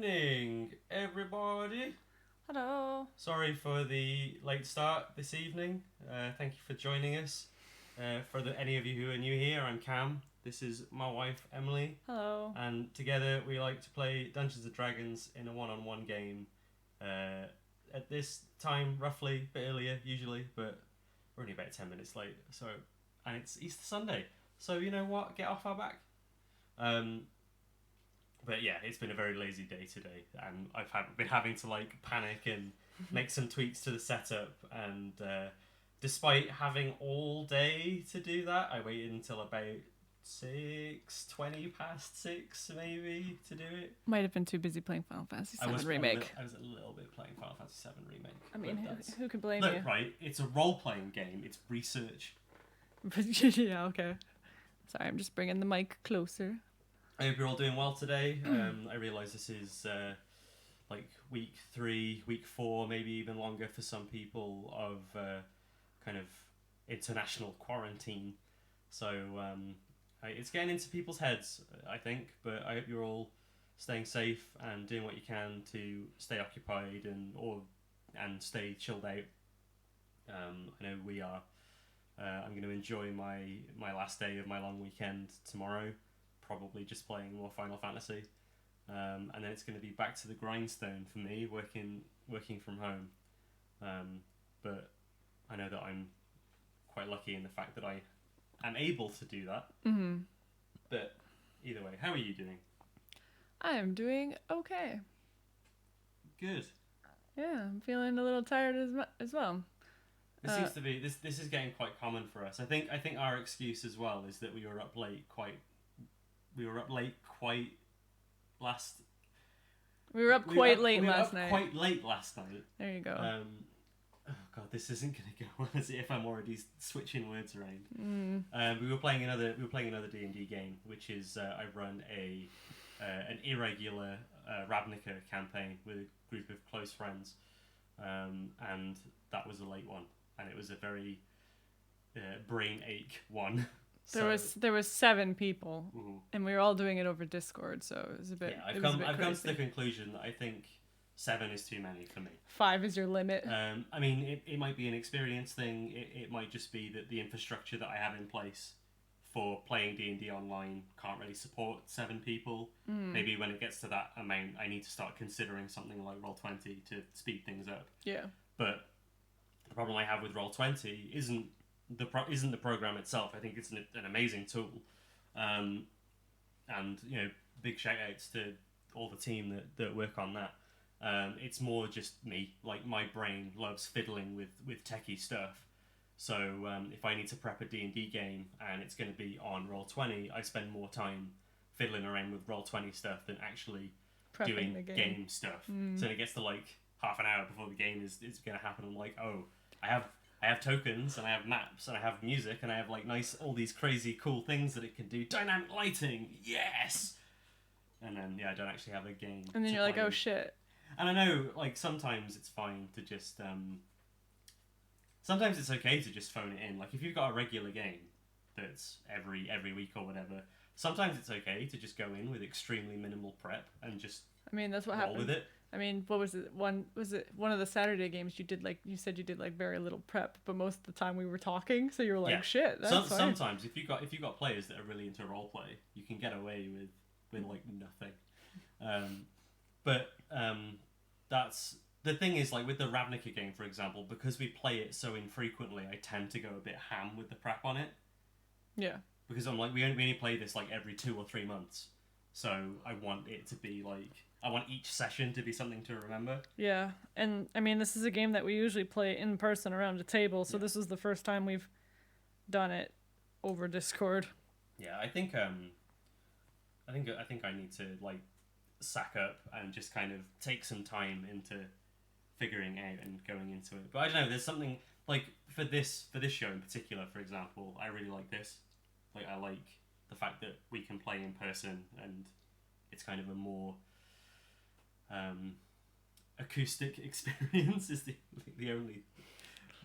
evening, everybody. Hello. Sorry for the late start this evening. Thank you for joining us. Any of you who are new here, I'm Cam. This is my wife, Emily. Hello. And together we like to play Dungeons and Dragons in a one-on-one game. At this time, roughly, a bit earlier, usually, but we're only about 10 minutes late. And it's Easter Sunday. So you know what? Get off our back. But yeah, it's been a very lazy day today, and been having to panic and make some tweaks to the setup. And despite having all day to do that, I waited until about 6:20 past 6 maybe to do it. Might have been too busy playing Final Fantasy VII Remake. I was a little bit playing Final Fantasy VII Remake. I mean, who can blame Look, you? right, it's a role-playing game. It's research. Yeah, okay. Sorry, I'm just bringing the mic closer. I hope you're all doing well today. I realise this is week 3, week 4, maybe even longer for some people of kind of international quarantine. So it's getting into people's heads, I think. But I hope you're all staying safe and doing what you can to stay occupied and stay chilled out. I know we are. I'm going to enjoy my last day of my long weekend tomorrow. Probably just playing more Final Fantasy, and then it's going to be back to the grindstone for me, working from home. But I know that I'm quite lucky in the fact that I am able to do that. Mm-hmm. But either way, how are you doing? I am doing okay. Good. Yeah, I'm feeling a little tired as well. This seems to be this is getting quite common for us. I think our excuse as well is that we were up late quite last. We were up quite late last night. Quite late last night. There you go. Oh god, this isn't going to go well as if I'm already switching words around. We were playing another D&D game, which is I run an irregular Ravnica campaign with a group of close friends, and that was a late one, and it was a very brain ache one. There was 7 people, mm-hmm. and we were all doing it over Discord, so it was a bit. Yeah, I've come to the conclusion that I think 7 is too many for me. 5 is your limit. I mean, it might be an experience thing. It might just be that the infrastructure that I have in place for playing D&D online can't really support 7 people. Maybe when it gets to that amount, I need to start considering something like Roll20 to speed things up. Yeah. But the problem I have with Roll20 isn't the program itself. I think it's an amazing tool, and big shout outs to all the team that work on that. It's more just me. Like, my brain loves fiddling with techie stuff. So if I need to prep a D&D game and it's going to be on Roll20, I spend more time fiddling around with Roll20 stuff than actually Prepping doing the game stuff. So when it gets to half an hour before the game is going to happen, I'm like, oh, I have tokens, and I have maps, and I have music, and I have all these crazy cool things that it can do. Dynamic lighting, yes! And then I don't actually have a game. And then you're like, oh shit. And I know, sometimes it's fine to just sometimes it's okay to just phone it in. Like, if you've got a regular game that's every week or whatever, sometimes it's okay to just go in with extremely minimal prep and just that's what roll happened with it. What was it? One of the Saturday games you did you said you did very little prep, but most of the time we were talking, so you were like, shit, that's fine. Sometimes if you got players that are really into roleplay, you can get away with nothing. That's the thing is, with the Ravnica game, for example, because we play it so infrequently, I tend to go a bit ham with the prep on it. Yeah. Because I'm we only play this every 2 or 3 months, so I want it to be I want each session to be something to remember. Yeah, and this is a game that we usually play in person around a table, so this is the first time we've done it over Discord. Yeah, I think I need to sack up and just kind of take some time into figuring out and going into it. But I don't know, there's something for this show in particular, for example, I really like this. I like the fact that we can play in person, and it's kind of a more acoustic experience is the only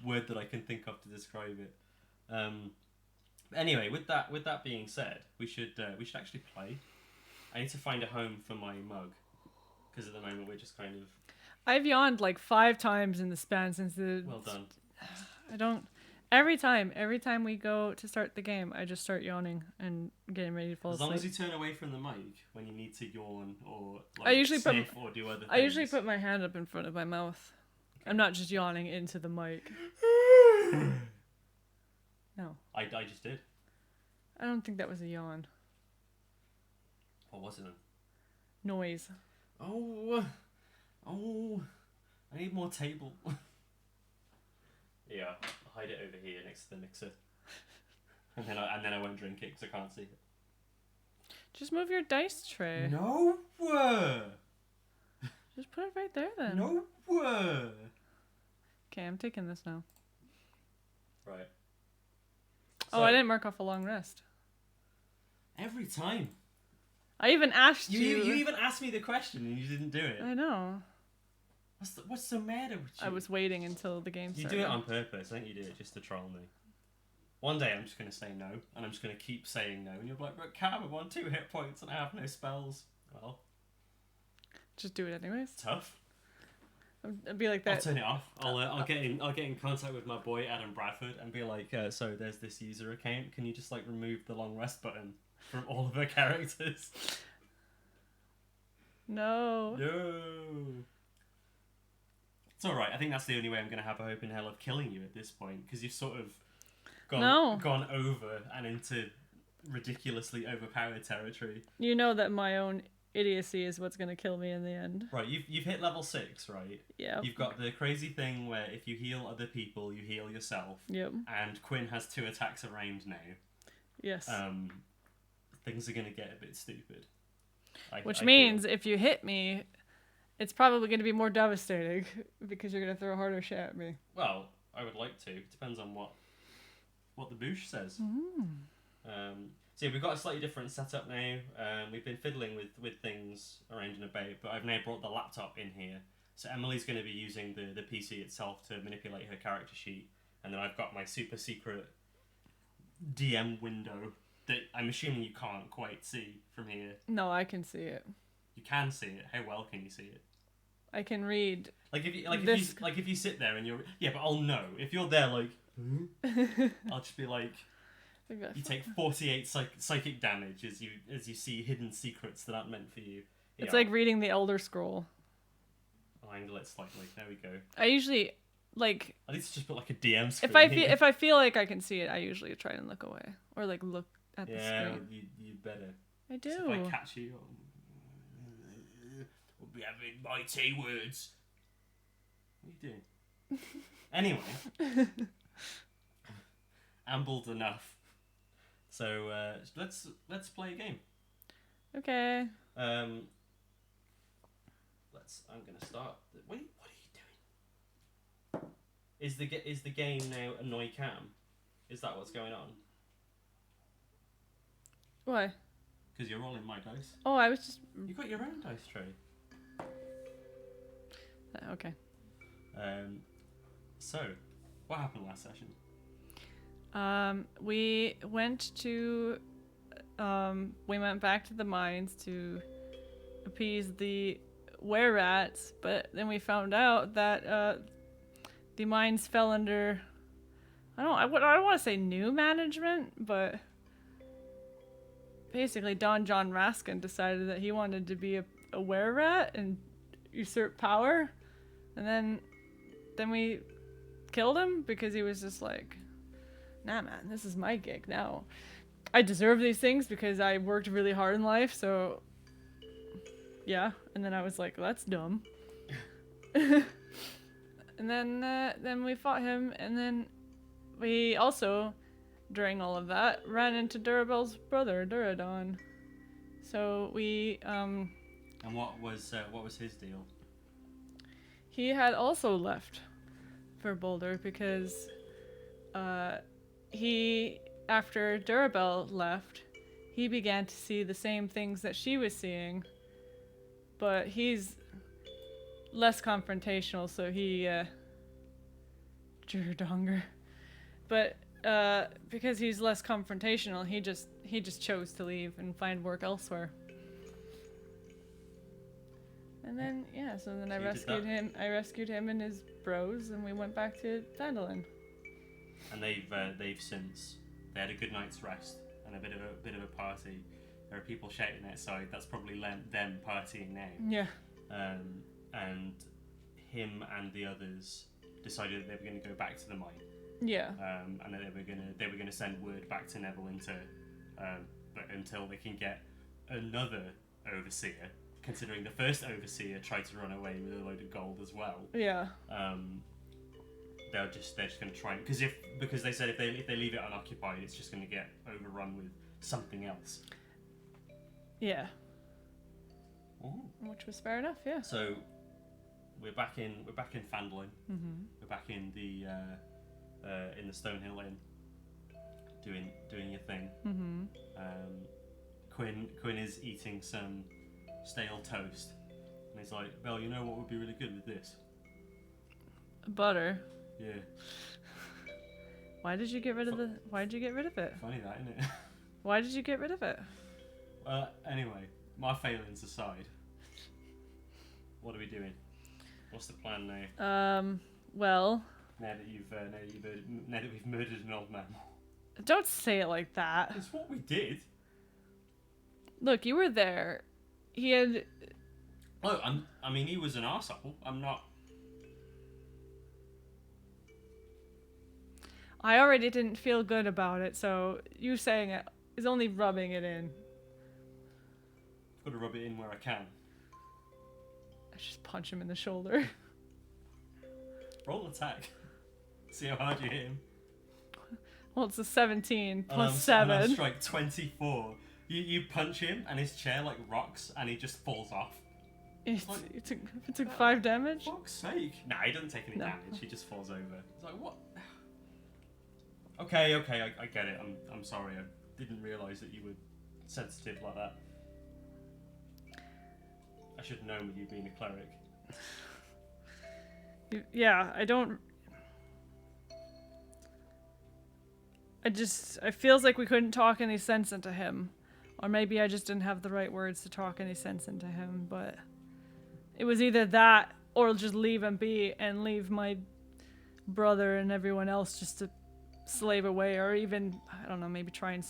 word that I can think of to describe it. Anyway, with that being said, we should actually play. I need to find a home for my mug, Because at the moment we're just kind of... I've yawned like 5 times in the span since the... Well done. I don't... Every time we go to start the game, I just start yawning and getting ready to fall asleep. As long as you turn away from the mic when you need to yawn or like I usually sniff or do other things. I usually put my hand up in front of my mouth. Okay. I'm not just yawning into the mic. No. I just did. I don't think that was a yawn. What was it then? Noise. Oh, I need more table. Yeah, I'll hide it over here next to the mixer. and then I won't drink it because I can't see it. Just move your dice tray. No! Just put it right there then. No! Okay, I'm taking this now. Right. Oh, I didn't mark off a long rest. Every time. I even asked you. You even asked me the question and you didn't do it. I know. What's the matter with you? I was waiting until the game started. You do it on purpose. I think you do it just to troll me. One day I'm just going to say no, and I'm just going to keep saying no, and you'll be like, but Cam, I'm on 2 hit points and I have no spells. Well. Just do it anyways. Tough. I'd be like that. I'll turn it off. I'll get in contact with my boy Adam Bradford and be like, so there's this user account. Can you just like remove the long rest button from all of her characters? No. No. It's alright, I think that's the only way I'm going to have a hope in hell of killing you at this point, because you've sort of gone over and into ridiculously overpowered territory. You know that my own idiocy is what's going to kill me in the end. Right, you've hit level 6, right? Yeah. You've got the crazy thing where if you heal other people, you heal yourself. Yep. And Quinn has 2 attacks around now. Yes. Things are going to get a bit stupid. Which means if you hit me, it's probably going to be more devastating because you're going to throw harder shit at me. Well, I would like to. It depends on what the boosh says. So yeah, we've got a slightly different setup now. We've been fiddling with things around and about, but I've now brought the laptop in here. So Emily's going to be using the PC itself to manipulate her character sheet, and then I've got my super secret DM window that I'm assuming you can't quite see from here. No, I can see it. You can see it. How well can you see it? I can read. If you sit there and but I'll know if you're there like. I'll just be like. You take 48 psychic damage as you see hidden secrets that aren't meant for you. It's like reading the Elder Scroll. I'll angle it slightly. There we go. I usually like. I need to just put like a DM screen. If I feel like I can see it, I usually try and look away or like look at the screen. Yeah, you better. I do. So if I catch you, we'll be having mighty words. What are you doing? Anyway, ambled enough. So let's play a game. Okay. I'm gonna start. What are you doing? Is the game now annoy Cam? Is that what's going on? Why? Because you're rolling my dice. Oh, I was just. You got your own dice tray. Okay. So, what happened last session? We went back to the mines to appease the were-rats, but then we found out that the mines fell under, I don't want to say new management, but basically Don John Raskin decided that he wanted to be a were-rat and usurp power, and then we killed him because he was just like, nah man, this is my gig now. I deserve these things because I worked really hard in life, so yeah. And then I was like, that's dumb. And then we fought him, and then we also, during all of that, ran into Durabelle's brother, Duradon. So we And what was his deal? He had also left for Boulder because after Durabelle left, he began to see the same things that she was seeing, but he's less confrontational, so he Jurdonger. But because he's less confrontational, he just chose to leave and find work elsewhere. And then so then I So you did that? rescued him and his bros, and we went back to Dandelion. And they've since they had a good night's rest and a bit of a party. There are people shouting outside. That's probably them partying now. Yeah. And him and the others decided that they were going to go back to the mine. Yeah. And then they were gonna send word back to Neverwinter, but until they can get another overseer, considering the first overseer tried to run away with a load of gold as well. Yeah. They're just gonna try and because they said if they leave it unoccupied, it's just gonna get overrun with something else. Yeah. Ooh. Which was fair enough. Yeah. So we're back in Fandolin. Mm-hmm. We're back in the Stonehill Inn, doing your thing. Mm-hmm. Quinn is eating some stale toast, and he's like, "Belle, you know what would be really good with this?" Butter. Yeah. Why did you get rid of it? Funny that, isn't it? Why did you get rid of it? Anyway, my failings aside, what are we doing? What's the plan now? Well. Now that we've murdered an old man. Don't say it like that. It's what we did. Look, you were there. He had. Oh, I mean, he was an arsehole. I'm not. I already didn't feel good about it, so you saying it is only rubbing it in. I've got to rub it in where I can. I just punch him in the shoulder. Roll attack. See how hard you hit him. Well, it's a 17 plus And 7. I'm strike 24. You punch him and his chair like rocks and he just falls off. It took 5 damage? For fuck's sake. Nah, he doesn't take any No. damage. He just falls over. It's like, what? Okay, I get it. I'm sorry. I didn't realise that you were sensitive like that. I should have known with you being a cleric. Yeah, I don't... It feels like we couldn't talk any sense into him. Or maybe I just didn't have the right words to talk any sense into him, but... It was either that, or just leave him be, and leave my brother and everyone else just to slave away, or even, I don't know, maybe try and...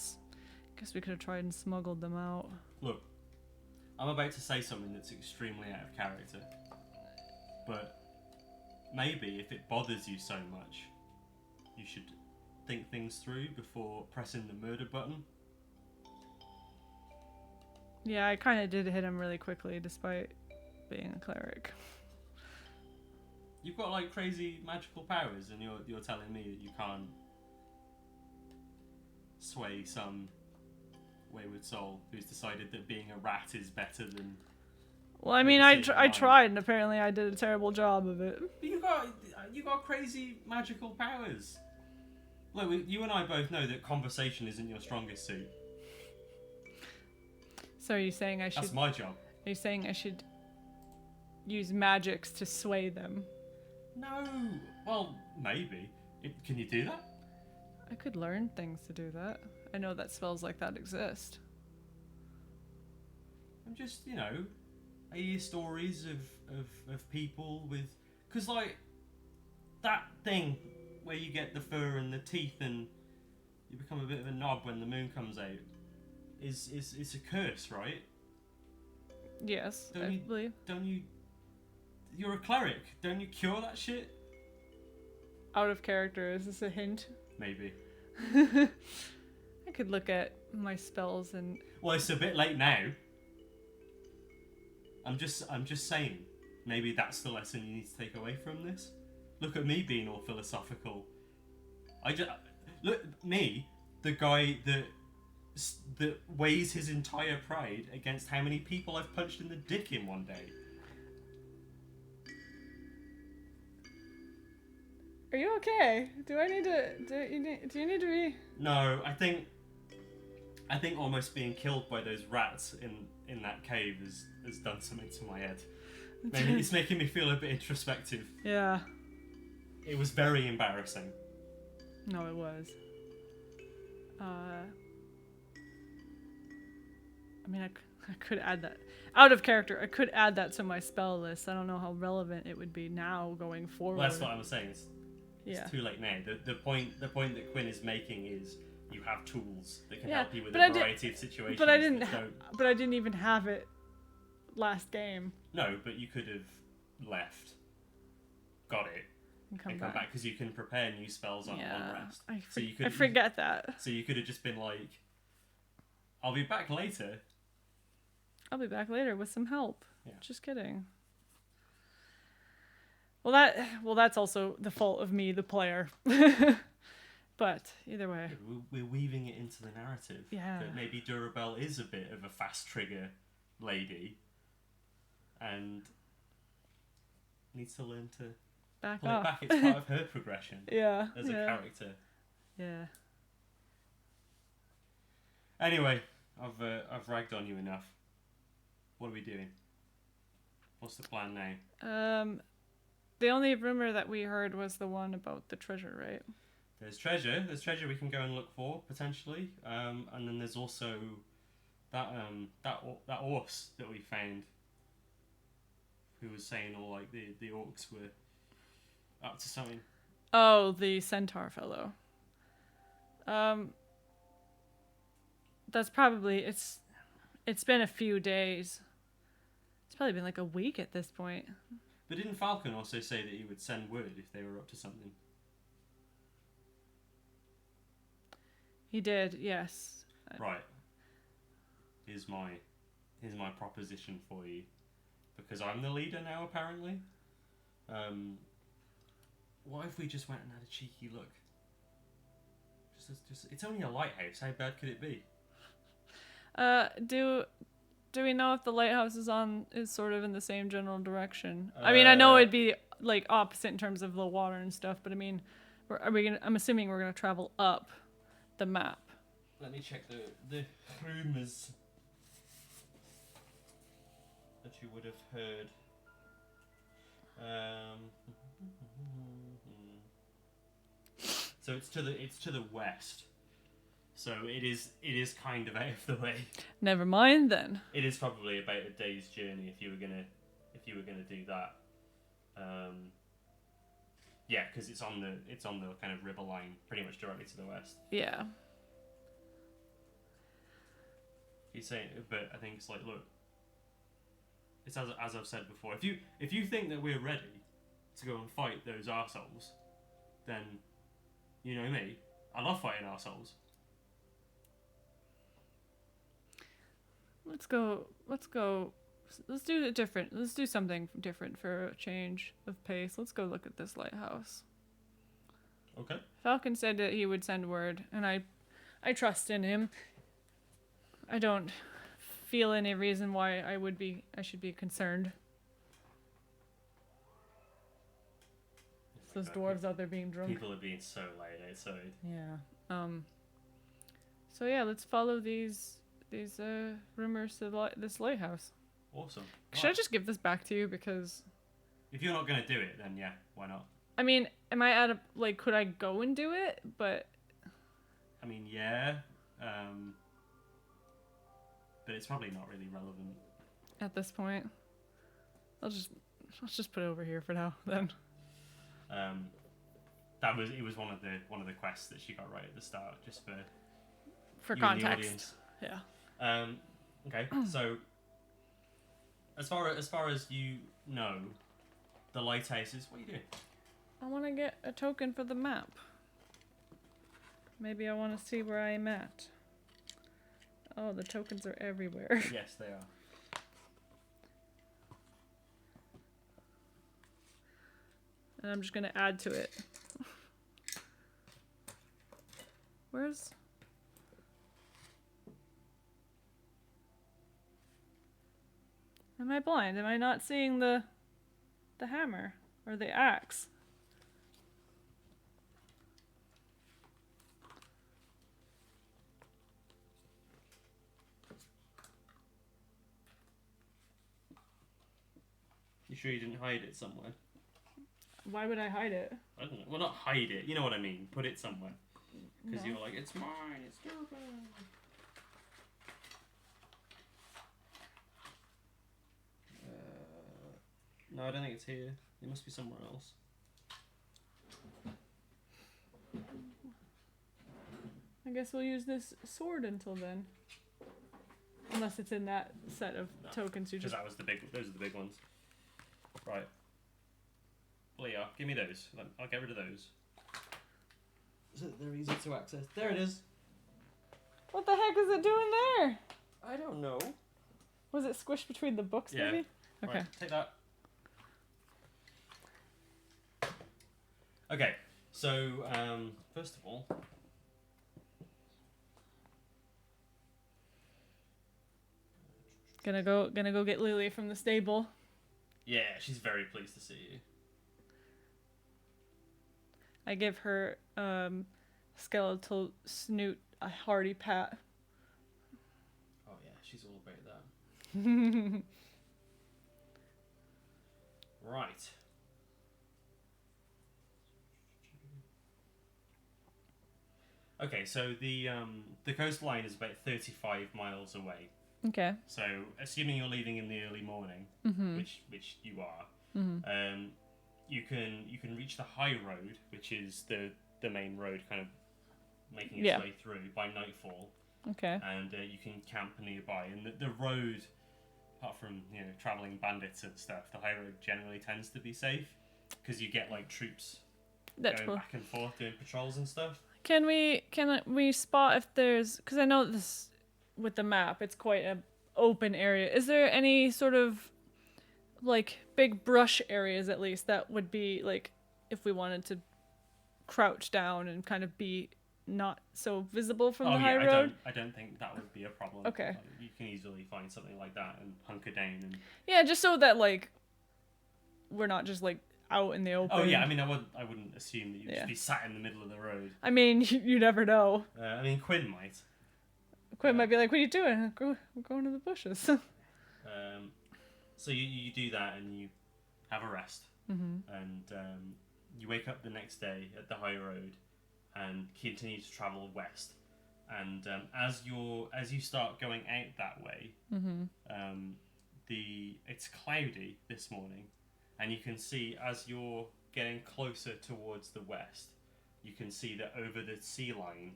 guess we could have tried and smuggled them out. Look, I'm about to say something that's extremely out of character. But maybe if it bothers you so much, you should think things through before pressing the murder button. Yeah, I kind of did hit him really quickly, despite being a cleric. You've got like crazy magical powers, and you're telling me that you can't sway some wayward soul who's decided that being a rat is better than... Well, I mean, I tried, and apparently I did a terrible job of it. But you got crazy magical powers. Look, you and I both know that conversation isn't your strongest suit. So are you saying I should... That's my job. Are you saying I should use magics to sway them? No. Well, maybe. Can you do that? I could learn things to do that. I know that spells like that exist. I'm just, I hear stories of people with... Because, like, that thing where you get the fur and the teeth and you become a bit of a knob when the moon comes out is a curse, right? Yes, I believe. Don't you... You're a cleric. Don't you cure that shit? Out of character, is this a hint? Maybe. I could look at my spells and... Well, it's a bit late now. I'm just saying. Maybe that's the lesson you need to take away from this. Look at me being all philosophical. Look me, the guy that weighs his entire pride against how many people I've punched in the dick in one day. Are you okay? Do you need to be... No, I think almost being killed by those rats in that cave has done something to my head. Maybe it's making me feel a bit introspective. Yeah. It was very embarrassing. No, it was. I mean, I could add that. Out of character, I could add that to my spell list. I don't know how relevant it would be now going forward. Well, that's what I was saying. It's too late now. The point that Quinn is making is you have tools that can help you with a variety of situations. But I didn't even have it last game. No, but you could have left, got it, and come back because you can prepare new spells on long rest. I forget that. So you could have just been like, "I'll be back later." I'll be back later with some help. Yeah. Just kidding. Well, that's also the fault of me, the player. But either way, we're weaving it into the narrative. Yeah. That maybe Durabelle is a bit of a fast trigger lady, and needs to learn to back pull off. it back. It's part of her progression. Yeah. As a character. Yeah. Anyway, I've ragged on you enough. What are we doing? What's the plan now? The only rumor that we heard was the one about the treasure, right? There's treasure. There's treasure we can go and look for potentially. And then there's also that horse that we found. Who was saying all like the orcs were up to something. Oh, the centaur fellow. That's probably it's been a few days. It's probably been like a week at this point. But didn't Falcon also say that he would send word if they were up to something? He did, yes. Right. Here's my proposition for you, because I'm the leader now apparently. What if we just went and had a cheeky look? Just it's only a lighthouse. How bad could it be? Do we know if the lighthouse is sort of in the same general direction? I mean, I know it'd be like opposite in terms of the water and stuff, but I mean, I'm assuming we're gonna travel up the map. Let me check the rumours that you would have heard. So it's to the west. So it is kind of out of the way. Kind of mind then. It is probably about a day's journey if you were gonna do that. Yeah, because it's on the kind of river line, pretty much directly to the west. Yeah. He's saying, but I think it's like, look, it's as I've said before. If you think that we're ready to go and fight those arseholes, then you know me, I love fighting arseholes. Let's do it different. Let's do something different for a change of pace. Let's go look at this lighthouse. Okay. Falcon said that he would send word, and I trust in him. I don't feel any reason why I should be concerned. Those dwarves out there being drunk. People are being so loud outside. Yeah. So yeah, let's follow these rumors to this lighthouse. Awesome. Should I just give this back to you because? If you're not gonna do it, then yeah, why not? I mean, am I at a could I go and do it? But. I mean, yeah. But it's probably not really relevant at this point. Let's just put it over here for now then. It was one of the quests that she got right at the start, just for context. Yeah. Okay. So as far as you know, the lighthouse is. What are you doing? I want to get a token for the map. Maybe I want to see where I'm at. Oh, the tokens are everywhere. Yes, they are. And I'm just going to add to it. Where's... Am I blind? Am I not seeing the hammer or the axe? You sure you didn't hide it somewhere? Why would I hide it? I don't know. Well, not hide it. You know what I mean. Put it somewhere. Because you're like, it's mine. It's Durabelle. No, I don't think it's here. It must be somewhere else. I guess we'll use this sword until then. Unless it's in that set of tokens you just... Because those are the big ones. Right. Leah, give me those. I'll get rid of those. So they're easy to access. There it is. What the heck is it doing there? I don't know. Was it squished between the books, maybe? Okay. Right, take that. Okay, so first of all, Gonna go get Lily from the stable. yeah, she's very pleased to see you. I give her skeletal snoot a hearty pat. Oh yeah, she's all about that. Right. Okay, so the coastline is about 35 miles away. Okay. So, assuming you're leaving in the early morning, which you are, you can reach the high road, which is the main road, kind of making its way through by nightfall. Okay. And you can camp nearby. And the road, apart from traveling bandits and stuff, the high road generally tends to be safe because you get like troops going back and forth doing patrols and stuff. Can we spot if there's, because I know this with the map, it's quite a open area. Is there any sort of like big brush areas at least that would be like if we wanted to crouch down and kind of be not so visible from the high road? I don't think that would be a problem. Okay. Like, you can easily find something like that and hunker down and. Yeah, just so that like we're not just like out in the open. Oh yeah, I mean, I wouldn't assume that you'd just be sat in the middle of the road. I mean, you never know. I mean, Quinn might. Quinn might be like, "What are you doing? I'm going to the bushes." So you do that and you have a rest, and you wake up the next day at the high road, and continue to travel west. And as you start going out that way, it's cloudy this morning. And you can see, as you're getting closer towards the west, you can see that over the sea line,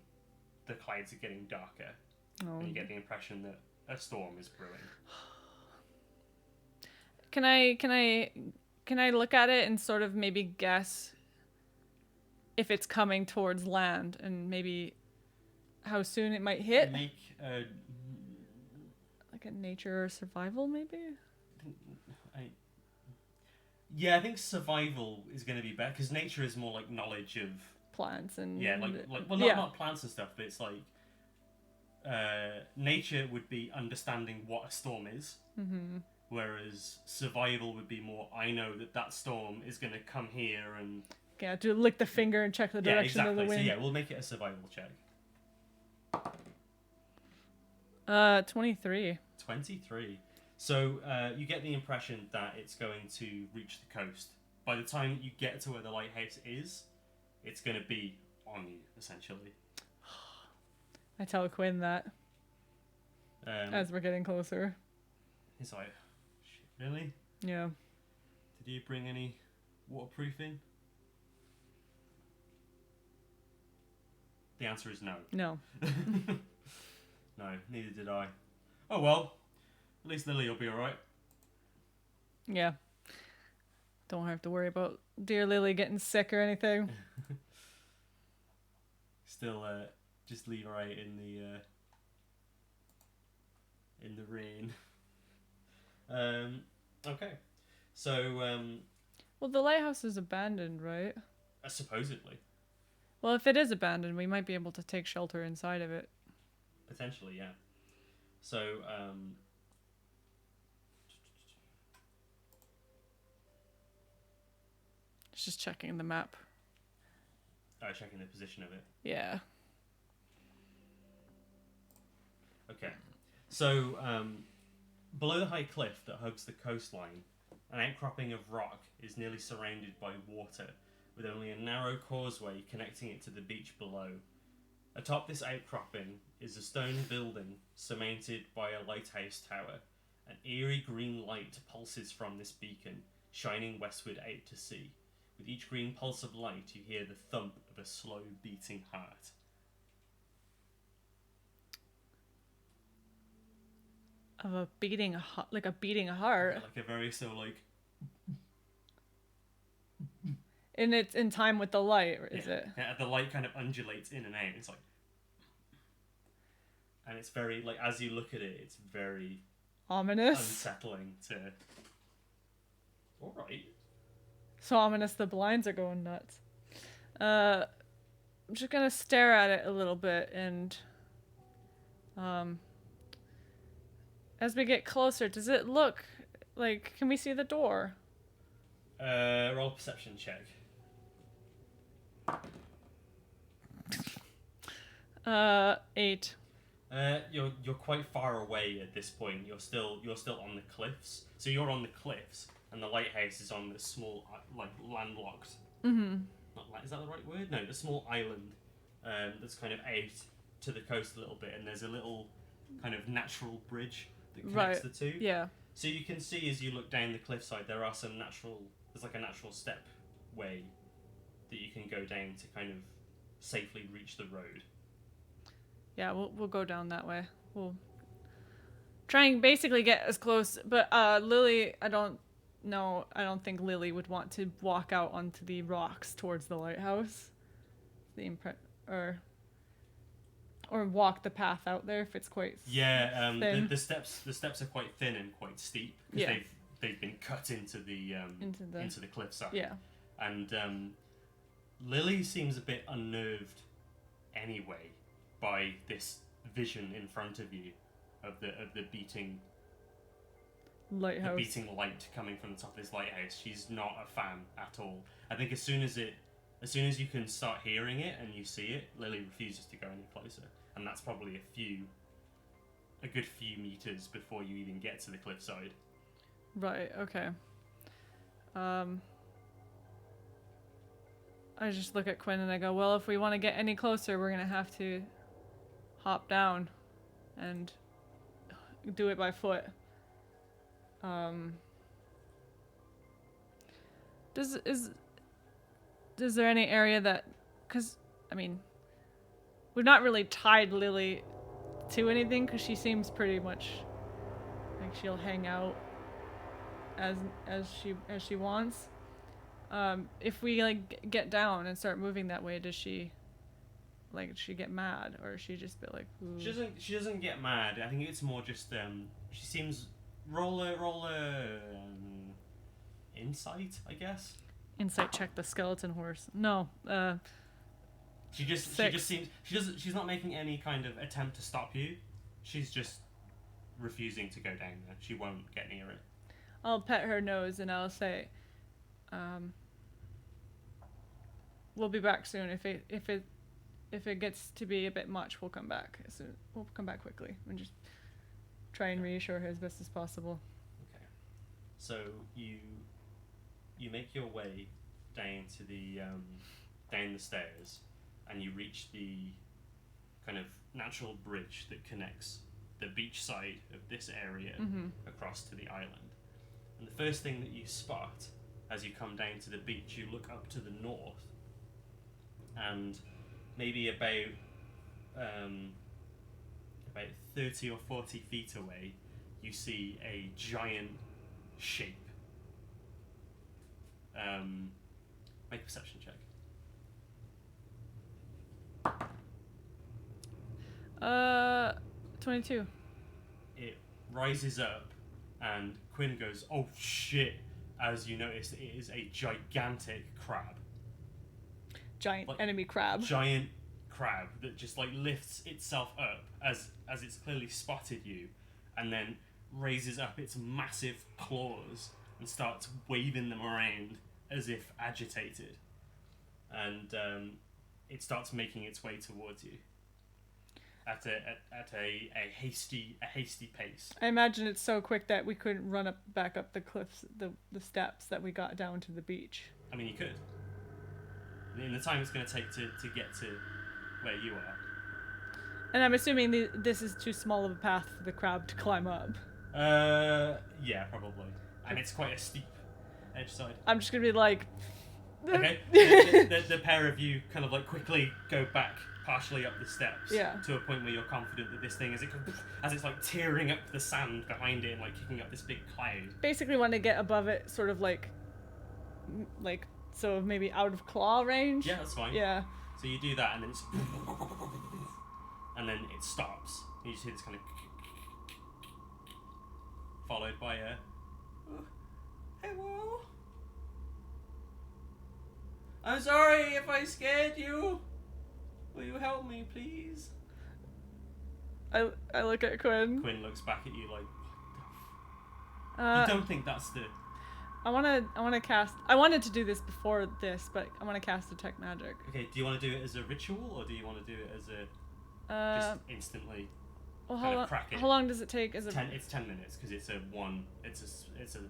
the clouds are getting darker. Oh. And you get the impression that a storm is brewing. Can I look at it and sort of maybe guess if it's coming towards land and maybe how soon it might hit? Make like a nature or survival, maybe? Yeah, I think survival is going to be better because nature is more like knowledge of plants and not plants and stuff, but it's like nature would be understanding what a storm is, whereas survival would be more I know that storm is going to come here and to lick the finger and check the direction of the wind. So yeah, we'll make it a survival check. 23. 23. So you get the impression that it's going to reach the coast. By the time you get to where the lighthouse is, it's going to be on you, essentially. I tell Quinn that as we're getting closer. He's like, shit, really? Yeah. Did you bring any waterproofing? The answer is no. No. No, neither did I. Oh well. At least Lily will be alright. Yeah. Don't have to worry about dear Lily getting sick or anything. Still, just leave her out in the rain. Okay. So, well, the lighthouse is abandoned, right? Supposedly. Well, if it is abandoned, we might be able to take shelter inside of it. Potentially, yeah. So, just checking the map. Oh, checking the position of it. Yeah. Okay. So, below the high cliff that hugs the coastline, an outcropping of rock is nearly surrounded by water, with only a narrow causeway connecting it to the beach below. Atop this outcropping is a stone building surmounted by a lighthouse tower. An eerie green light pulses from this beacon, shining westward out to sea. With each green pulse of light, you hear the thump of a slow beating heart. Of a beating, like a beating heart. Like a very so like. And it's in time with the light, is it? Yeah, the light kind of undulates in and out. It's like. And it's very, like, as you look at it, it's very ominous. Unsettling to. Alright. So ominous the blinds are going nuts. I'm just gonna stare at it a little bit and as we get closer, does it look like, can we see the door? Roll a perception check. 8. You're quite far away at this point. You're still on the cliffs. So you're on the cliffs, and the lighthouse is on this small, like, landlocked. Mm-hmm. Is that the right word? No, a small island that's kind of out to the coast a little bit, and there's a little kind of natural bridge that connects the two. Yeah. So you can see as you look down the cliffside, there's like a natural step way that you can go down to kind of safely reach the road. Yeah, we'll go down that way. We'll try and basically get as close. But Lily, I don't think Lily would want to walk out onto the rocks towards the lighthouse. Or walk the path out there if it's quite thin. The steps are quite thin and quite steep because they've been cut into the cliffside. Yeah. And Lily seems a bit unnerved anyway by this vision in front of you of the beating lighthouse. The beating light coming from the top of this lighthouse. She's not a fan at all. I think as soon as you can start hearing it and you see it, Lily refuses to go any closer. And that's probably a good few meters before you even get to the cliffside. Right, okay. I just look at Quinn and I go, well, if we want to get any closer, we're going to have to hop down and do it by foot. Is there any area that, because I mean, we've not really tied Lily to anything because she seems pretty much like she'll hang out as she wants. If we like get down and start moving that way, does she get mad, or is she just be like, ooh? She doesn't get mad. I think it's more just she seems roll a insight, I guess. Insight check the skeleton horse. No. She's not making any kind of attempt to stop you. She's just refusing to go down there. She won't get near it. I'll pet her nose and I'll say, we'll be back soon. If it gets to be a bit much, we'll come back. We'll come back quickly and just try and reassure her as best as possible. Okay. So you make your way down to down the stairs, and you reach the kind of natural bridge that connects the beach side of this area across to the island. And the first thing that you spot as you come down to the beach, you look up to the north, and maybe about 30 or 40 feet away, you see a giant shape. Make a perception check. 22. It rises up, and Quinn goes, "Oh shit!" As you notice, it is a gigantic crab. Enemy crab. Giant crab that just like lifts itself up as it's clearly spotted you, and then raises up its massive claws and starts waving them around as if agitated, and it starts making its way towards you at a hasty pace. I imagine it's so quick that we couldn't run back up the cliffs, the steps that we got down to the beach. I mean, you could. In the time it's going to take to get to where you are. And I'm assuming this is too small of a path for the crab to climb up. Yeah, probably. And it's quite a steep edge side. I'm just gonna be like. Okay. The pair of you kind of like quickly go back partially up the steps. Yeah. To a point where you're confident that this thing, as it's like tearing up the sand behind it and like kicking up this big cloud. Basically, want to get above it, sort of like so maybe out of claw range. Yeah, that's fine. Yeah. So you do that, and then and then it stops. You just hear this kind of followed by a hello. I'm sorry if I scared you. Will you help me, please? I look at Quinn. Quinn looks back at you like, what the Uh, You don't think that's the... I wanna cast. I wanted to do this before this, but I want to cast detect magic. Okay, do you want to do it as a ritual, or do you want to do it as a just instantly well, kind of crack it? how long does it take? It's 10 minutes because it's a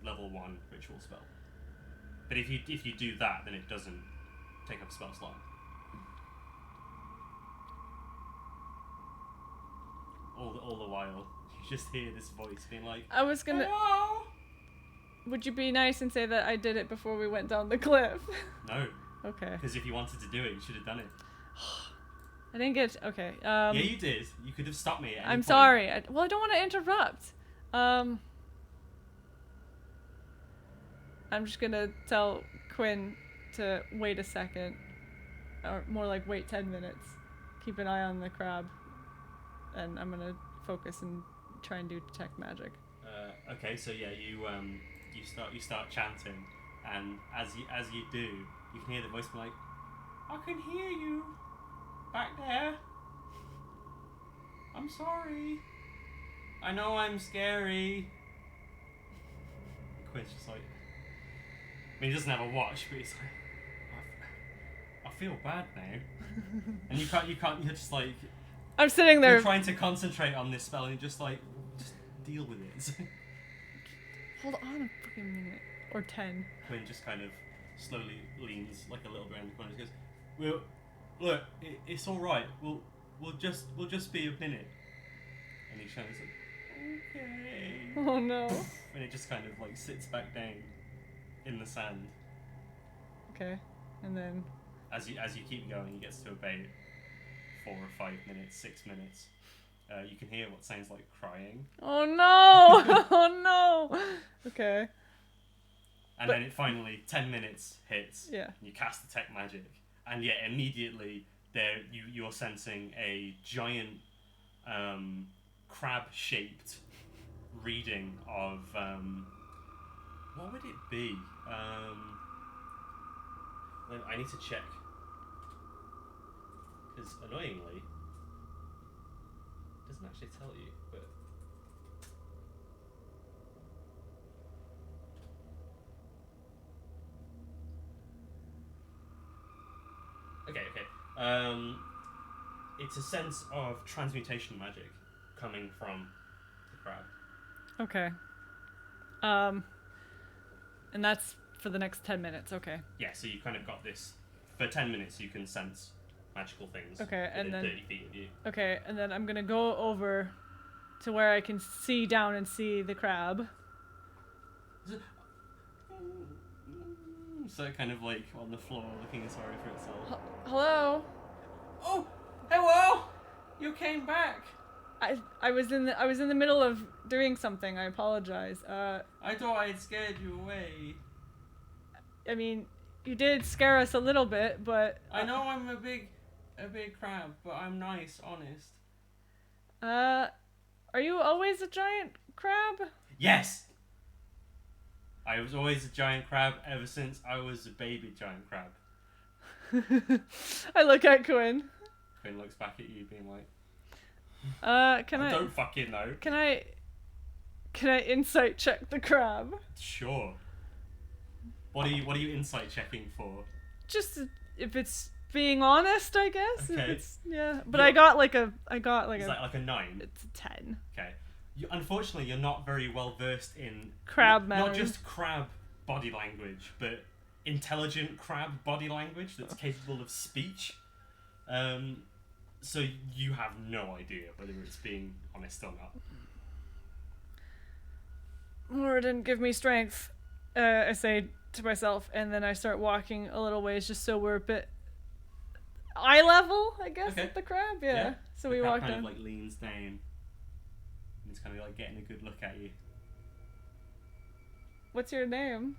level 1 ritual spell. But if you do that, then it doesn't take up a spell slot. All the while, you just hear this voice being like, I was gonna. hello? Would you be nice and say that I did it before we went down the cliff? No. Okay. Because if you wanted to do it, you should have done it. I didn't get. Okay. Yeah, you did. You could have stopped me at any I'm point. sorry. I don't want to interrupt. I'm just gonna tell Quinn to wait a second, or more like wait 10 minutes. Keep an eye on the crab, and I'm gonna focus and try and do detect magic. Okay, so yeah, you start chanting, and as you do, you can hear the voice be like, I can hear you back there. I'm sorry. I know I'm scary. Quinn's just like, I mean, he doesn't have a watch, but he's like, I feel bad now. And you can't. You're just like, I'm sitting there. you're trying to concentrate on this spell, and you're just like, just deal with it. Hold on a freaking minute. Or 10. Quinn just kind of slowly leans like a little bit around the corner and goes, "Well, look, it's all right. We'll just be a minute." And he kind of like, "Okay." Oh no. And it just kind of like sits back down in the sand. Okay. And then. As you keep going, it gets to about 4 or 5 minutes, 6 minutes. You can hear what sounds like crying. Oh no! Oh no! Okay. And then it finally, 10 minutes hits. Yeah. And you cast Detect Magic. And yeah, immediately you're sensing a giant crab-shaped reading of... what would it be? I need to check. Because annoyingly, it doesn't actually tell you, but... Okay. It's a sense of transmutation magic coming from the crab. Okay. And that's for the next 10 minutes, okay. Yeah, so you kind of got this... For 10 minutes you can sense magical things. Okay, and within then... 30 feet of you. Okay, and then I'm gonna go over to where I can see down and see the crab. So kind of like on the floor looking sorry for itself. Hello? Oh, hello! You came back. I was in the middle of doing something. I apologize. I thought I'd scared you away. I mean, you did scare us a little bit, but I know I'm a big crab, but I'm nice, honest. are you always a giant crab? Yes. I was always a giant crab ever since I was a baby giant crab. I look at Quinn. Quinn looks back at you, being like, I don't fucking know. Can I insight check the crab? Sure. What are you insight checking for? Just if it's being honest, I guess. Okay. If it's, yeah, but I got like a. Is that like a 9? It's a 10. Okay. Unfortunately, you're not very well versed in Crab not matters. just crab body language, but intelligent crab body language that's capable of speech. So you have no idea whether it's being honest or not. Laura didn't give me strength. I say to myself, and then I start walking a little ways just so we're a bit eye level, I guess, Okay. with the crab. Yeah. So The we crab walk kind down. of like leans down, and it's kind of like getting a good look at you. What's your name?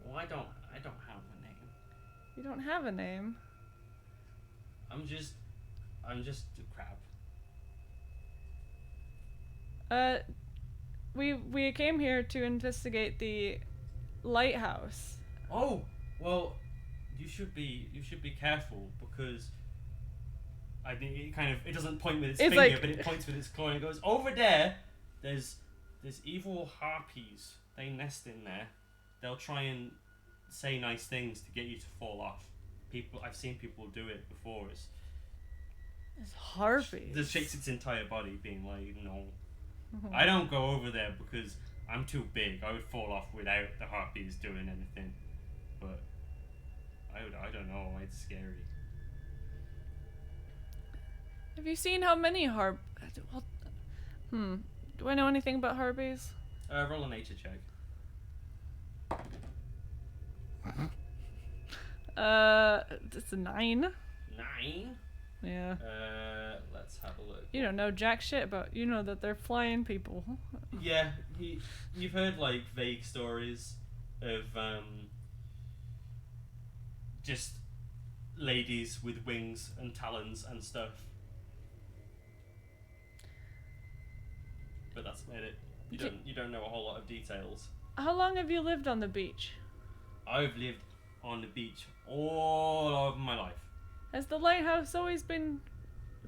Well, I don't have a name. You don't have a name. I'm just a crab. We came here to investigate the lighthouse. Oh, well, you should be careful because I think it doesn't point with its It's finger, like- but it points with its claw and it goes over there. There's evil harpies. They nest in there. They'll try and say nice things to get you to fall off. I've seen people do it before. It's harpies. It shakes its entire body, being like, no. I don't go over there because I'm too big. I would fall off without the harpies doing anything. But I don't know. It's scary. Have you seen how many well, do I know anything about harpies? Roll a nature check. It's a 9. 9. Yeah. Let's have a look. You don't know jack shit about. You know that they're flying people. Yeah, you've heard like vague stories of just ladies with wings and talons and stuff. But that's about it. You don't know a whole lot of details. How long have you lived on the beach? I've lived on the beach all over my life. Has the lighthouse always been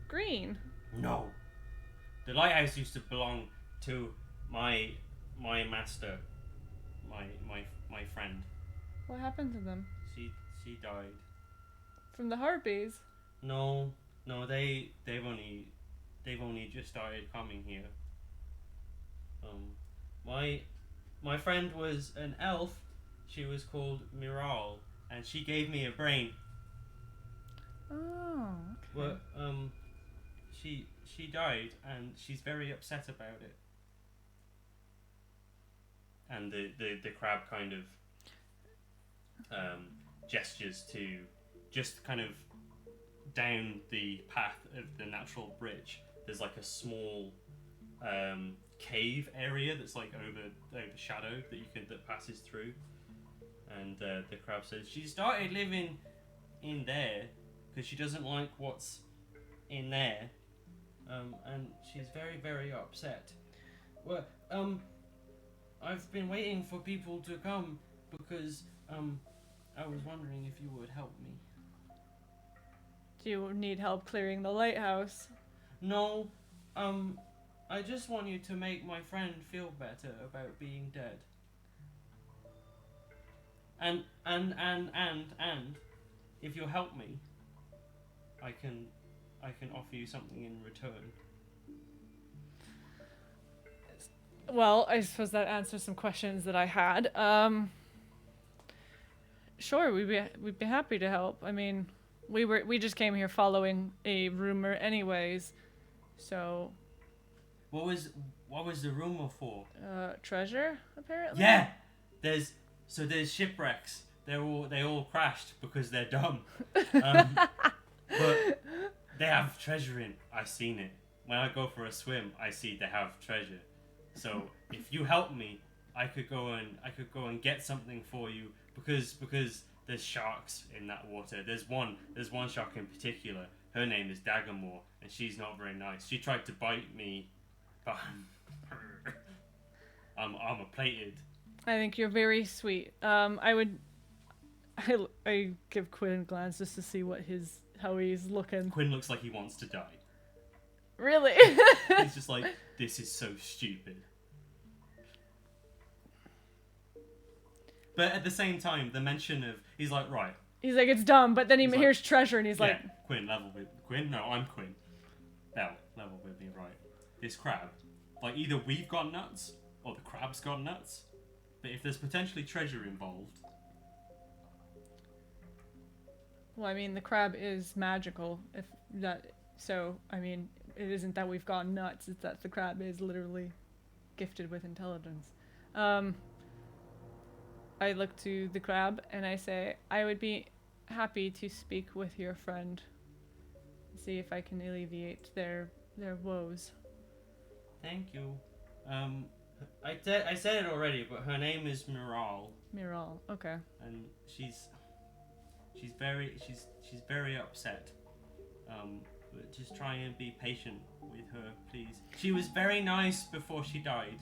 green? No. The lighthouse used to belong to my master, my friend. What happened to them? She died. From the harpies? No, they've only just started coming here. My friend was an elf. She was called Miral, and she gave me a brain. Oh, okay. But she died, and she's very upset about it. And the crab kind of gestures to just kind of down the path of the natural bridge. There's like a small cave area that's like overshadowed that passes through. And the crab says she started living in there because she doesn't like what's in there, and she's very, very upset. Well, I've been waiting for people to come because I was wondering if you would help me. Do you need help clearing the lighthouse? No, I just want you to make my friend feel better about being dead. And if you'll help me, I can offer you something in return. Well, I suppose that answers some questions that I had. Sure, we'd be happy to help. I mean, we just came here following a rumor anyways. So What was the rumor for? treasure apparently? Yeah. There's shipwrecks. They all crashed because they're dumb. But they have treasure in. I've seen it. When I go for a swim, I see they have treasure. So if you help me, I could go and get something for you because there's sharks in that water. There's one shark in particular. Her name is Dagamore, and she's not very nice. She tried to bite me, but I'm armor-plated. I think you're very sweet. I give Quinn a glance just to see how he's looking. Quinn looks like he wants to die. Really? He's just like, this is so stupid. But at the same time, the mention of he's like, right. He's like, it's dumb, but then he He's like, hears treasure and he's Yeah, like, Quinn, level with Quinn. No, I'm Quinn. Belle, level with me, right? This crab, like either we've got nuts or the crab's got nuts. But if there's potentially treasure involved, well, I mean, the crab is magical. So I mean, it isn't that we've gone nuts. It's that the crab is literally gifted with intelligence. I look to the crab and I say, I would be happy to speak with your friend. See if I can alleviate their woes. Thank you. I said it already, but her name is Miral, Miral. Okay. and she's very upset. But just try and be patient with her, please. She was very nice before she died.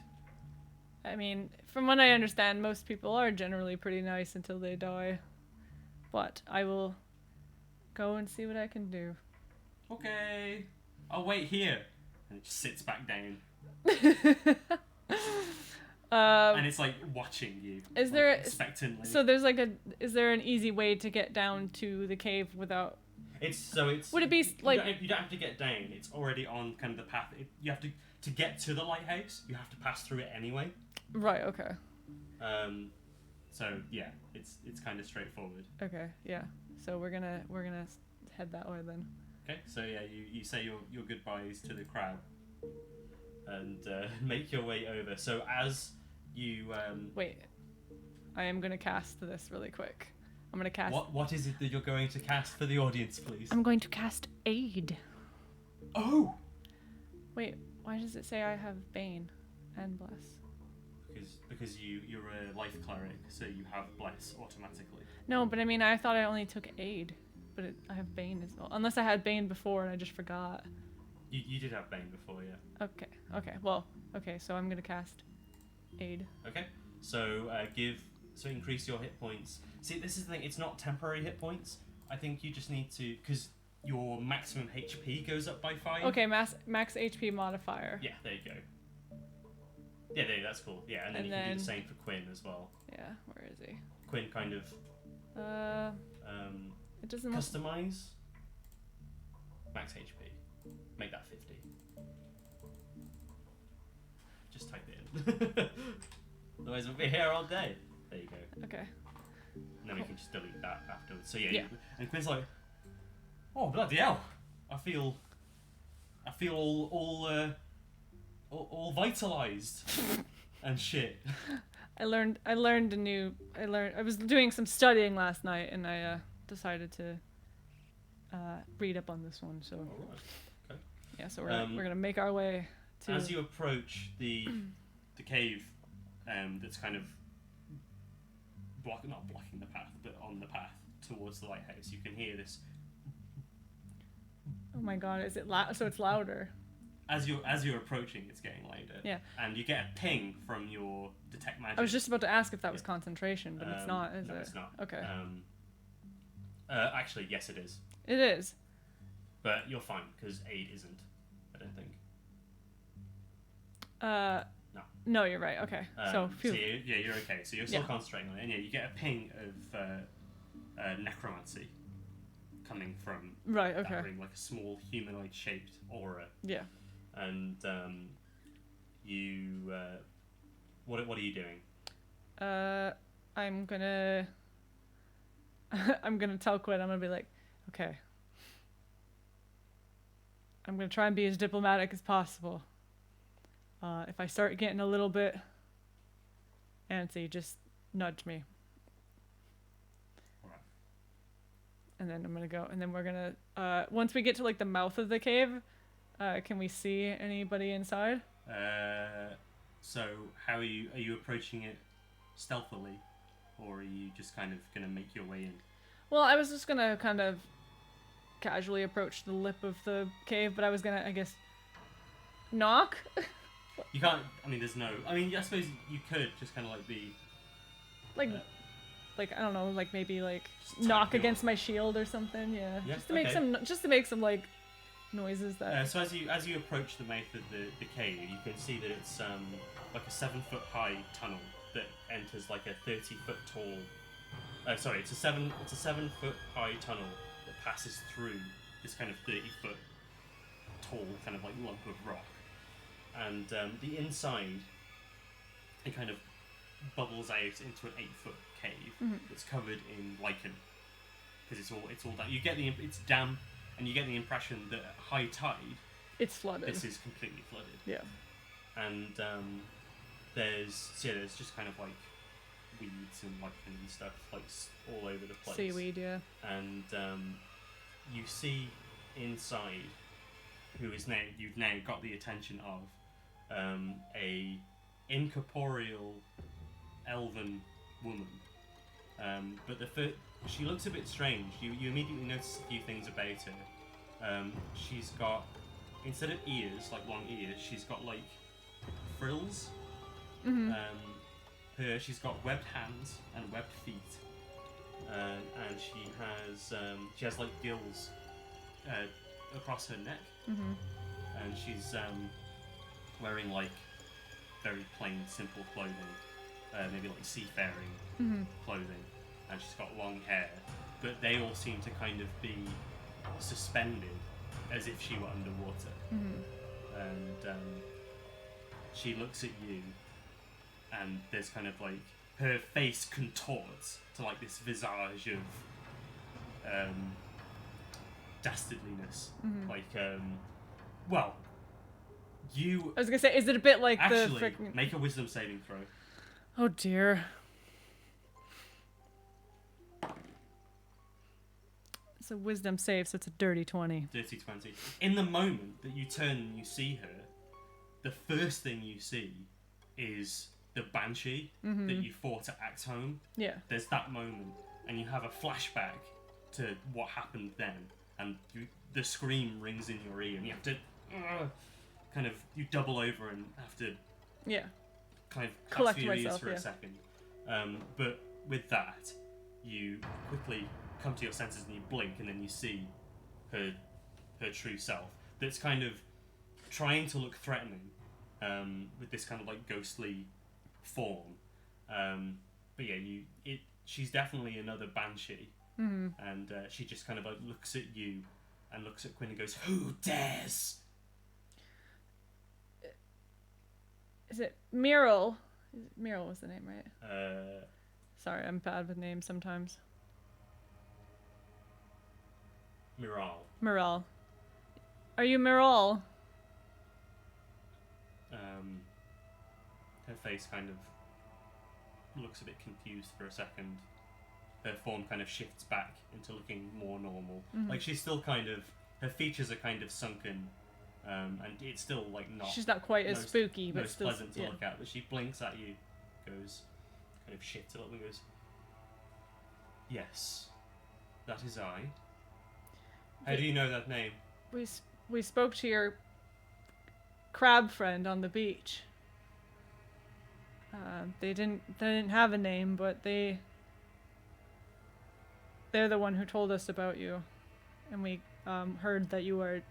I mean, from what I understand, most people are generally pretty nice until they die. But I will go and see what I can do. Okay. I'll wait here. And it just sits back down. And it's like watching you. Is like, there expectantly? So there's like is there an easy way to get down to the cave without? It's. Would it be like? You don't have to get down. It's already on kind of the path. You have to get to the lighthouse. You have to pass through it anyway. Right. Okay. So yeah, it's kind of straightforward. Okay. Yeah. So we're gonna head that way then. Okay. So yeah, you say your goodbyes to the crab, and make your way over. So as you Wait, I am gonna cast this really quick. I'm gonna cast. What is it that you're going to cast for the audience, please? I'm going to cast Aid. Oh. Wait, why does it say I have Bane and Bless? Because you're a life cleric, so you have bless automatically. No, but I mean I thought I only took Aid, but I have Bane as well. Unless I had Bane before and I just forgot. You did have Bane before, yeah. Okay. Well, okay. So I'm gonna cast Aid. Okay. So increase your hit points. See, this is the thing. It's not temporary hit points. I think you just need to because your maximum HP goes up by 5. Okay, max HP modifier. Yeah, there you go. Yeah, that's cool. Yeah, and then you can do the same for Quinn as well. Yeah, where is he? Quinn kind of. It doesn't. Customize. Max HP. Make that 50. Just type it in. Otherwise, we'll be here all day. There you go. Okay. And then we can just delete that afterwards. So yeah. Yeah. And Quinn's like, oh bloody hell! I feel all vitalized and shit. I was doing some studying last night and I decided to read up on this one. So. All right. Okay. Yeah. So we're gonna make our way to. As you approach the cave, that's kind of not blocking the path, but on the path towards the lighthouse, you can hear this. Oh my god! Is it loud? So it's louder. As you're approaching, it's getting louder. Yeah. And you get a ping from your detect magic. I was just about to ask if that was concentration, but it's not, is it? No, it's not. Okay. Actually, yes, it is. It is. But you're fine because Aid isn't. I don't think. No. No, you're right. Okay. So you're okay. So you're still concentrating on it, and yeah, you get a ping of necromancy coming from right. Okay. that ring, like a small humanoid-shaped aura. Yeah. And you, what are you doing? I'm gonna tell Quinn. I'm gonna be like, okay. I'm gonna try and be as diplomatic as possible. If I start getting a little bit antsy, just nudge me. Alright. And then I'm gonna go, and then we're gonna, once we get to like the mouth of the cave, can we see anybody inside? So how are you approaching it stealthily, or are you just kind of gonna make your way in? Well, I was just gonna kind of casually approach the lip of the cave, but I was gonna, I guess, knock. You can't. I mean, there's no. I mean, I suppose you could just kind of like be. Like I don't know, like maybe like knock against my shield or something. Yeah. Just to make some like noises that. So as you approach the mouth of the cave, you can see that it's like a 7-foot high tunnel that enters like a 30-foot tall. Sorry, it's a 7-foot high tunnel that passes through this kind of 30-foot tall kind of like lump of rock, and the inside it kind of bubbles out into an 8-foot cave that's covered in lichen because it's all damp. It's damp, and you get the impression that at high tide it's flooded. This is completely flooded. Yeah. And there's just kind of like weeds and lichen and stuff like all over the place. Seaweed, yeah. And you see inside, who is now you've now got the attention of, a incorporeal elven woman. But she looks a bit strange. You immediately notice a few things about her. She's got, instead of ears, like long ears, she's got like frills. Mm-hmm. She's got webbed hands and webbed feet, and she has like gills across her neck, Mm-hmm. and she's wearing like very plain, simple clothing, maybe like seafaring Mm-hmm. clothing, and she's got long hair, but they all seem to kind of be suspended as if she were underwater. Mm-hmm. And she looks at you, and there's kind of like her face contorts to like this visage of dastardliness. Mm-hmm. Like, well, you I was gonna say, is it a bit like actually the freaking... make a wisdom saving throw. Oh dear. It's a wisdom save, so it's a dirty 20. Dirty 20. In the moment that you turn and you see her, the first thing you see is the banshee Mm-hmm. that you fought at Axe Home. Yeah. There's that moment, and you have a flashback to what happened then, and the scream rings in your ear, and you have to kind of, you double over and have to Yeah. kind of Collect clasp your ears myself, for yeah. a second. But with that, you quickly come to your senses and you blink, and then you see her true self. That's kind of trying to look threatening, with this kind of like ghostly form. But yeah, she's definitely another banshee, Mm-hmm. and she just kind of like looks at you and looks at Quinn and goes, "Who dares?" Is it Mural? Mural was the name, right? Uh, Sorry, I'm bad with names sometimes. Miral. Mural. Are you Mural? Her face kind of looks a bit confused for a second. Her form kind of shifts back into looking more normal. Mm-hmm. Like she's still kind of, her features are kind of sunken, and it's still like not. She's not quite as most- spooky, but most still pleasant to yeah. look at. But she blinks at you, goes, kind of shifts a little, and goes, "Yes, that is I. How do you know that name?" We spoke to your crab friend on the beach. They didn't have a name, but they're the one who told us about you, and we heard that you were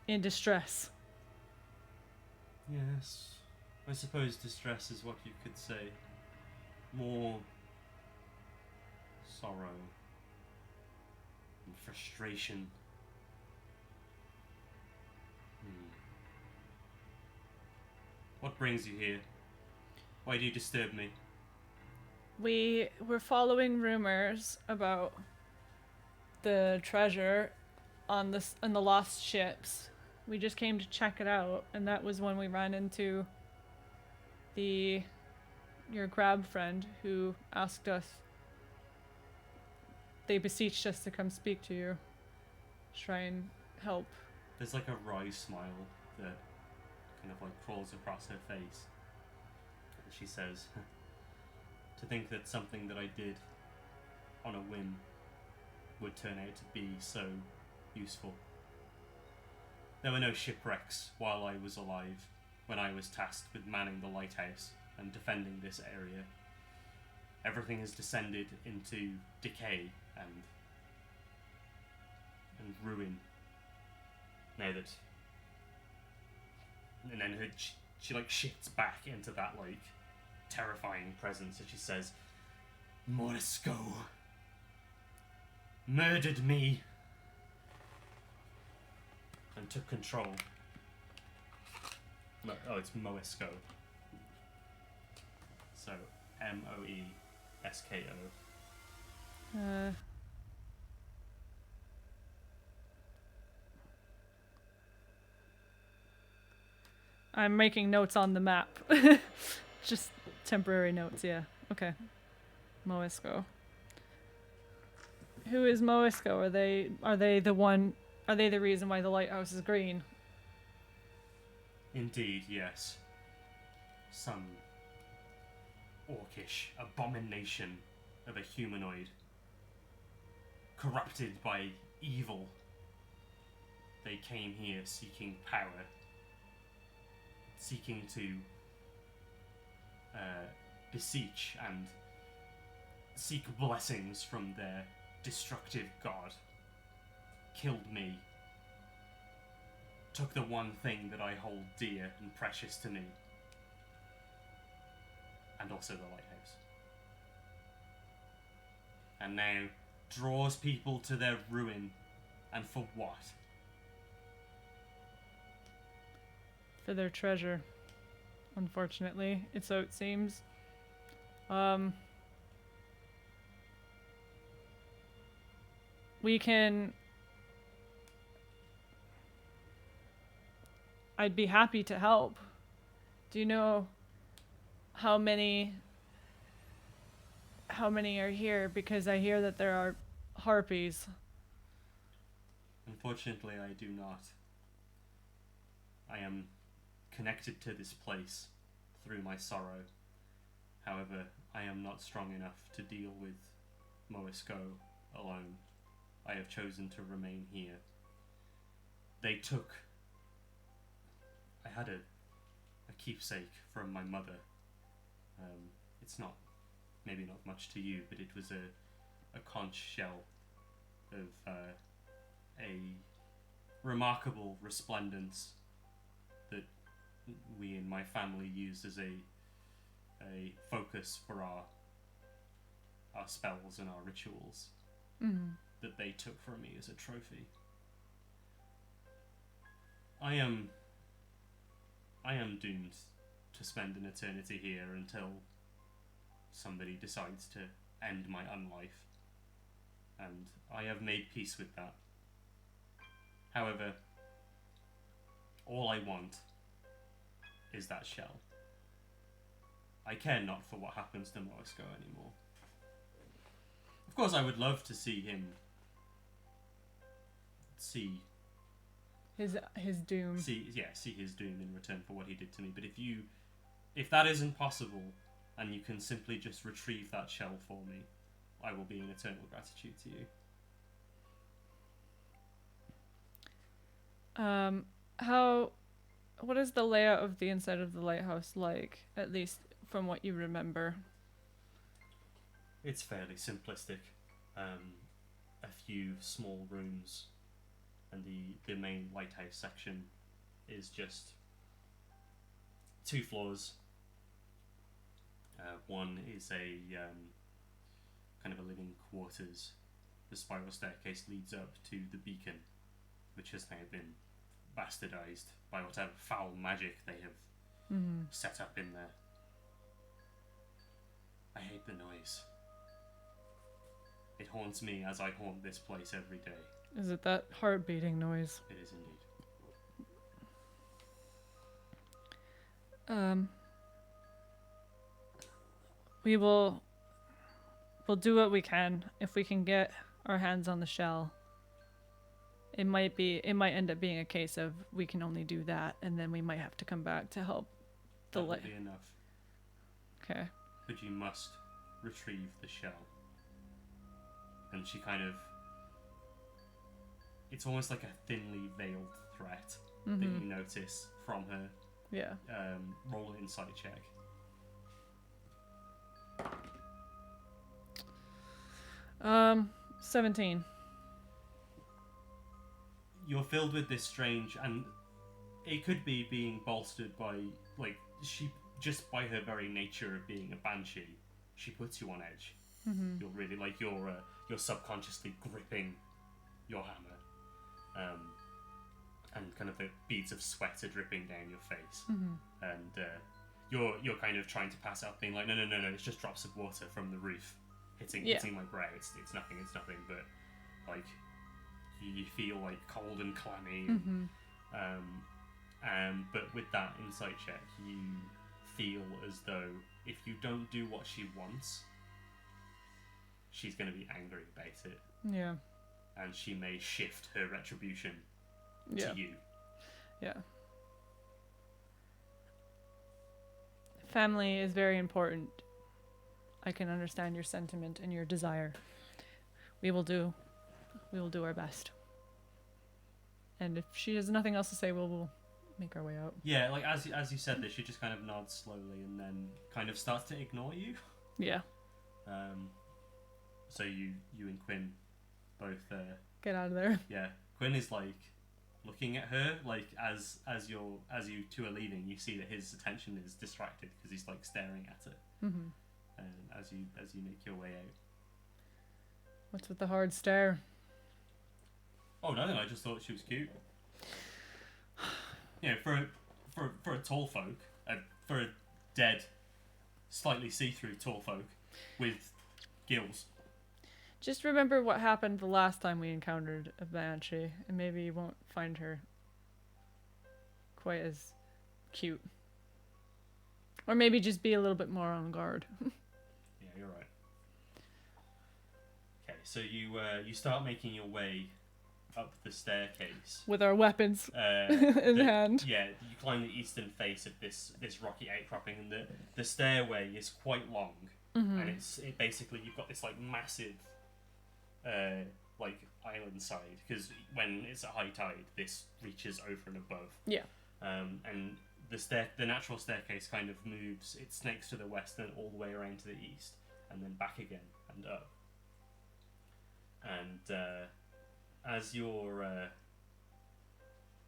in distress. Yes, I suppose distress is what you could say. More sorrow and frustration. What brings you here? Why do you disturb me? We were following rumors about the treasure on the lost ships. We just came to check it out, and that was when we ran into your crab friend who asked us. They beseeched us to come speak to you, try and help. There's like a wry smile that kind of like crawls across her face. And she says, "To think that something that I did on a whim would turn out to be so useful. There were no shipwrecks while I was alive, when I was tasked with manning the lighthouse and defending this area. Everything has descended into decay and ruin. Now that..." And then she like shifts back into that like terrifying presence, and she says, "Morisco murdered me and took control." Oh, it's Moesco. So Moesko. I'm making notes on the map. Just temporary notes, yeah. Okay. Moisco. Who is Moisco? Are they the reason why the lighthouse is green? Indeed, yes. Some orcish abomination of a humanoid, corrupted by evil. They came here seeking power, seeking to beseech and seek blessings from their destructive god. Killed me. Took the one thing that I hold dear and precious to me. And also the lighthouse. And now draws people to their ruin. And for what? For their treasure. Unfortunately, so it seems. We can... I'd be happy to help. Do you know how many are here? Because I hear that there are harpies. Unfortunately, I do not. I am connected to this place through my sorrow. However, I am not strong enough to deal with Moisco alone. I have chosen to remain here. They took... I had a keepsake from my mother. It's not, maybe not much to you, but it was a conch shell of a remarkable resplendence that we in my family used as a focus for our spells and our rituals. Mm-hmm. That they took from me as a trophy. I am doomed to spend an eternity here until somebody decides to end my unlife, and I have made peace with that. However, all I want is that shell. I care not for what happens to Moisco anymore. Of course, I would love to see him see his doom. See his doom in return for what he did to me. But if that isn't possible, and you can simply just retrieve that shell for me, I will be in eternal gratitude to you. What is the layout of the inside of the lighthouse like, at least from what you remember? It's fairly simplistic. A few small rooms, and the main lighthouse section is just 2 floors. One is a kind of a living quarters. The spiral staircase leads up to the beacon, which has now been bastardized by whatever foul magic they have set up in there. I hate the noise. It haunts me as I haunt this place every day. Is it that heart beating noise? It is indeed. We'll do what we can. If we can get our hands on the shell, it might end up being a case of we can only do that, and then we might have to come back to help the That will be enough. Okay. But you must retrieve the shell. And she kind of... It's almost like a thinly veiled threat that you notice from her. Yeah. Roll an insight check. 17. You're filled with this strange, and it could be being bolstered by, like, she, just by her very nature of being a banshee, she puts you on edge. You're really, like, you're subconsciously gripping your hammer. And kind of the beads of sweat are dripping down your face. And you're kind of trying to pass out, being like, no, it's just drops of water from the roof hitting my brow. It's nothing, but like you feel like cold and clammy. But with that insight check, you feel as though if you don't do what she wants, she's going to be angry about it. Yeah. And she may shift her retribution Yeah. to you. Yeah. Family is very important. I can understand your sentiment and your desire. We will do our best. And if she has nothing else to say, we'll make our way out. Yeah, like as you said this, she just kind of nods slowly and then kind of starts to ignore you. Yeah. So you and Quinn both Get out of there. yeah. Quinn is like looking at her, like as you two are leaving, you see that his attention is distracted because he's like staring at it. Mm-hmm. As you make your way out. What's with the hard stare? Oh, nothing. I just thought she was cute. You know, for a tall folk, for a dead, slightly see-through tall folk with gills. Just remember what happened the last time we encountered a banshee, and maybe you won't find her quite as cute. Or maybe just be a little bit more on guard. Yeah, you're right. Okay, so you start making your way up the staircase With our weapons in hand. Yeah, you climb the eastern face of this rocky outcropping, and the stairway is quite long, and it basically you've got this like massive like island side, because when it's at high tide, this reaches over and above. Yeah. And the natural staircase kind of moves. It snakes to the west and all the way around to the east, and then back again and up. And as you're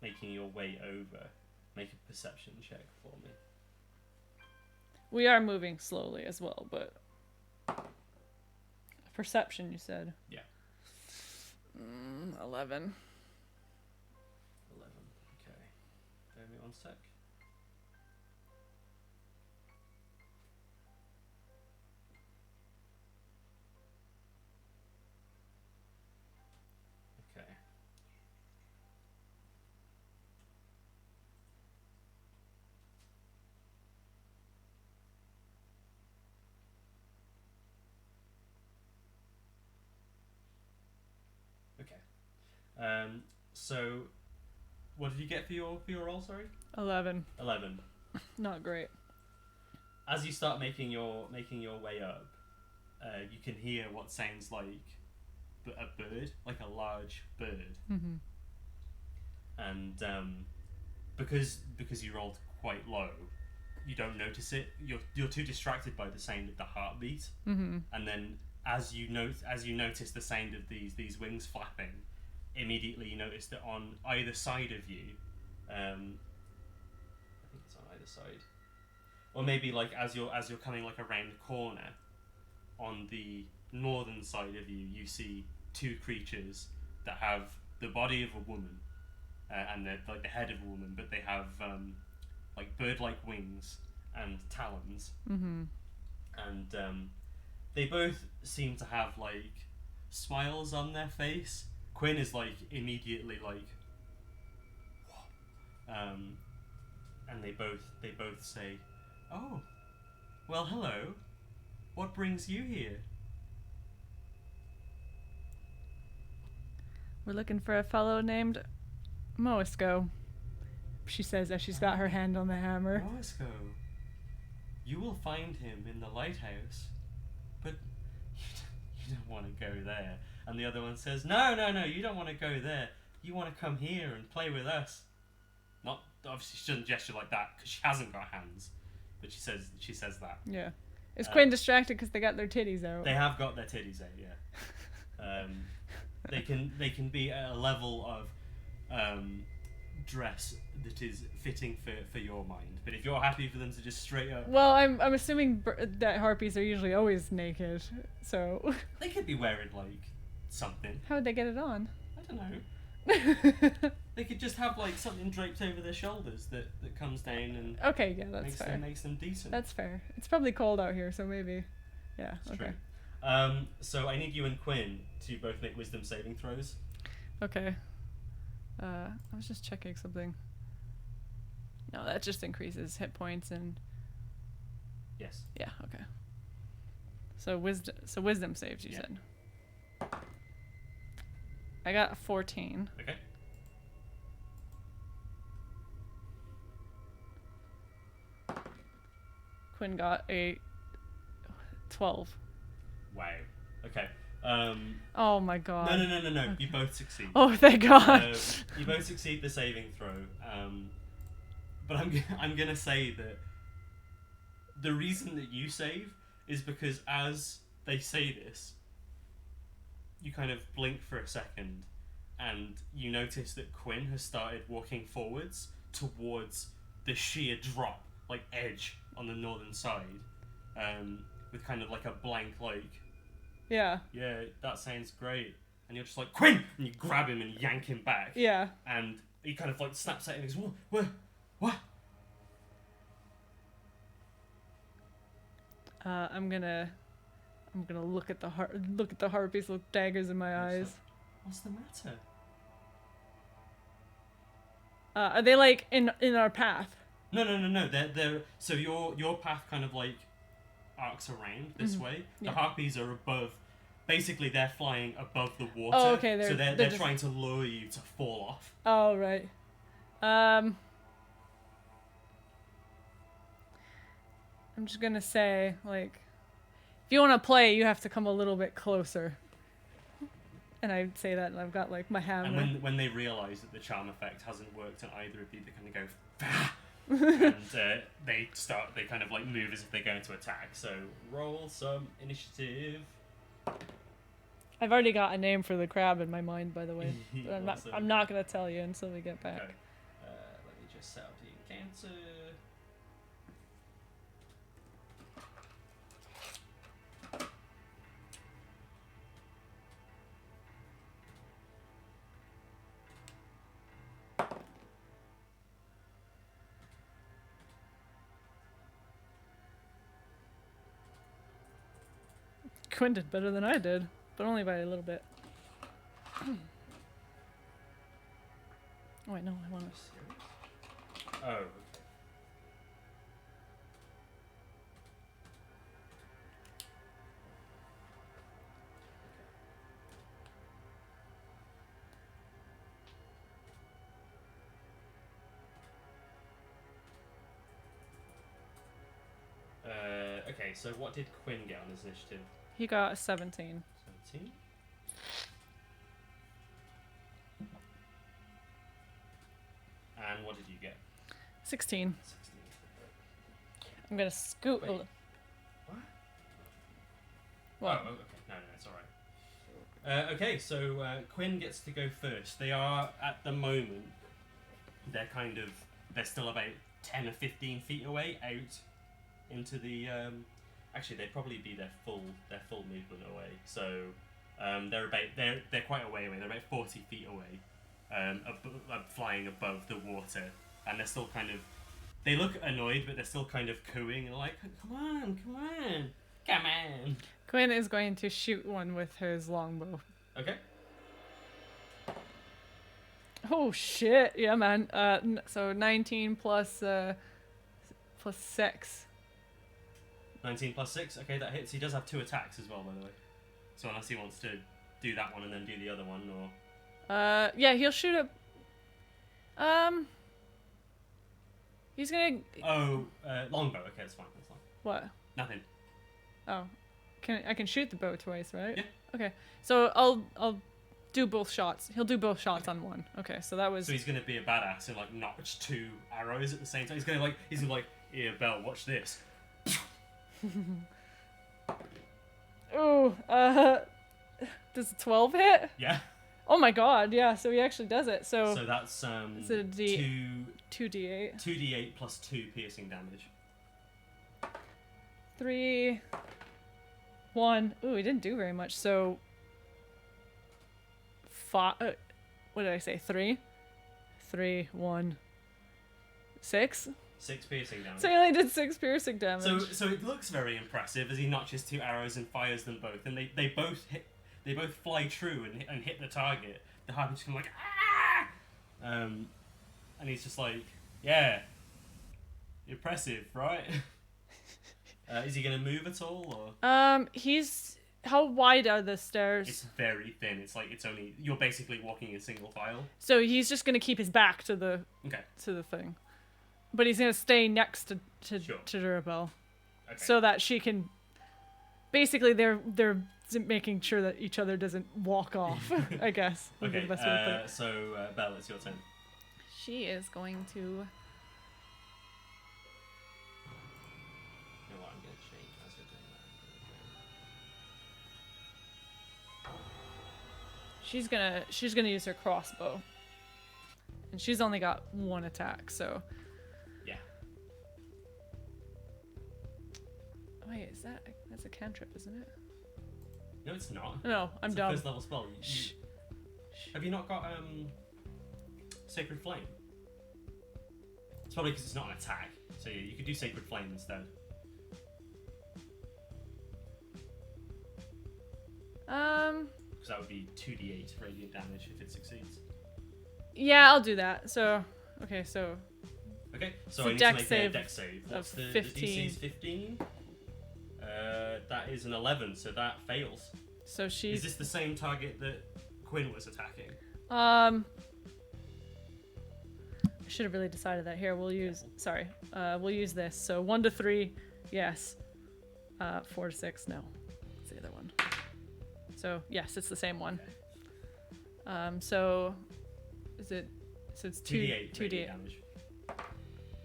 making your way over, make a perception check for me. We are moving slowly as well, but perception, you said. Yeah. 11. 11. Okay. Bear me 1 sec. Okay. So, what did you get for your roll? Sorry. 11. 11. Not great. As you start making your way up, you can hear what sounds like a bird, like a large bird. Mm-hmm. And because you rolled quite low, you don't notice it. You're too distracted by the sound of the heartbeat. Mm-hmm. And then as you notice the sound of these wings flapping, immediately you notice that on either side of you, I think it's on either side, or maybe like as you're coming like around the corner, on the northern side of you, you see two creatures that have the body of a woman, and they're like the head of a woman, but they have like bird-like wings and talons. Mm-hmm. And they both seem to have like smiles on their face. Quinn is like immediately like, what? And they both say, "Oh, well, hello. What brings you here?" We're looking for a fellow named Moisco, she says as she's got her hand on the hammer. Moisco. You will find him in the lighthouse, but you don't want to go there. And the other one says, no, you don't want to go there. You want to come here and play with us. Not, obviously she doesn't gesture like that because she hasn't got hands, but she says that. Yeah. Is Quinn distracted because they got their titties out? They have got their titties out, yeah. They can be at a level of dress that is fitting for your mind. But if you're happy for them to just straight up... Well, I'm assuming that harpies are usually always naked, so... They could be wearing, like, something. How would they get it on? I don't know. They could just have, like, something draped over their shoulders that comes down and... Okay, yeah, that's fair. Makes them decent. That's fair. It's probably cold out here, so maybe... Yeah, It's okay. True. So I need you and Quinn to both make wisdom saving throws. Okay. I was just checking something. No, that just increases hit points and Yes. Yeah. Okay. So wisdom saves. You said. I got a 14. Okay. Quinn got a 12. Wow. Okay. Oh my god. No. You both succeed. Oh, thank god. You both succeed the saving throw. But I'm gonna say that the reason that you save is because as they say this, you kind of blink for a second, and you notice that Quinn has started walking forwards towards the sheer drop, like edge on the northern side, with kind of like a blank, like, Yeah. yeah, that sounds great. And you're just like, Quinn! And you grab him and yank him back. Yeah. And he kind of like snaps at him and goes, what? I'm gonna look at the harpies with daggers in my eyes. What's the matter? Are they like in our path? No. They're so your path kind of like arcs around this way. The harpies are above. Basically, they're flying above the water. Oh, okay. So they're just trying to lure you to fall off. Oh, right. I'm just gonna say, like, if you want to play, you have to come a little bit closer. And I say that, and I've got like my hammer. And when they realise that the charm effect hasn't worked on either of you, they kind of go, bah! And they kind of like move as if they're going to attack. So roll some initiative. I've already got a name for the crab in my mind, by the way. But Awesome. I'm not gonna tell you until we get back. Okay. Let me just set up the encounter. Quinn did better than I did, but only by a little bit. Oh wait, no, I want to. Oh. Okay, so what did Quinn get on his initiative? He got a 17. 17. And what did you get? 16. 16. I'm gonna scoot. Wait. What? What? Oh, okay. No, it's alright. Okay, so Quinn gets to go first. They are, at the moment, they're still about 10 or 15 feet away out into the, actually they'd probably be their full movement away. So they're quite a way away. They're about 40 feet away, flying above the water, and they're still kind of, they look annoyed, but they're still kind of cooing and like, come on. Quinn is going to shoot one with his longbow. Okay. Oh shit! Yeah, man. So 19 plus 6. 19 plus 6. Okay, that hits. He does have 2 attacks as well, by the way. So unless he wants to do that one and then do the other one, or Yeah, he'll shoot a. He's gonna. longbow. Okay, that's fine. That's fine. What? Nothing. Oh, I can shoot the bow twice, right? Yeah. Okay, so I'll do both shots. He'll do both shots on one. Okay, so that was. So he's gonna be a badass and like notch 2 arrows at the same time. He's gonna like, here, Belle, watch this. Ooh, does a 12 hit? Yeah. Oh my god, yeah. So he actually does it. So that's it's a 2d8. 2d8 plus 2 piercing damage. 3, 1. Ooh, he didn't do very much. So 5. What did I say? 3, 1, 6. 6 piercing damage. So he only did 6 piercing damage. So it looks very impressive as he notches 2 arrows and fires them both, and they both hit. They both fly true and hit the target. The harpy just kind of like, ah! And he's just like, yeah, impressive, right? Is he gonna move at all, or? He's how wide are the stairs? It's very thin. It's like you're basically walking in single file. So he's just gonna keep his back to the thing, but he's gonna stay next to Durabelle, so that she can. Basically, they're making sure that each other doesn't walk off. I guess. Okay. The best way to put it. So Belle, it's your turn. She is going to. You know what? I'm gonna change as you're doing that. She's gonna use her crossbow, and she's only got one attack, so. Yeah. Wait, that's a cantrip, isn't it? No, it's not. No, I'm it's dumb. a first level spell. Have you not got Sacred Flame? It's probably because it's not an attack. So yeah, you could do Sacred Flame instead. Because that would be 2d8 radiant damage if it succeeds. Yeah, I'll do that. So, okay, so. Okay, so It's I a need dex to make save a dex save. What's of the 15. DC is 15? That is an 11, so that fails. So she. Is this the same target that Quinn was attacking? I should have really decided that. Here, we'll use. Sorry. We'll use this. So 1 to 3, yes. 4 to 6, no. It's the other one. So yes, it's the same one. So is it? So it's 2d8 damage.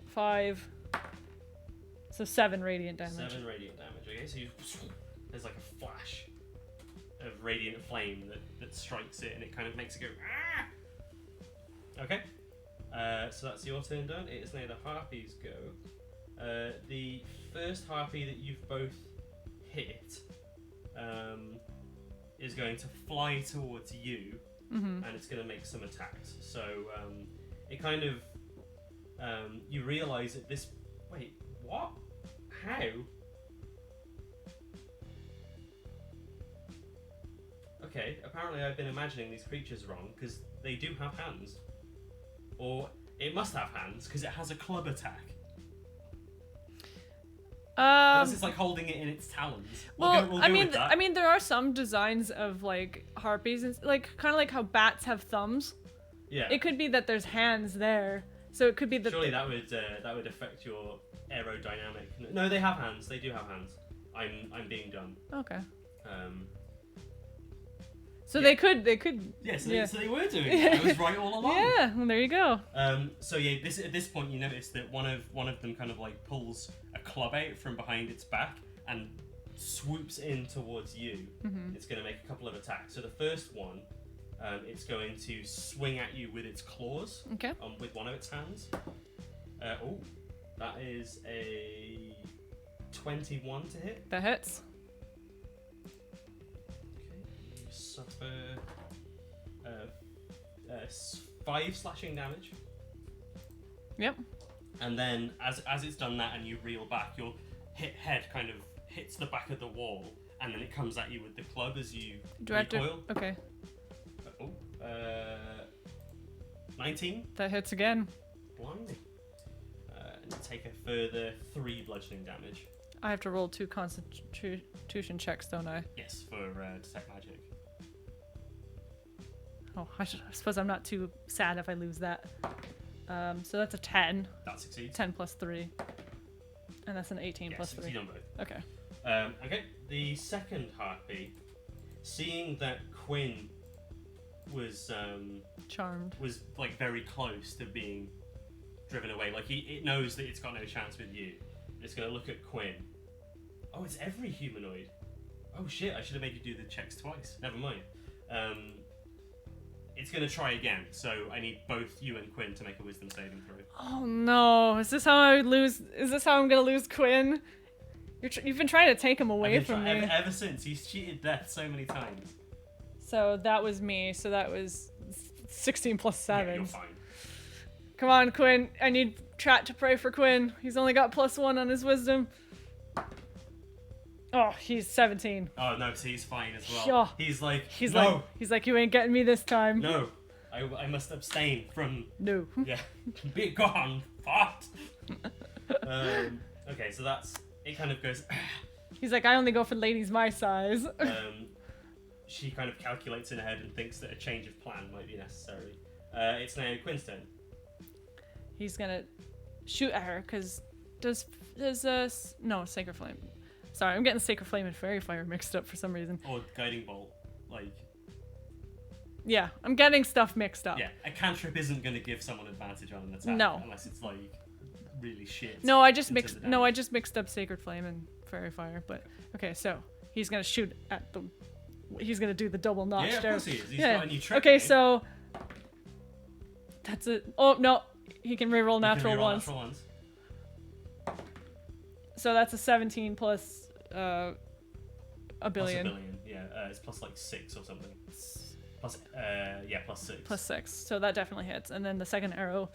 5. So 7 radiant damage. 7 radiant damage. Okay, so there's like a flash of radiant flame that strikes it, and it kind of makes it go. Ah! Okay. So that's your turn done. It is now the harpies go. The first harpy that you've both hit is going to fly towards you, and it's going to make some attacks. So it kind of you realise at this. Wait, what? How? Okay, apparently I've been imagining these creatures wrong, because they do have hands. Or it must have hands, because it has a club attack. Unless it's like holding it in its talons. Well, we'll I go mean, with that. I mean, there are some designs of like harpies, and like kind of like how bats have thumbs. Yeah. It could be that there's hands there, so it could be that. Surely that would affect your aerodynamic. No, they have hands. They do have hands. I'm being dumb. Okay. So yeah. they could. Yeah, so they were doing it. I was right all along. Yeah, well, there you go. So yeah, at this point you notice that one of them kind of like pulls a club out from behind its back and swoops in towards you. It's going to make a couple of attacks. So the first one, it's going to swing at you with its claws. Okay. With one of its hands. That is a 21 to hit. That hits. Suffer 5 slashing damage. Yep. And then as it's done that and you reel back, your head kind of hits the back of the wall, and then it comes at you with the club as you recoil. Okay. 19. That hits again. Blimey. And you take a further 3 bludgeoning damage. I have to roll 2 constitution checks, don't I? Yes, for detect magic. Oh, I suppose I'm not too sad if I lose that. So that's a 10. That succeeds. 10 plus 3. And that's an 18 plus 3. Succeed on both. Okay. Okay, the second harpy, seeing that Quinn was charmed, was like very close to being driven away, like it knows that it's got no chance with you. It's gonna look at Quinn. Oh, it's every humanoid. Oh shit! I should have made you do the checks twice. Never mind. It's gonna try again, so I need both you and Quinn to make a wisdom saving throw. Oh no! Is this how I lose? Is this how I'm gonna lose Quinn? You've been trying to take him away from me ever since. He's cheated death so many times. So that was me. So that was 16 plus 7. Yeah, you're fine. Come on, Quinn. I need Trat to pray for Quinn. He's only got +1 on his wisdom. Oh, he's 17. Oh no, so he's fine as well. Yeah. He's like, you ain't getting me this time. No, I must abstain from. No. Yeah, be gone, fart. Okay, so that's it kind of goes. He's like, I only go for ladies my size. She kind of calculates in her head and thinks that a change of plan might be necessary. It's now Quinn's turn. He's gonna shoot at her because no, Sacred Flame. Sorry, I'm getting Sacred Flame and Fairy Fire mixed up for some reason. Or Guiding Bolt, like. Yeah, I'm getting stuff mixed up. Yeah, a cantrip isn't going to give someone advantage on an attack. No. Unless it's like really shit. No, I just mixed up Sacred Flame and Fairy Fire. But okay, so he's gonna shoot at the. He's gonna do the double notch. Yeah, of course he is. He's got a new trick. Okay, so that's it. Oh no, he can reroll natural ones. So that's a 17 plus a billion. Plus a billion, yeah. It's plus like 6 or something. Plus 6. Plus 6. So that definitely hits. And then the second arrow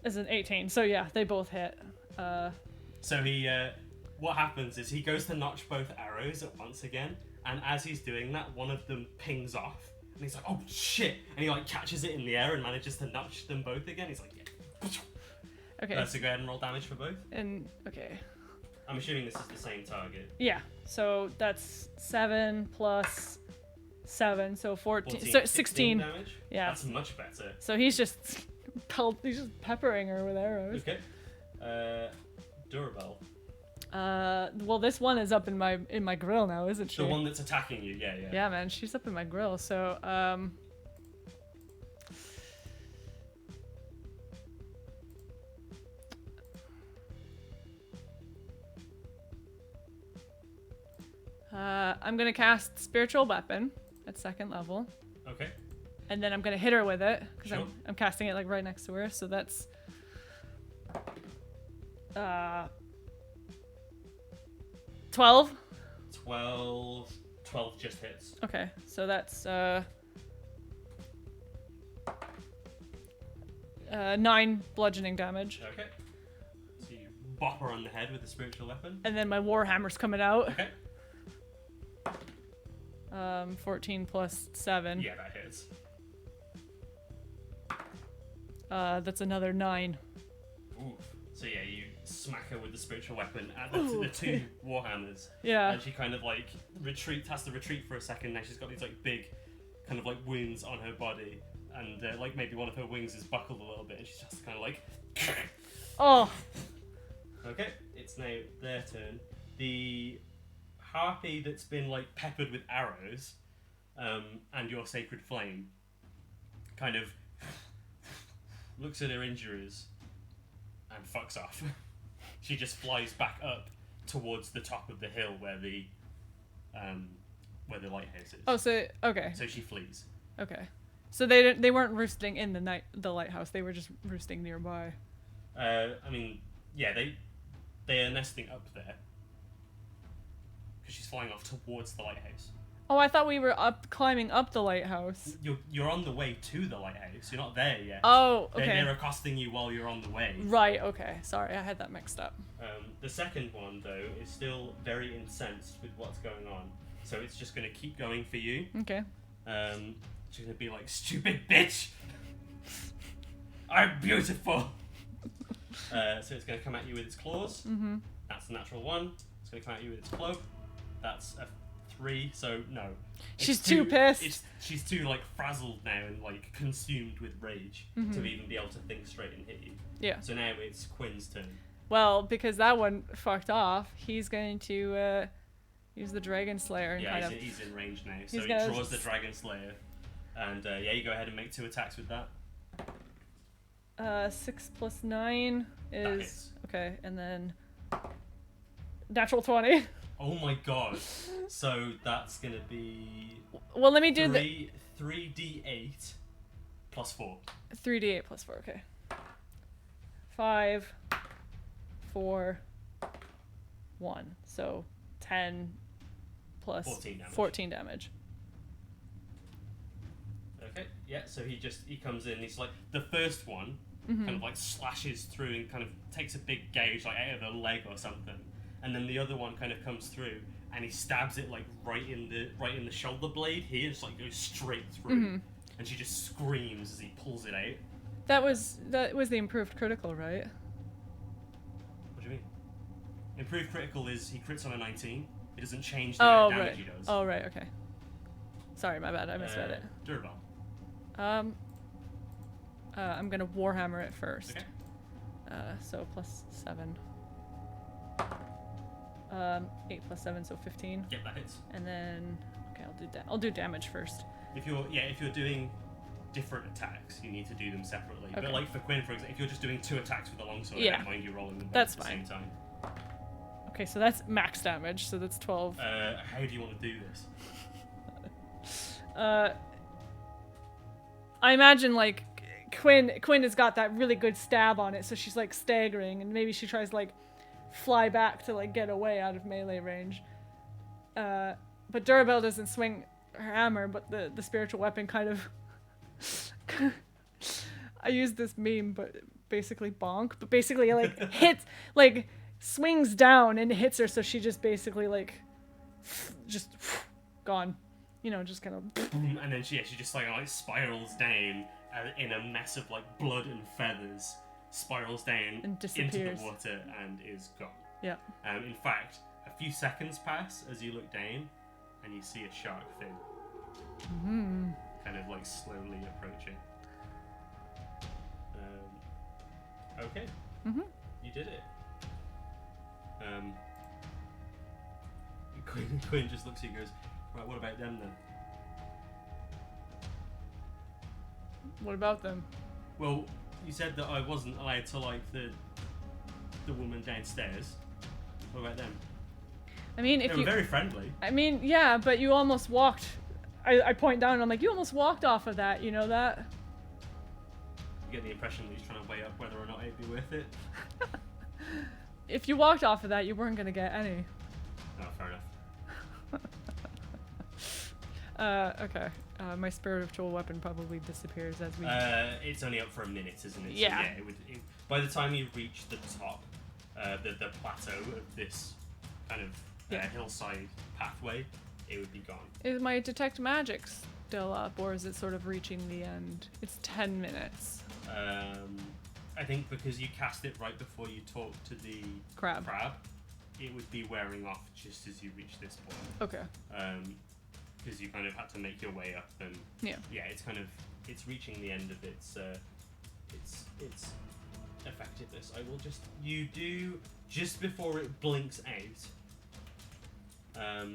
is an 18. So yeah, they both hit. So he, what happens is he goes to notch both arrows at once again, and as he's doing that, one of them pings off, and he's like, oh shit! And he like catches it in the air and manages to notch them both again. He's like, yeah. Okay. So go ahead and roll damage for both. And okay. I'm assuming this is the same target. Yeah. So that's 7 plus 7, so 14. 14 So 16 damage. Yeah. That's much better. So he's just peppering her with arrows. Okay. Durabelle. Well, this one is up in my grill now, isn't she? The one that's attacking you, yeah. Yeah, man, she's up in my grill. So, I'm gonna cast Spiritual Weapon at 2nd level. Okay. And then I'm gonna hit her with it because Sure. I'm casting it like right next to her. So that's 12. 12 just hits. Okay, so that's 9 bludgeoning damage. Okay. So you bop her on the head with the spiritual weapon. And then my Warhammer's coming out. Okay. 14 plus 7. Yeah, that hits. That's another 9. Oof. So yeah, you smack her with the spiritual weapon at the two warhammers. Yeah. And she kind of like has to retreat for a second. Now she's got these like big, kind of like wounds on her body, and like maybe one of her wings is buckled a little bit, and she's just kind of like. Oh. Okay, it's now their turn. The harpy that's been like peppered with arrows, and your sacred flame, kind of looks at her injuries and fucks off. She just flies back up towards the top of the hill where the lighthouse is. Oh, so okay. So she flees. Okay. So they weren't roosting in the lighthouse. They were just roosting nearby. I mean, yeah, they are nesting up there because she's flying off towards the lighthouse. Oh, I thought we were climbing up the lighthouse. You're on the way to the lighthouse. You're not there yet. Oh, okay. They're accosting you while you're on the way. Right. Okay. Sorry, I had that mixed up. The second one though is still very incensed with what's going on, so it's just gonna keep going for you. Okay. She's gonna be like, "Stupid bitch! I'm beautiful." So it's gonna come at you with its claws. Mm-hmm. That's a natural 1. It's gonna come at you with its club. That's a 3. So no. She's too pissed. She's too like frazzled now and like consumed with rage to even be able to think straight and hit you. Yeah. So now it's Quinn's turn. Well, because that one fucked off, he's going to use the Dragon Slayer and kind of. He's in range now. So he draws the Dragon Slayer, and you go ahead and make 2 attacks with that. 6 plus 9 is That hits. okay, and then natural 20. Oh my god! So that's gonna be. Well, let me do 3d8 plus 4. 3d8 plus 4. Okay. 5, 4, 1. So 10 plus 14 damage. Okay, yeah, so he comes in, he's like, the first one kind of like slashes through and kind of takes a big gouge like out of her leg or something, and then the other one kind of comes through and he stabs it like right in the shoulder blade here, just like goes straight through, and she just screams as he pulls it out. That was the improved critical, right? What do you mean? Improved critical is he crits on a 19. It doesn't change the Oh, amount of damage right. he does. Oh, right, okay. Sorry, my bad. I misread it. Durabel. I'm gonna Warhammer it first. Okay. So +7. 8 + 7, so 15. Yep, that hits. And then, okay, I'll do damage first. If you're doing different attacks, you need to do them separately. Okay. But like for Quinn, for example, if you're just doing 2 attacks with the longsword, I Yeah. don't mind you rolling them both That's at the fine. same time. Okay, so that's max damage, so that's 12. How do you want to do this? I imagine like Quinn has got that really good stab on it, so she's like staggering, and maybe she tries to like fly back to like get away out of melee range. But Durabel doesn't swing her hammer, but the spiritual weapon kind of I used this meme, but basically bonk, but basically like hits, like swings down and hits her, so she just basically like just gone, you know, just kind of Boom, and then she just like spirals down in a mess of like blood and feathers, spirals down And into disappears. the water and is gone. yeah. In fact, a few seconds pass as you look down and you see a shark fin kind of like slowly approaching. Okay. You did it. Quinn just looks at you and goes, right, what about them then? What about them? Well, you said that I wasn't allowed to like the woman downstairs. What about them? I mean, They if were you, very friendly. I mean, yeah, but you almost walked. I point down and I'm like, you almost walked off of that. You know that? You get the impression that he's trying to weigh up whether or not it'd be worth it. If you walked off of that, you weren't gonna get any. Oh, fair enough. Okay. My spiritual weapon probably disappears as we. It's only up for a minute, isn't it? Yeah. So, yeah. By the time you reach the top, the plateau of this kind of hillside pathway, it would be gone. Is my detect magic still up, or is it sort of reaching the end? It's 10 minutes. I think because you cast it right before you talk to the Crab. it would be wearing off just as you reach this point. Okay. Because you kind of had to make your way up, and Yeah. it's reaching the end of its effectiveness. You do just before it blinks out.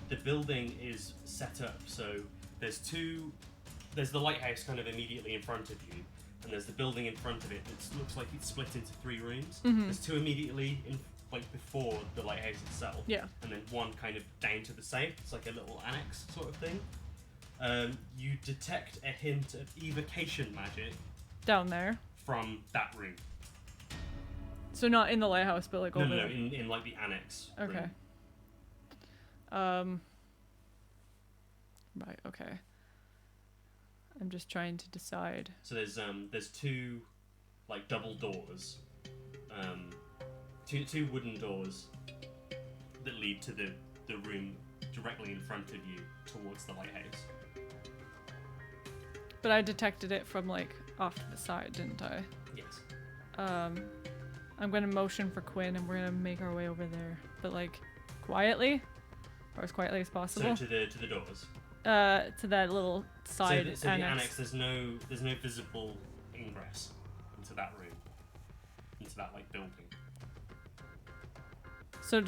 The building is set up so there's the lighthouse kind of immediately in front of you, and there's the building in front of it that looks like it's split into 3 rooms. There's 2 immediately in like before the lighthouse itself, Yeah. and then 1 kind of down to the south. It's like a little annex sort of thing. You detect a hint of evocation magic Down there. from that room. So not in the lighthouse, but like over No, there. in like the annex. Okay. Room. Right. Okay. I'm just trying to decide. So there's 2 like double doors, two wooden doors that lead to the room directly in front of you towards the lighthouse. But I detected it from like off to the side, didn't I? Yes. I'm gonna motion for Quinn, and we're gonna make our way over there, but like quietly, or as quietly as possible. So to the doors. To that little side So the annex. annex, there's no visible ingress into that room, into that like building. So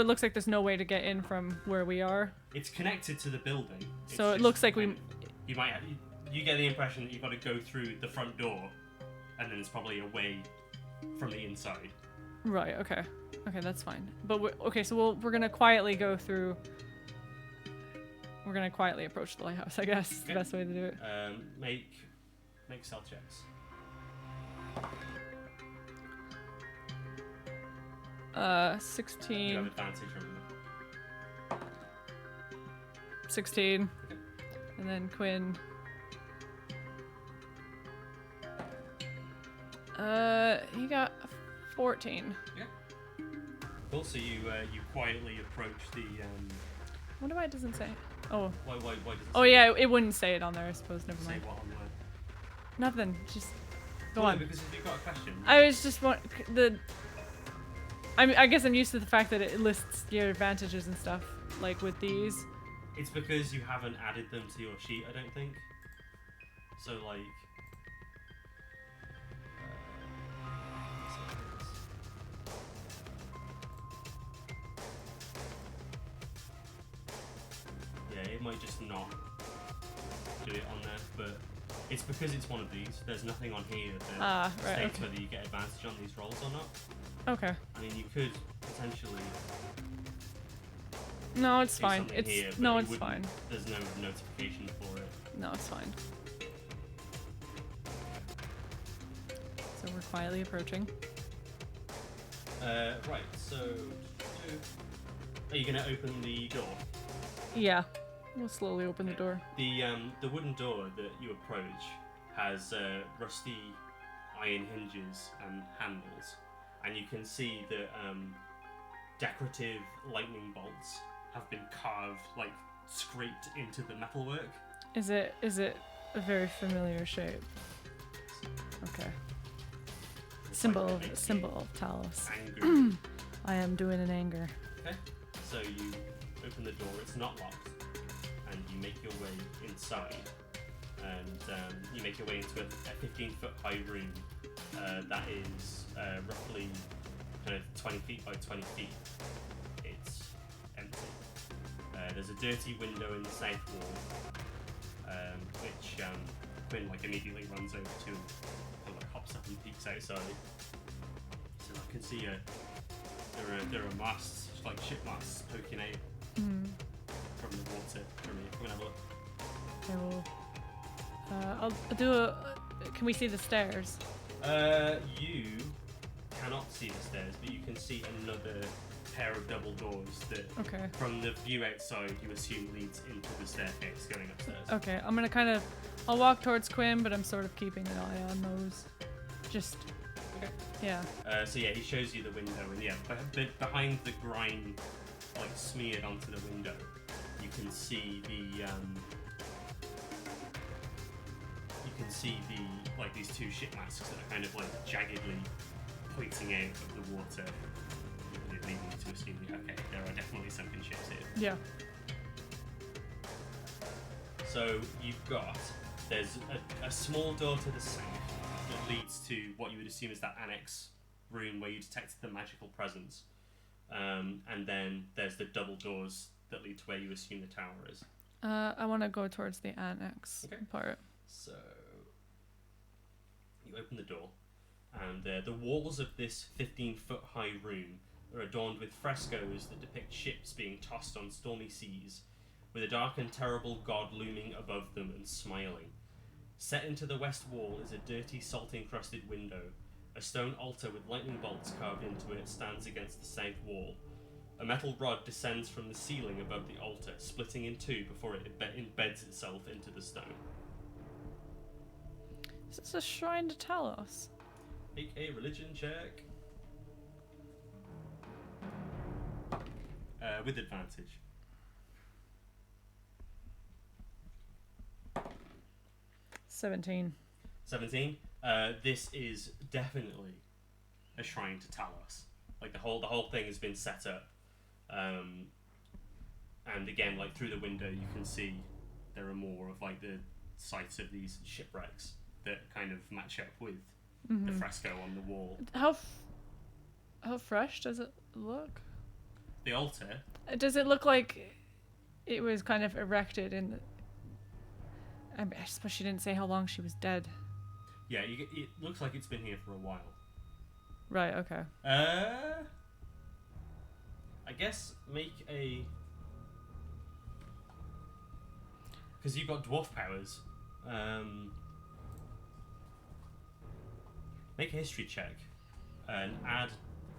it looks like there's no way to get in from where we are. It's connected to the building. It's So it just looks like kind of- you get the impression that you've got to go through the front door, and then it's probably away from the inside. Right. Okay. Okay, that's fine. But so we're gonna quietly go through. We're gonna quietly approach the lighthouse, I guess. Is the best way to do it. Make stealth checks. 16. You have advantage from 16. And then Quinn. He got 14. Also, you quietly approach the. Wonder why it doesn't say. Oh. Why does it Oh say, yeah, it wouldn't say it on there, I suppose. Never say mind. what on there? Nothing. Just go Well, on. no, because if you've got a question. I was just I guess I'm used to the fact that it lists your advantages and stuff, like with these. It's because you haven't added them to your sheet, I don't think. So, like... yeah, it might just not do it on there, but it's because it's one of these. There's nothing on here that states whether you get advantage on these rolls or not. Okay. I mean, you could potentially... No, it's fine. something It's here, but no, it it's wouldn't- fine. There's no notification for it. No, it's fine. So we're quietly approaching. Right, so... Are you going to open the door? Yeah. We'll slowly open the door. The wooden door that you approach has rusty iron hinges and handles, and you can see that decorative lightning bolts have been carved, like scraped into the metalwork. Is it a very familiar shape? Okay. Symbol of Talos. Angry. I am doing an anger. Okay, so you open the door. It's not locked, and you make your way inside. And you make your way into a 15-foot high room that is roughly kind of 20 feet by 20 feet. It's empty. There's a dirty window in the south wall, which Quinn like immediately runs over to and like hops up and peeks outside. So I can see there are masts, like ship masts, poking out from the water from here. I'm gonna have a look. I will. I'll do a. Can we see the stairs? You cannot see the stairs, but you can see another pair of double doors that, from the view outside, you assume leads into the staircase going upstairs. Okay, I'm gonna I'll walk towards Quinn, but I'm sort of keeping an eye on those. Just. Okay. Yeah. So yeah, he shows you the window, and yeah, behind the grime, like smeared onto the window, you can see like these two ship masks that are kind of like jaggedly pointing out of the water, leading you to assume, okay, there are definitely sunken ships here. Yeah. So there's a small door to the south that leads to what you would assume is that annex room where you detected the magical presence, and then there's the double doors that lead to where you assume the tower is. I want to go towards the annex part. So you open the door, and the walls of this 15-foot high room are adorned with frescoes that depict ships being tossed on stormy seas, with a dark and terrible god looming above them and smiling. Set into the west wall is a dirty, salt-encrusted window. A stone altar with lightning bolts carved into it stands against the south wall. A metal rod descends from the ceiling above the altar, splitting in two before it embeds itself into the stone. Is this a shrine to Talos? Make a religion check. With advantage. 17. 17. This is definitely a shrine to Talos. Like the whole thing has been set up, and again, like through the window, you can see there are more of like the sites of these shipwrecks that kind of match up with the fresco on the wall. How fresh does it look? The altar. Does it look like it was kind of erected in the... I suppose she didn't say how long she was dead. Yeah, it looks like it's been here for a while. Right, okay. I guess make a... Because you've got dwarf powers. Make a history check and add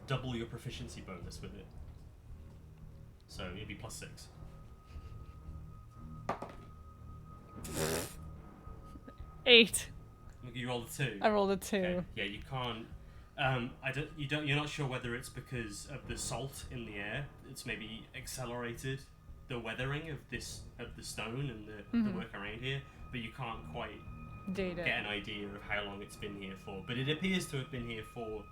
double your proficiency bonus with it. So it'd be +6. Eight. You rolled a 2. I rolled a 2. Okay. Yeah, you can't. You're not sure whether it's because of the salt in the air. It's maybe accelerated the weathering of the stone and the work around here, but you can't quite Data. get an idea of how long it's been here for. But it appears to have been here for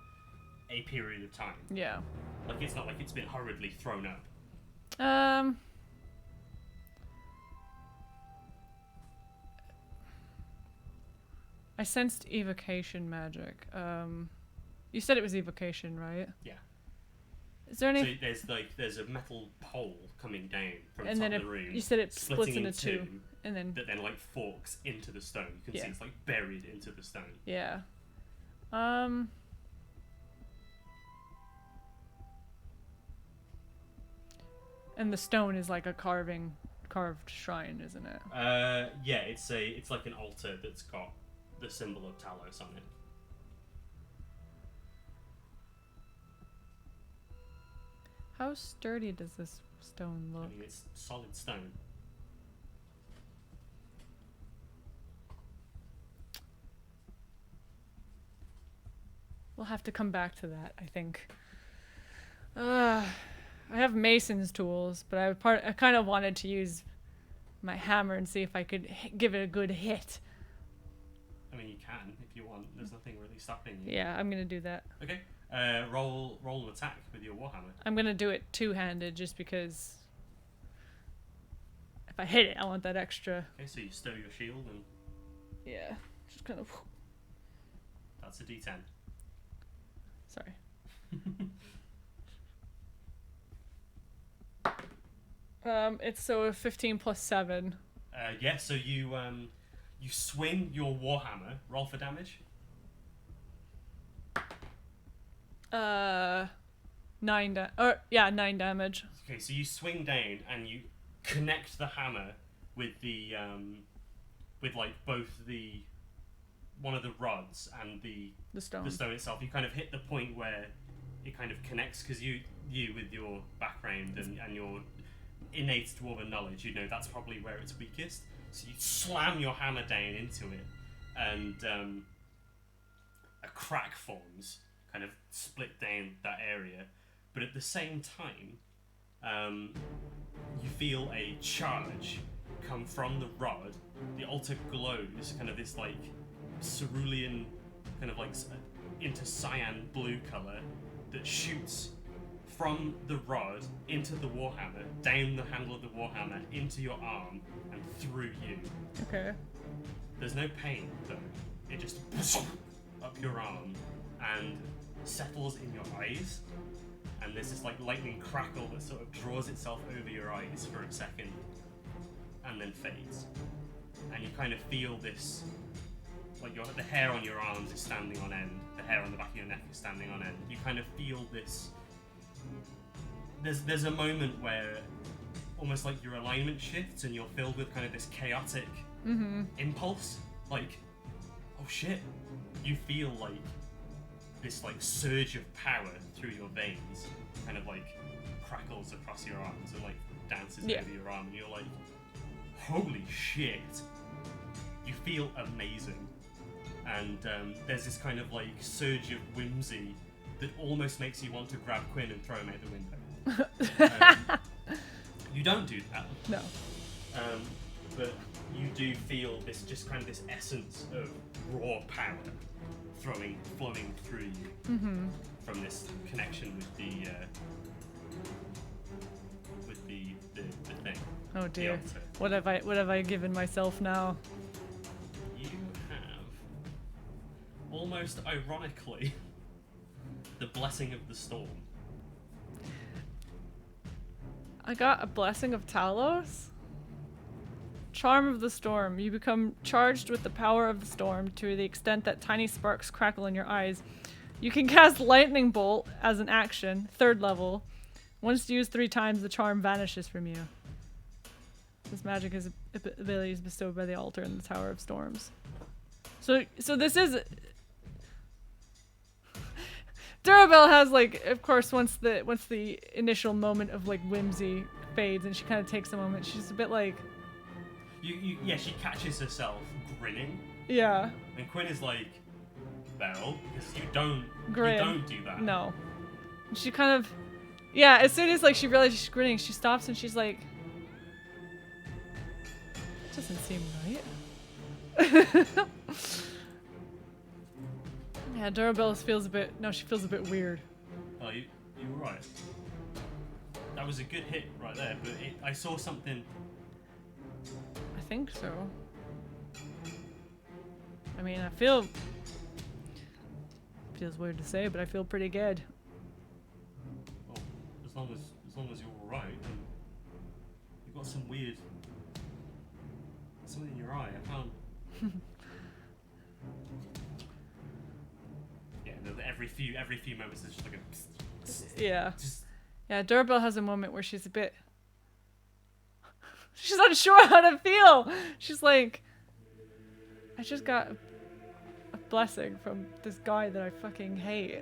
a period of time. Yeah. Like, it's not like it's been hurriedly thrown up. I sensed evocation magic. You said it was evocation, right? Yeah. Is there any? So there's a metal pole coming down from and the top then of the room. you said it splits splitting into two, and then that then like forks into the stone. You can see it's like buried into the stone. yeah. And the stone is like a carved shrine, isn't it? Yeah, it's like an altar that's got the symbol of Talos on it. How sturdy does this stone look? I mean, it's solid stone. We'll have to come back to that, I think. I have mason's tools, but I kind of wanted to use my hammer and see if I could give it a good hit. I mean, you can if you want. There's nothing really stopping you. Yeah, I'm gonna do that. Okay. Roll an attack with your warhammer. I'm gonna do it two-handed just because if I hit it, I want that extra. Okay, so you stow your shield and Yeah, just kind of. that's a D10. Sorry. It's so a 15 plus 7. Yeah, so you swing your warhammer. Roll for damage. 9 damage. Okay, so you swing down and you connect the hammer with the with like both the one of the rods and the stone itself. You kind of hit the point where it kind of connects because you with your background and your innate dwarven knowledge, you know that's probably where it's weakest. So you slam your hammer down into it, and a crack forms, kind of split down that area. But at the same time, you feel a charge come from the rod. The altar glows, kind of this like cerulean, kind of like into cyan blue color that shoots from the rod into the warhammer, down the handle of the warhammer, into your arm, and through you. Okay. There's no pain, though. It just up your arm and settles in your eyes, and there's this like lightning crackle that sort of draws itself over your eyes for a second, and then fades. And you kind of feel this, like the hair on your arms is standing on end, the hair on the back of your neck is standing on end. You kind of feel this. There's a moment where almost like your alignment shifts and you're filled with kind of this chaotic impulse, like, oh shit. You feel like this like surge of power through your veins, kind of like crackles across your arms and like dances over your arm, and you're like, holy shit. You feel amazing, and there's this kind of like surge of whimsy that almost makes you want to grab Quinn and throw him out the window. You don't do that. No. But you do feel this, just kind of this essence of raw power flowing through you from this connection with the thing. Oh dear. What have I given myself now? You have, almost ironically, the blessing of the storm. I got a blessing of Talos. Charm of the storm. You become charged with the power of the storm to the extent that tiny sparks crackle in your eyes. You can cast lightning bolt as an action, 3rd level. Once used 3 times, the charm vanishes from you. This magic is abilities bestowed by the altar in the Tower of Storms. So this is. Durabelle has like, of course, once the initial moment of like whimsy fades and she kind of takes a moment, she's a bit like. She catches herself grinning. Yeah. And Quinn is like, Belle, because you don't do that. No. And she kind of, as soon as like she realizes she's grinning, she stops and she's like, that doesn't seem right. Yeah, Durabelle feels a bit weird. Oh, you all right? That was a good hit right there, but I saw something. I think so. I mean, I feel... Feels weird to say, but I feel pretty good. Well, as long as you're all right, and you've got some weird... something in your eye. I can't... Yeah, every few moments there's just like a... Psst, Yeah. just... Yeah, Durabelle has a moment where she's a bit... She's not sure how to feel! She's like... I just got a blessing from this guy that I fucking hate.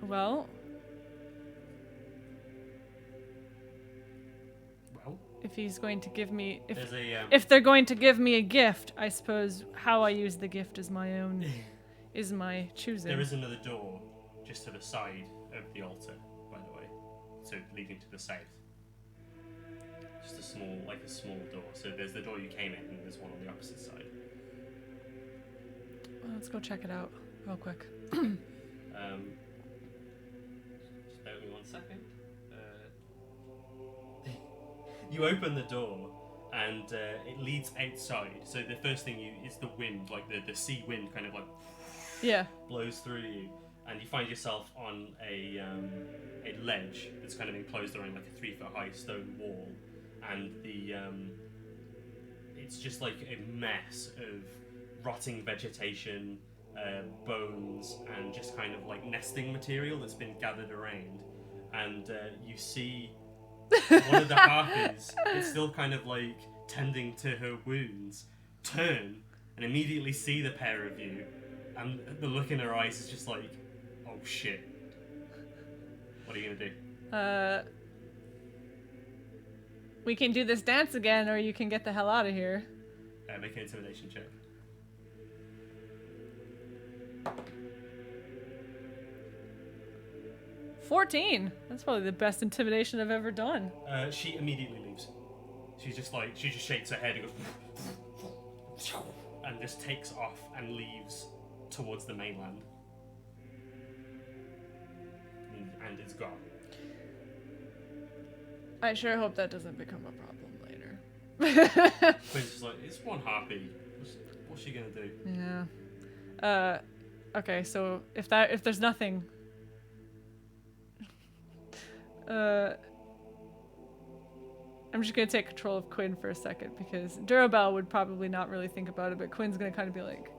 Well... If he's going to give me... If they're going to give me a gift, I suppose how I use the gift is my own... is my choosing. There is another door just to the side of the altar, by the way. So leading to the south. Just a small door. So there's the door you came in and there's one on the opposite side. Well, let's go check it out real quick. Just bear with me 1 second. You open the door and it leads outside. So the first thing is the wind, like the sea wind kind of like blows through you, and you find yourself on a ledge that's kind of enclosed around like a 3-foot high stone wall, and it's just like a mess of rotting vegetation, bones, and just kind of like nesting material that's been gathered around, and you see one of the harpies is still kind of like tending to her wounds, turn and immediately see the pair of you, and the look in her eyes is just like, oh shit. What are you gonna do? We can do this dance again, or you can get the hell out of here. Make an intimidation check. 14. That's probably the best intimidation I've ever done. She immediately leaves. She just shakes her head and goes and just takes off and leaves towards the mainland. And is gone. I sure hope that doesn't become a problem later. Quinn's just like, it's one harpy. What's she gonna do? Yeah. Okay, so if there's nothing... I'm just gonna take control of Quinn for a second, because Durabelle would probably not really think about it, but Quinn's gonna kind of be like,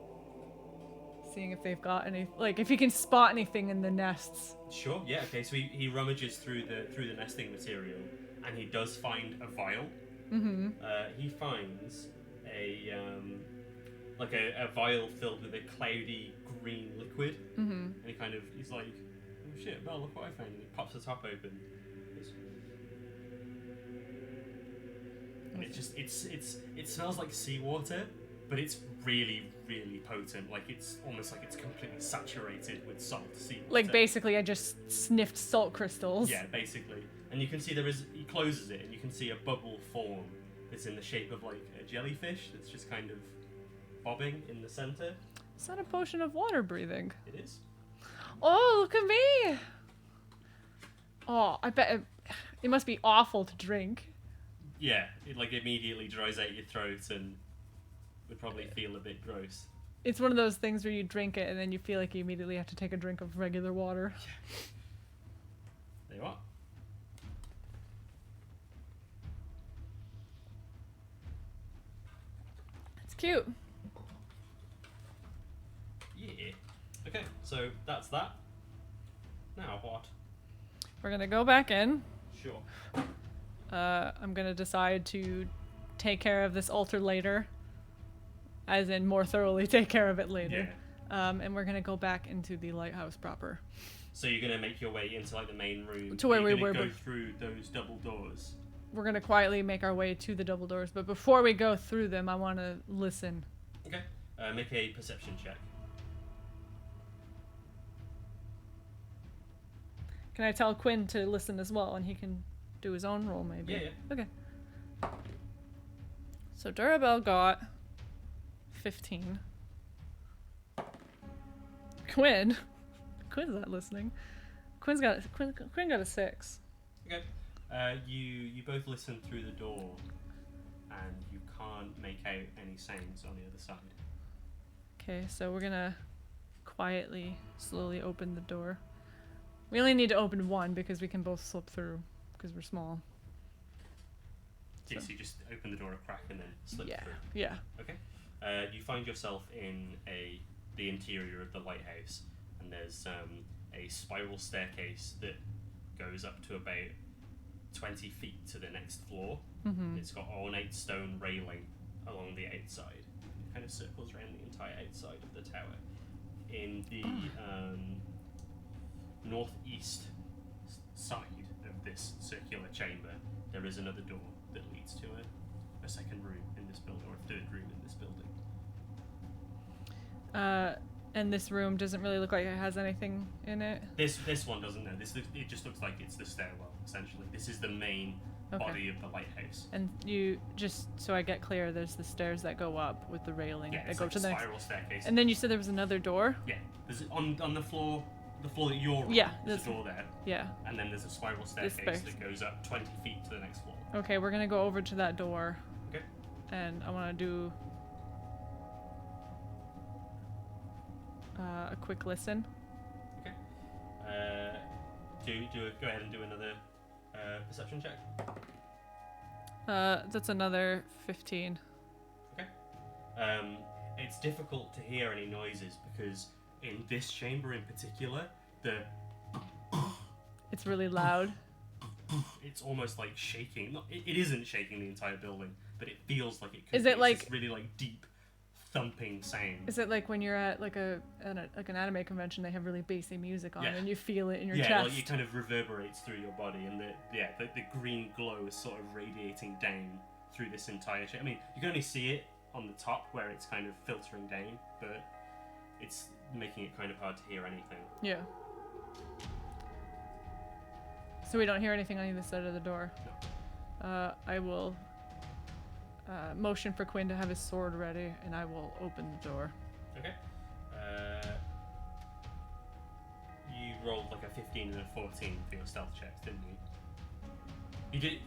seeing if they've got any, like if he can spot anything in the nests. Sure. Yeah. Okay. So he rummages through the nesting material, and he does find a vial. Mm-hmm. He finds a vial filled with a cloudy green liquid, mm-hmm. and he's like, oh shit, Belle, look what I found. And he pops the top open. And it smells like seawater, but it's really, really potent. Like it's almost like it's completely saturated with salt seawater. Like basically I just sniffed salt crystals. Yeah, basically. And you can see he closes it and you can see a bubble form that's in the shape of like a jellyfish that's just kind of bobbing in the center. Is that a potion of water breathing? It is. Oh, look at me! Oh, I bet it must be awful to drink. Yeah, it like immediately dries out your throat and would probably feel a bit gross. It's one of those things where you drink it and then you feel like you immediately have to take a drink of regular water. Yeah. There you are. It's cute. Yeah. Okay, so that's that. Now what? We're gonna go back in. Sure. I'm gonna decide to take care of this altar later. As in more thoroughly take care of it later. Yeah. And we're gonna go back into the lighthouse proper. So you're gonna make your way into like the main room. To where we were. Go through those double doors. We're gonna quietly make our way to the double doors, but before we go through them, I want to listen. Okay. Make a perception check. Can I tell Quinn to listen as well, and he can do his own roll, maybe? Yeah. Okay. So Durabelle got 15. Quinn's not listening. Quinn got a 6. Okay. You both listen through the door, and you can't make out any sounds on the other side. Okay, so we're gonna quietly, slowly open the door. We only need to open one because we can both slip through because we're small. Yeah, so you just open the door a crack and then slip through. Yeah. Okay. You find yourself in the interior of the lighthouse, and there's a spiral staircase that goes up to about 20 feet to the next floor. Mm-hmm. It's got ornate stone railing along the outside. It kind of circles around the entire outside of the tower. In the northeast side of this circular chamber, there is another door that leads to a second room in this building, or a third room in this building. And this room doesn't really look like it has anything in it. This one doesn't know. It just looks like it's the stairwell, essentially. This is the main body of the lighthouse. And you, just so I get clear, there's the stairs that go up with the railing that go like to the spiral staircase. And then you said there was another door? Yeah. There's on the floor that you're on, there's a door there. Yeah. And then there's a spiral staircase that goes up 20 feet to the next floor. Okay, we're gonna go over to that door. Okay. And I wanna do a quick listen. Okay. Go ahead and do another perception check. That's another 15. Okay. It's difficult to hear any noises because in this chamber in particular, it's really loud. It's almost like shaking. It isn't shaking the entire building, but it feels like it could. Is it like this really like deep thumping sound? Is it like when you're at like an anime convention, they have really bassy music on, and you feel it in your chest? Yeah, like it kind of reverberates through your body, and the green glow is sort of radiating down through this entire chamber. I mean, you can only see it on the top where it's kind of filtering down, but it's making it kind of hard to hear anything. Yeah. So we don't hear anything on either side of the door? No. I will motion for Quinn to have his sword ready, and I will open the door. Okay. You rolled like a 15 and a 14 for your stealth checks, didn't you? You did.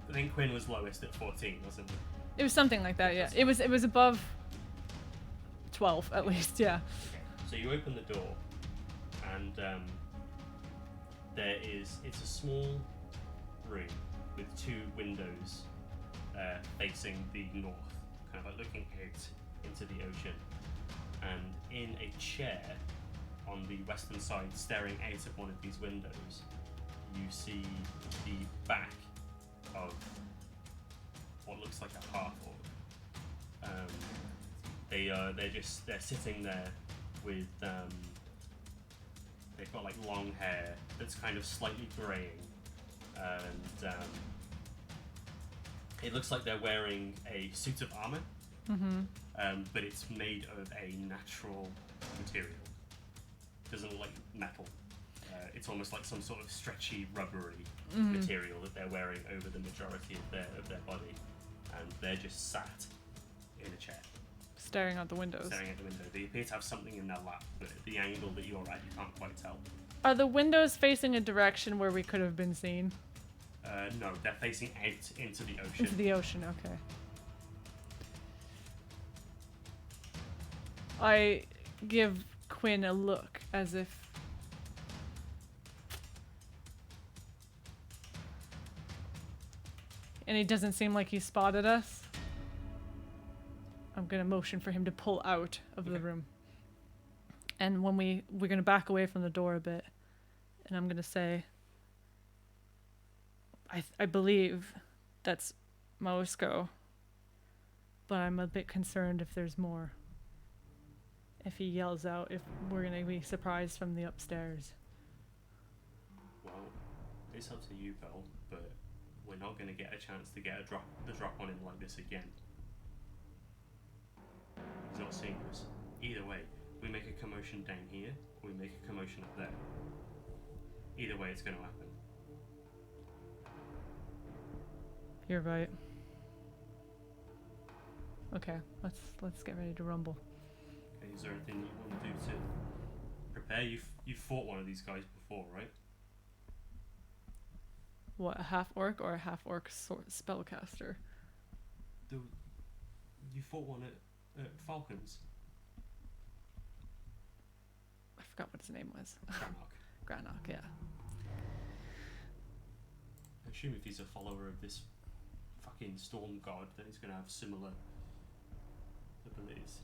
I think Quinn was lowest at 14, wasn't it? It was something like that, yeah. It was above 12 at least, yeah. Okay. So you open the door, and it's a small room with 2 windows facing the north, kind of like looking out into the ocean. And in a chair on the western side, staring out of one of these windows, you see the back of what looks like a half-orc. They're sitting there with they've got like long hair that's kind of slightly greying, and it looks like they're wearing a suit of armor, but it's made of a natural material. It doesn't look like metal. It's almost like some sort of stretchy, rubbery material that they're wearing over the majority of their body, and they're just sat in a chair, staring out the windows. Staring at the window. They appear to have something in their lap, but at the angle that you're at, you can't quite tell. Are the windows facing a direction where we could have been seen? No, they're facing out into the ocean. Into the ocean, okay. I give Quinn a look as if... And he doesn't seem like he spotted us. I'm gonna motion for him to pull out of the room. And when we're gonna back away from the door a bit, and I'm gonna say, I believe that's Moisco, but I'm a bit concerned if there's more. If he yells out, if we're gonna be surprised from the upstairs. Well, it's up to you, Belle, but we're not gonna get a chance to get the drop on him like this again. He's not seeing us. Either way, we make a commotion down here, or we make a commotion up there. Either way, it's going to happen. You're right. Okay, let's get ready to rumble. Okay, is there anything you want to do prepare. You've fought one of these guys before, right? What, a half orc or a half orc spellcaster? You fought one at Falcons. I forgot what his name was. Granok, yeah. I assume if he's a follower of this fucking storm god, then he's gonna have similar abilities.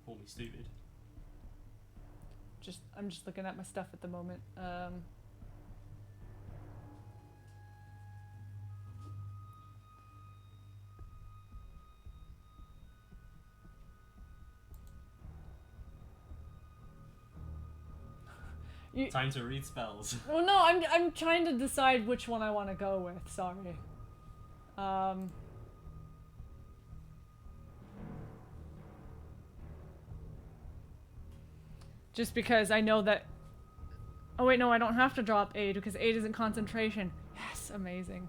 Call me stupid. I'm just looking at my stuff at the moment. Time to read spells. Well, no, I'm trying to decide which one I want to go with. Sorry. Just because I know that. Oh wait, no, I don't have to drop aid because aid isn't concentration. Yes, amazing.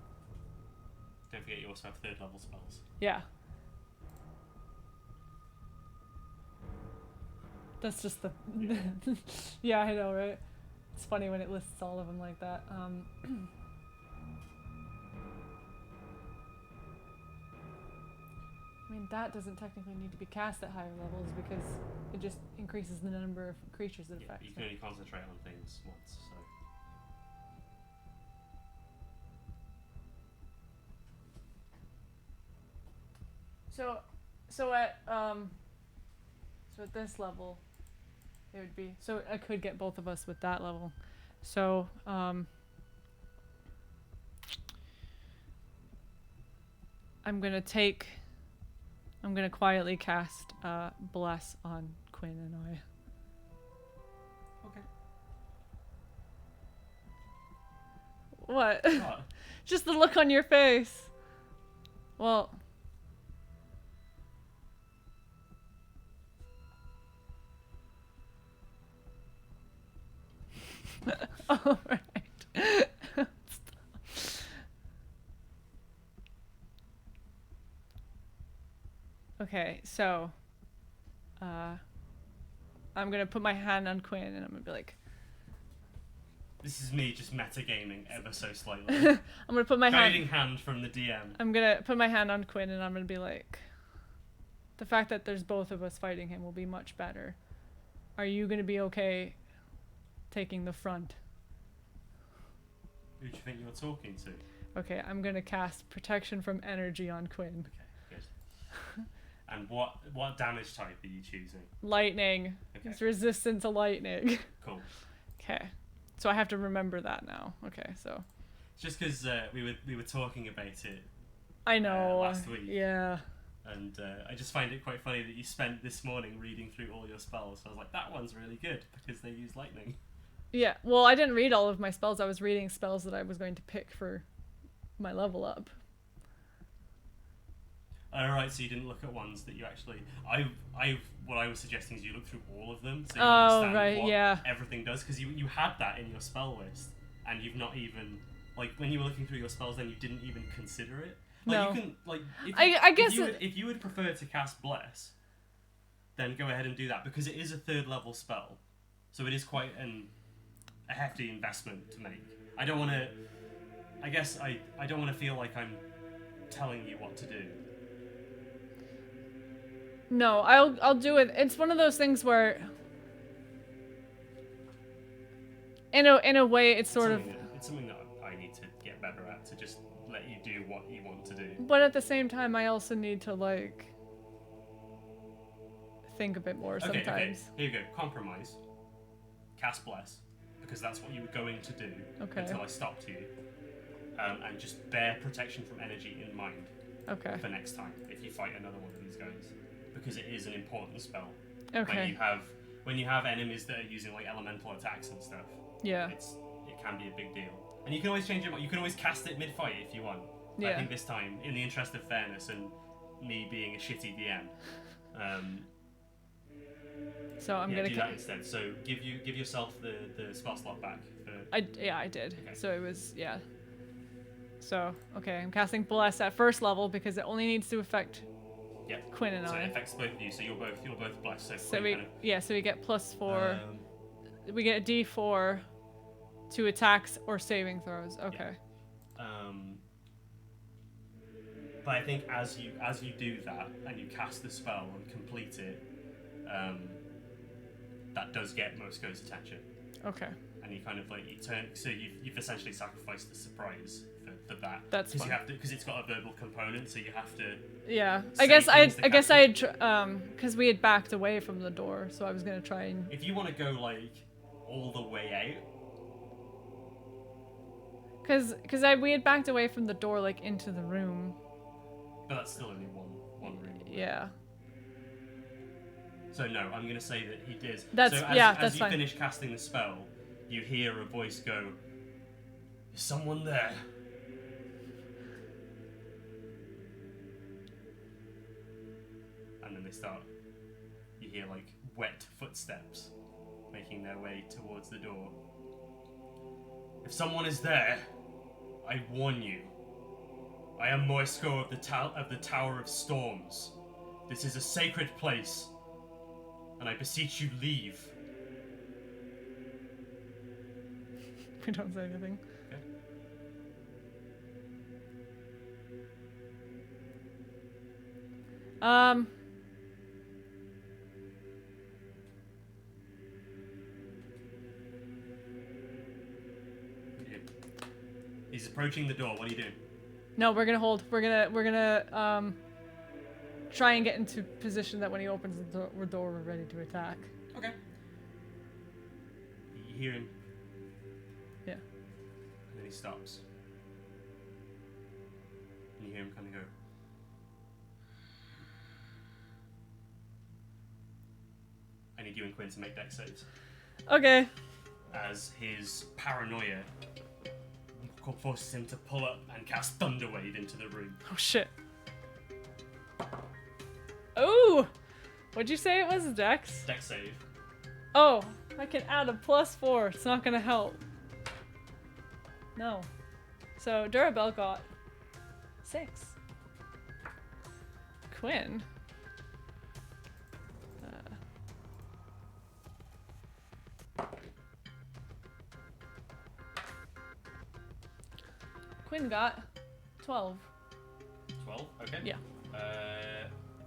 Don't forget you also have 3rd level spells. Yeah. That's just the. Yeah, I know, right? It's funny when it lists all of them like that. I mean, that doesn't technically need to be cast at higher levels because it just increases the number of creatures it affects. You can only concentrate on things once, so. So at this level, it would be, so I could get both of us with that level. So I'm gonna quietly cast Bless on Quinn and I. Okay. What? What? Just the look on your face. Well. All right. Okay, so I'm gonna put my hand on Quinn and I'm gonna be like, this is me just metagaming ever so slightly. I'm gonna put my Guiding hand from the DM. I'm gonna put my hand on Quinn and I'm gonna be like, the fact that there's both of us fighting him will be much better. Are you gonna be okay taking the front? Who do you think you're talking to? Okay, I'm gonna cast Protection from Energy on Quinn. Okay, good. And what damage type are you choosing? Lightning. Okay. It's resistant to lightning. Cool. Okay, so I have to remember that now. Okay, so. Just because we were talking about it. I know. Last week. Yeah. And I just find it quite funny that you spent this morning reading through all your spells. So I was like, that one's really good because they use lightning. Yeah, well, I didn't read all of my spells. I was reading spells that I was going to pick for my level up. Alright, so you didn't look at ones that you actually... What I was suggesting is you look through all of them, so you understand what everything does, because you had that in your spell list, and you've not even... Like, when you were looking through your spells, then you didn't even consider it. Like, no. You can, like... I guess if you would prefer to cast Bless, then go ahead and do that, because it is a 3rd level spell, so it is quite a hefty investment to make. I don't want to... I guess I don't want to feel like I'm telling you what to do. No, I'll do it. It's one of those things where, in a way, it's sort of. It's something that I need to get better at, to just let you do what you want to do. But at the same time, I also need to like think a bit more sometimes. Okay. Here you go. Compromise. Cast Bless, because that's what you were going to do until I stopped you, and just bear Protection from Energy in mind. Okay. For next time, if you fight another one of these guys. Because it is an important spell. Okay. When you have enemies that are using like elemental attacks and stuff. Yeah. It can be a big deal. And you can always change it. You can always cast it mid-fight if you want. Yeah. I think this time, in the interest of fairness and me being a shitty DM, so I'm gonna do that instead. So give yourself the spell slot back. I did. Okay. So it was So okay, I'm casting Bless at 1st level because it only needs to affect Yeah. Quinn and So I. it affects both of you. So you're both blessed. So, So Quinn so we get +4. kind We get a D4 to attacks or saving throws. Okay. But I think as you do that and you cast the spell and complete it, that does get Mosco's attention. Okay. And you kind of like you turn, so you've essentially sacrificed the surprise for that. That's because you fine. have to, because it's got a verbal component, so you have to. Yeah. say I guess things to I guess cast I had because we had backed away from the door, so I was gonna try and. If you want to go like all the way out. Because we had backed away from the door like into the room. But that's still only one room. Yeah. So no, I'm gonna say that he did. That's so that's you fine. finish casting the spell, you hear a voice go, "Is someone there?" And then they start. You hear like wet footsteps making their way towards the door. If someone is there, I warn you. I am Moisco of the Tower of Storms. This is a sacred place, and I beseech you leave. We don't say anything. Okay. He's approaching the door. What are you doing? No, we're gonna hold. We're gonna try and get into position that when he opens the door, we're ready to attack. Okay. You hear him. Yeah. And then he stops. And you hear him kind of go. I need you and Quinn to make dex saves. Okay. As his paranoia forces him to pull up and cast Thunder Wave into the room. Oh shit. Oh! What'd you say it was? Dex? Dex save. Oh, I can add a +4. It's not gonna help. No. So Durabelle got 6. Quinn. Quinn got 12. 12? Okay. Yeah.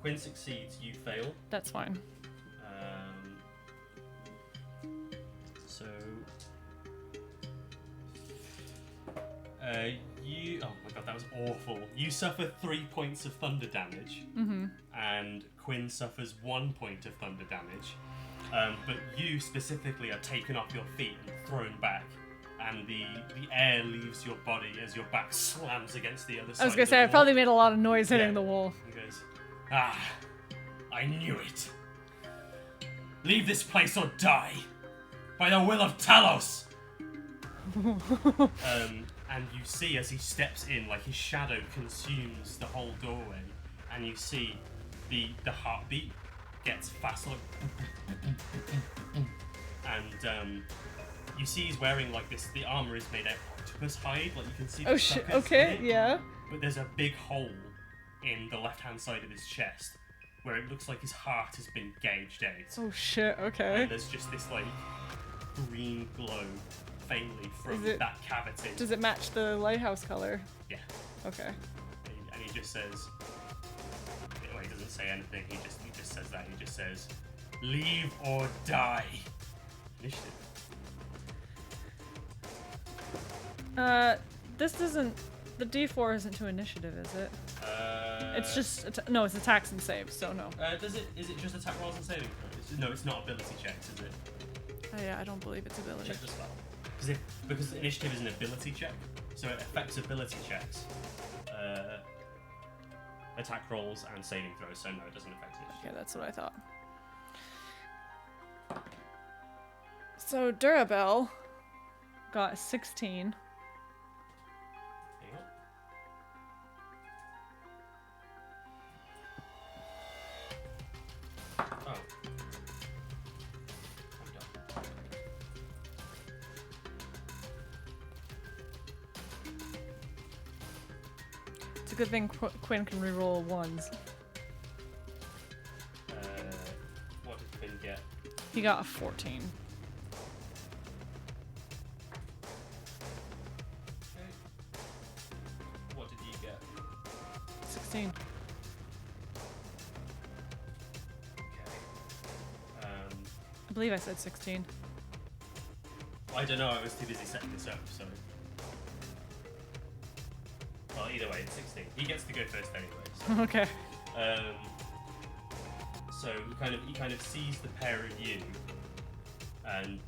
Quinn succeeds, you fail. That's fine. So... you... Oh my god, that was awful. You suffer 3 points of thunder damage. Mm-hmm. And Quinn suffers 1 point of thunder damage. But you specifically are taken off your feet and thrown back. And the air leaves your body as your back slams against the other side. I was gonna say, I probably made a lot of noise hitting the wall. He goes, I knew it. Leave this place or die. By the will of Talos. And you see as he steps in, like his shadow consumes the whole doorway. And you see the heartbeat gets faster. And you see he's wearing like this, the armor is made out of octopus hide, like you can see the shit, suckers okay, in it. yeah. But there's a big hole in the left-hand side of his chest where it looks like his heart has been gouged out. Oh shit, okay. And there's just this like green glow faintly from that cavity. Does it match the lighthouse color? Yeah. Okay. And he just says, well, he doesn't say anything, he just says that, he just says, leave or die. Initiative. This doesn't. The D4 isn't to initiative, is it? It's just no. It's attacks and saves, so no. Is it just attack rolls and saving throws? No, it's not ability checks, is it? Oh yeah, I don't believe it's ability. Check the spell. Because initiative is an ability check, so it affects ability checks, attack rolls and saving throws. So no, it doesn't affect initiative. Okay, that's what I thought. So Durabelle got 16. Hang on. Oh. I'm done. It's a good thing Quinn can reroll ones. He got a 14. Okay. What did you get? 16. Okay. I believe I said 16. I don't know. I was too busy setting this up, so. Well, either way, it's 16. He gets to go first anyway. So. Okay. So he kind of sees the pair of you, and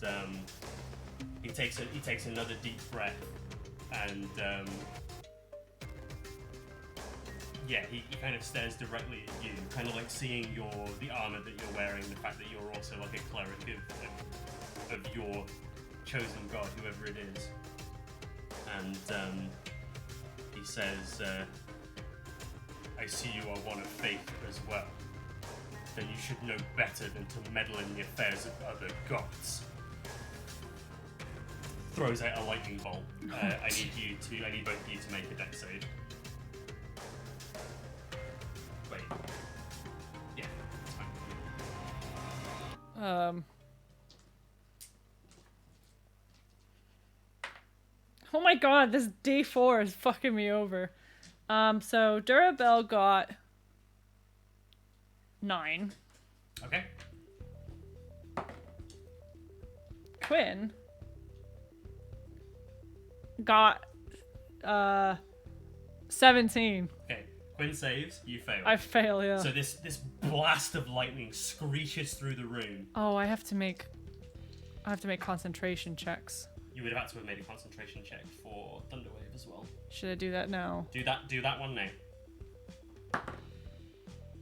he takes another deep breath, and he kind of stares directly at you, kind of like seeing the armor that you're wearing, the fact that you're also like a cleric of your chosen god, whoever it is, and he says, "I see you are one of faith as well. Then you should know better than to meddle in the affairs of other gods." Throws out a lightning bolt. I need both of you to make a dex save. Wait. Yeah, it's fine. Oh my god, this D4 is fucking me over. So Durabelle got 9. Okay. Quinn got 17. Okay. Quinn saves, you fail. I fail, yeah. So this blast of lightning screeches through the room. Oh, I have to make concentration checks. You would have had to have made a concentration check for Thunderwave as well. Should I do that now? Do that one now.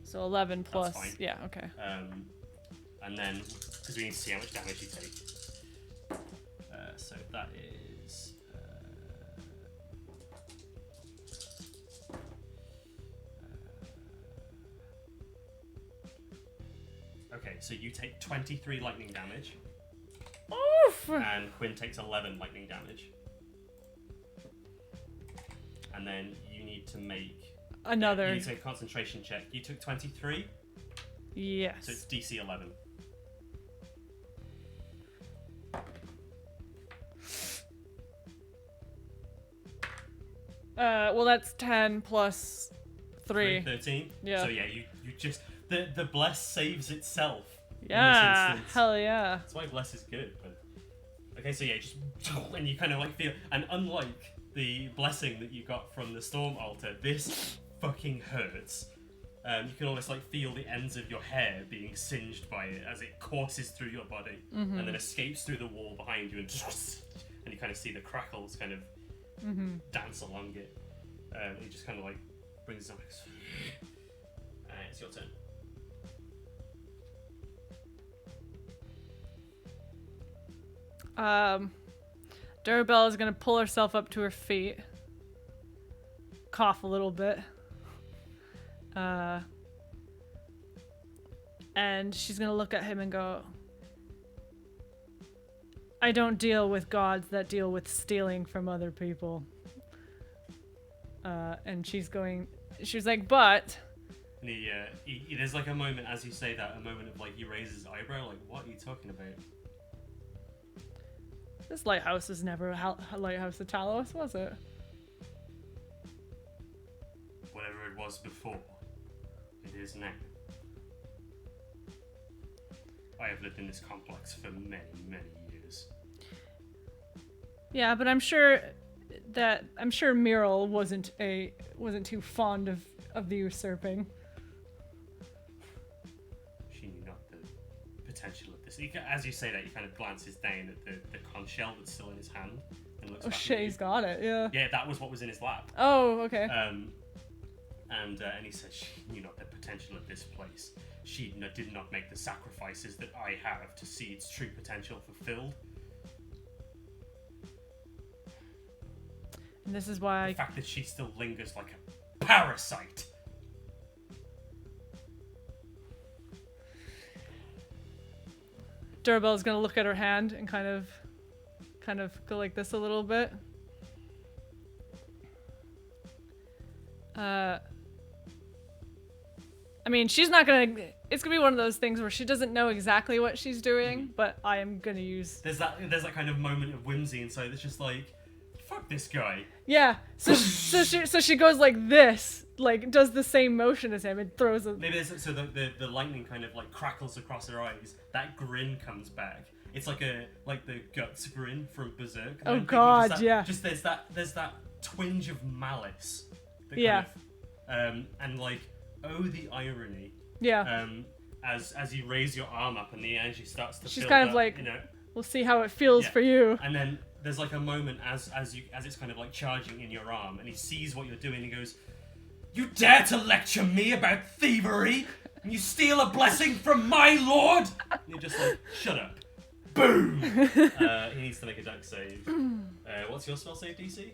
So 11 plus. That's fine. Yeah, okay. And then, because we need to see how much damage you take. So that is. Okay, so you take 23 lightning damage. Oof! And Quinn takes 11 lightning damage. And then you need to make another. You need to make a concentration check. You took 23? Yes. So it's DC 11. Well, that's 10 plus 3. 13? Yeah. So yeah, you just... The bless saves itself. Yeah, in this instance. hell yeah. That's why bless is good. But... Okay, so yeah, just... And you kind of like feel... And unlike the blessing that you got from the storm altar, this fucking hurts. You can almost like feel the ends of your hair being singed by it as it courses through your body and then escapes through the wall behind you, and you kind of see the crackles kind of dance along it. It just kind of like brings it up. It's your turn. Durabelle is gonna pull herself up to her feet, cough a little bit, and she's gonna look at him and go, "I don't deal with gods that deal with stealing from other people." And she's like, "But..." And there's like a moment as you say that, a moment of like he raises his eyebrow, like, "What are you talking about?" This lighthouse was never a lighthouse of Talos, was it? Whatever it was before, it is now. I have lived in this complex for many, many years. Yeah, but I'm sure Muriel wasn't too fond of the usurping. She knew not the potential of this. As you say that, he kind of glances down at the conch shell that's still in his hand and looks Oh back shit, at you. he's got it, yeah. Yeah, that was what was in his lap. Oh, okay. And he said she knew not the potential of this place. She did not make the sacrifices that I have to see its true potential fulfilled. And this is why The fact that she still lingers like a parasite. Durabelle's gonna look at her hand and kind of go like this a little bit. I mean, she's not gonna it's gonna be one of those things where she doesn't know exactly what she's doing, but I am gonna use. There's that kind of moment of whimsy inside that's just like, fuck this guy. Yeah. So she goes like this, like does the same motion as him and throws a. Maybe there's, so the lightning kind of like crackles across her eyes. That grin comes back. It's like the guts grin from Berserk. Oh God, yeah. Just there's that twinge of malice. That Yeah. Kind of, and like, oh, the irony. Yeah. As you raise your arm up and the energy starts to. She's build kind of up, like, you know. we'll see how it feels Yeah. for you. And then there's like a moment as it's kind of like charging in your arm, and he sees what you're doing. And he goes, "You dare to lecture me about thievery? And you steal a blessing from my lord?" And you're just like, "Shut up." Boom! He needs to make a dex save. What's your spell save DC?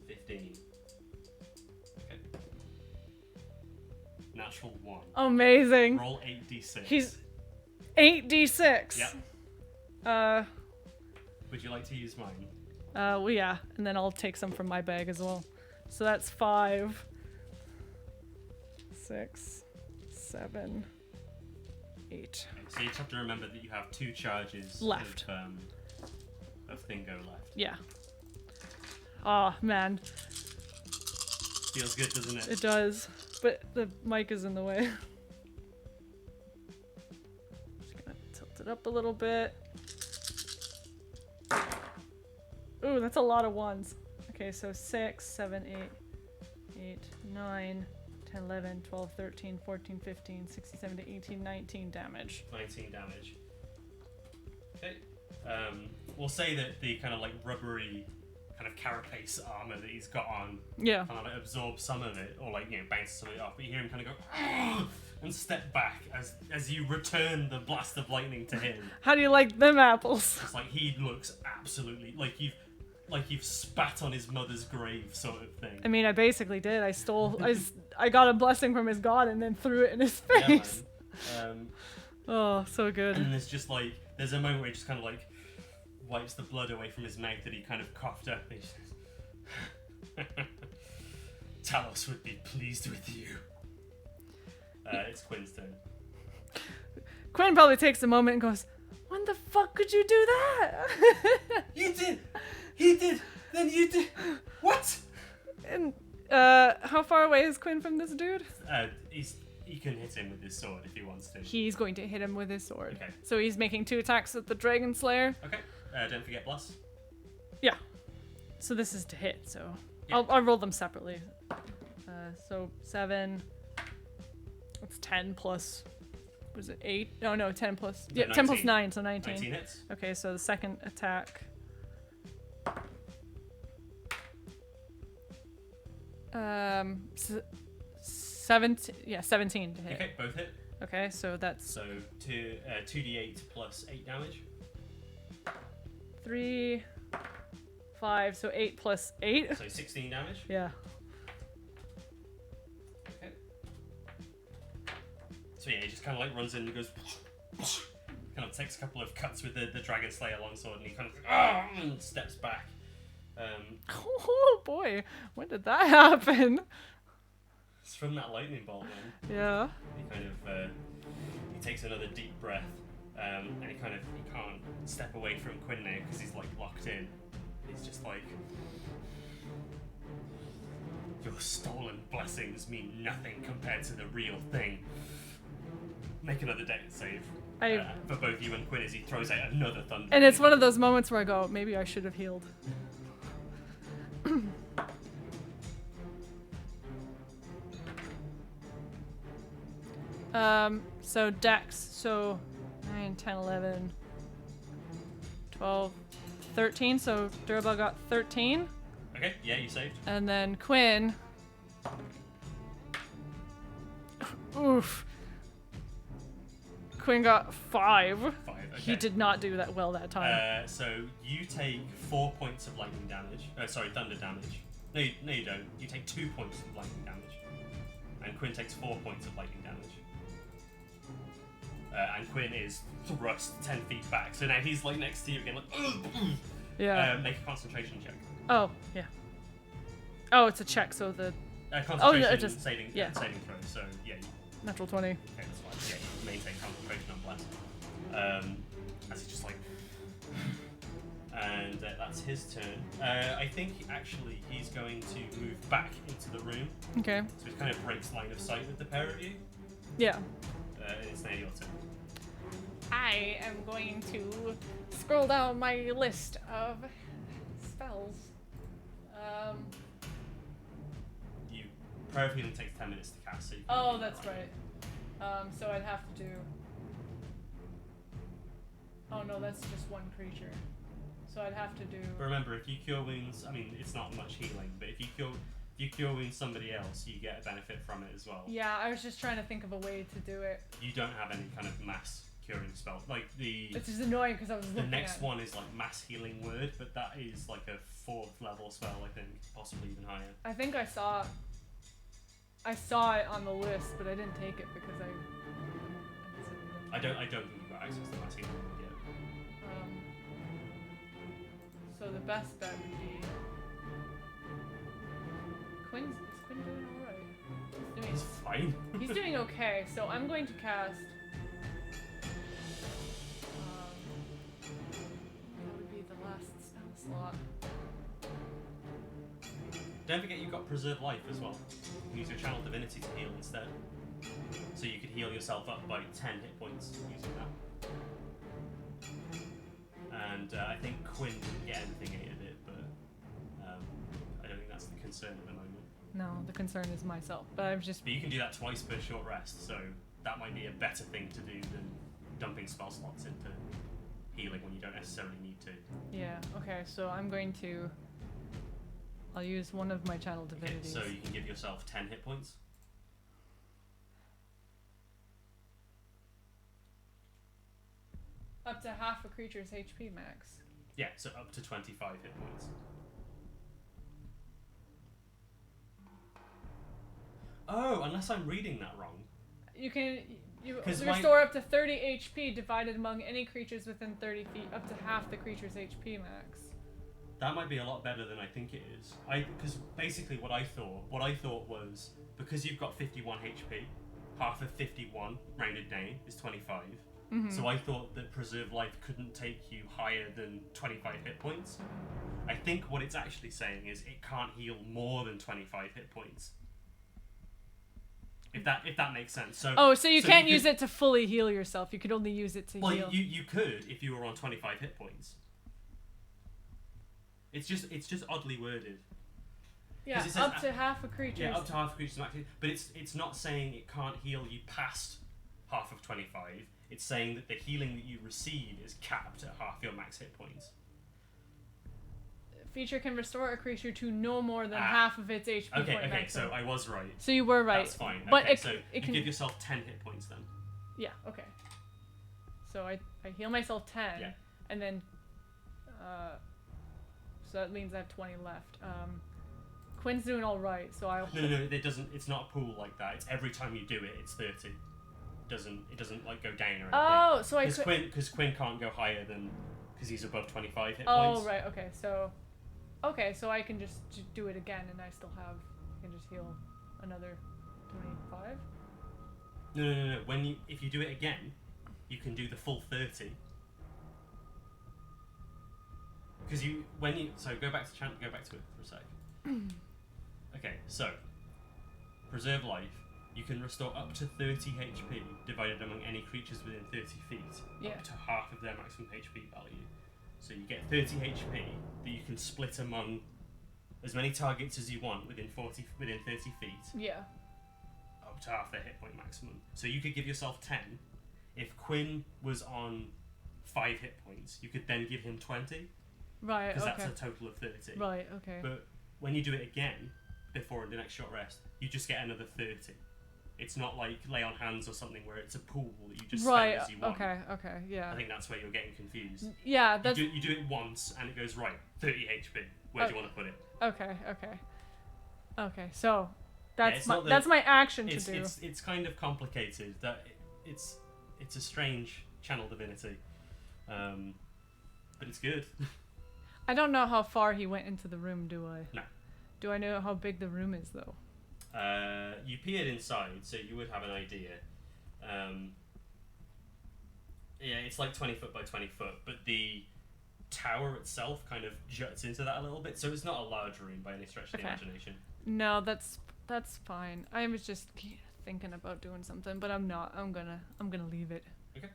15. Okay. Natural 1. Amazing. Roll 8d6. He's 8d6. Yep. Would you like to use mine? Well, yeah, and then I'll take some from my bag as well. So that's 5, 6, 7, 8. So you just have to remember that you have 2 charges Left. of Thingo left. Yeah. Oh, man. Feels good, doesn't it? It does. But the mic is in the way. Just gonna tilt it up a little bit. Ooh, that's a lot of ones. Okay, so 6, 7, 8, 9, 10, 11, 12, 13, 14, 15, 16, 17, 18, 19 damage. 19 damage. Okay. We'll say that the kind of like rubbery kind of carapace armor that he's got on Yeah. kind of like absorbs some of it, or like, you know, bounces some of it off, but you hear him kind of go "Ugh," and step back as you return the blast of lightning to him. How do you like them apples? It's like he looks absolutely like you've spat on his mother's grave, sort of thing. I mean, I basically did. I got a blessing from his god and then threw it in his Yeah, face. man. Oh, so good. And there's just like, there's a moment where he just kind of like wipes the blood away from his mouth that he kind of coughed up. And he says, "Talos would be pleased with you." It's Quinn's turn. Quinn probably takes a moment and goes, "When the fuck could you do that?" You did! He did! Then you did! What? And how far away is Quinn from this dude? He can hit him with his sword if he wants to. He's going to hit him with his sword. Okay. So he's making 2 attacks at the Dragon Slayer. Okay. Don't forget plus. Yeah. So this is to hit, so Yeah. I'll roll them separately. So 7. It's 10 plus. Was it 8? No, 10 plus. No, Yeah, 10 plus 19. 9, so 19. 19 hits. Okay, so the second attack. 17. Yeah, 17 to hit. Okay, both hit. Okay, so that's So 2d8 plus 8 damage. 3, 5, so 8 plus 8. So 16 damage. Yeah. Okay. So yeah, he just kind of like runs in and goes, kind of takes a couple of cuts with the Dragon Slayer longsword, and he kind of and steps back. Oh boy, when did that happen? It's from that lightning bolt, man. Yeah. He kind of he takes another deep breath, and he can't step away from Quinn now because he's like locked in. He's just like, your stolen blessings mean nothing compared to the real thing. Make another dex save for both you and Quinn as he throws out another thunder. And it's one of those moments where I go, maybe I should have healed. So Dex, so 9, 10, 11, 12, 13, so Durabel got 13. Okay, yeah, you saved. And then Quinn. Oof. Quinn got 5. 5, okay. He did not do that well that time. So you take 4 points of lightning damage. Thunder damage. No, you don't. You take 2 points of lightning damage. And Quinn takes 4 points of lightning damage. And Quinn is thrust 10 feet back. So now he's like next to you again, like, Yeah. Make a concentration check. Oh, yeah. Oh, it's a check, so the... Concentration no, just- saving yeah. throw. So yeah, Natural 20. Okay, that's fine. Yeah, maintain concentration on bless. As he's just like... And that's his turn. I think actually he's going to move back into the room. Okay. So he kind of breaks line of sight with the pair of you. Yeah. It's now your turn. I am going to scroll down my list of spells. Prayer of Healing takes 10 minutes to cast, so you can Oh, do that's that. right. So I'd have to do... Oh no, that's just one creature. So I'd have to do... But remember, if you cure wounds, I mean, it's not much healing, but if you cure wounds somebody else, you get a benefit from it as well. Yeah, I was just trying to think of a way to do it. You don't have any kind of mass curing spell. Like It's just annoying because I was looking the next at one is like mass healing word, but that is like a 4th level spell, I think, possibly even higher. I think I saw it on the list, but I didn't take it because I don't think you've got access to mass healing word yet. So the best bet would be Quinn. Is Quinn doing all right? He's fine. He's doing okay. So I'm going to cast. That would be the last spell slot. Don't forget you've got Preserve Life as well. You can use your Channel Divinity to heal instead. So you could heal yourself up by 10 hit points using that. And I think Quinn didn't get anything out of it, but I don't think that's the concern at the moment. No, the concern is myself. But I've just. But you can do that twice per short rest, so that might be a better thing to do than dumping spell slots into healing when you don't necessarily need to. Yeah. Okay. So I'm going to. I'll use one of my channel Okay, divinities. so you can give yourself 10 hit points. Up to half a creature's HP max. Yeah, so up to 25 hit points. Oh, unless I'm reading that wrong. You can you 'Cause restore up to 30 HP divided among any creatures within 30 feet, up to half the creature's HP max. That might be a lot better than I think it is. Because basically what I thought was, because you've got 51 HP, half of 51 rounded down is 25. Mm-hmm. So I thought that Preserve Life couldn't take you higher than 25 hit points. I think what it's actually saying is it can't heal more than 25 hit points. If that makes sense. So so you can't use it to fully heal yourself. You could only use it to heal. Well, you could if you were on 25 hit points. It's just oddly worded. Yeah, it says up to half a creature. Yeah, up to half a creature's max. But it's not saying it can't heal you past half of 25. It's saying that the healing that you receive is capped at half your max hit points. Feature can restore a creature to no more than half of its HP point Okay, maximum. so I was right. So you were right. That's fine. But okay, it so it you can give yourself 10 hit points then. Yeah, okay. So I heal myself 10, Yeah. and then so that means I have 20 left. Quinn's doing all right, so I'll. No, it doesn't. It's not a pool like that. It's every time you do it, it's 30. It doesn't like go down or anything. Oh, so I could. Because Quinn can't go higher than because he's above 25 hit Oh, points. right. Okay, so I can just do it again, and I still have. I can just heal another 25. No. If you do it again, you can do the full 30. Because go back to it for a sec. Okay, so Preserve Life. You can restore up to 30 HP divided among any creatures within 30 feet, up to half of their maximum HP value. So you get 30 HP that you can split among as many targets as you want within 30 feet. Yeah. Up to half their hit point maximum. So you could give yourself 10. If Quinn was on 5 hit points, you could then give him 20. Right. Because Okay. that's a total of 30. Right. Okay. But when you do it again, before the next short rest, you just get another 30. It's not like Lay on Hands or something where it's a pool that you just spend as you want. Okay, yeah. I think that's where you're getting confused. Yeah, that's... You do it once and it goes, right, 30 HP. Where do you want to put it? Okay, so that's Yeah, that's my action to do. It's kind of complicated. It's a strange channel divinity. But it's good. I don't know how far he went into the room, do I? No. Do I know how big the room is, though? You peered inside, so you would have an idea. Yeah, it's like 20 foot by 20 foot, but the tower itself kind of juts into that a little bit, so it's not a large room by any stretch of the imagination. No, that's fine. I was just thinking about doing something, but I'm not. I'm gonna leave it. Okay.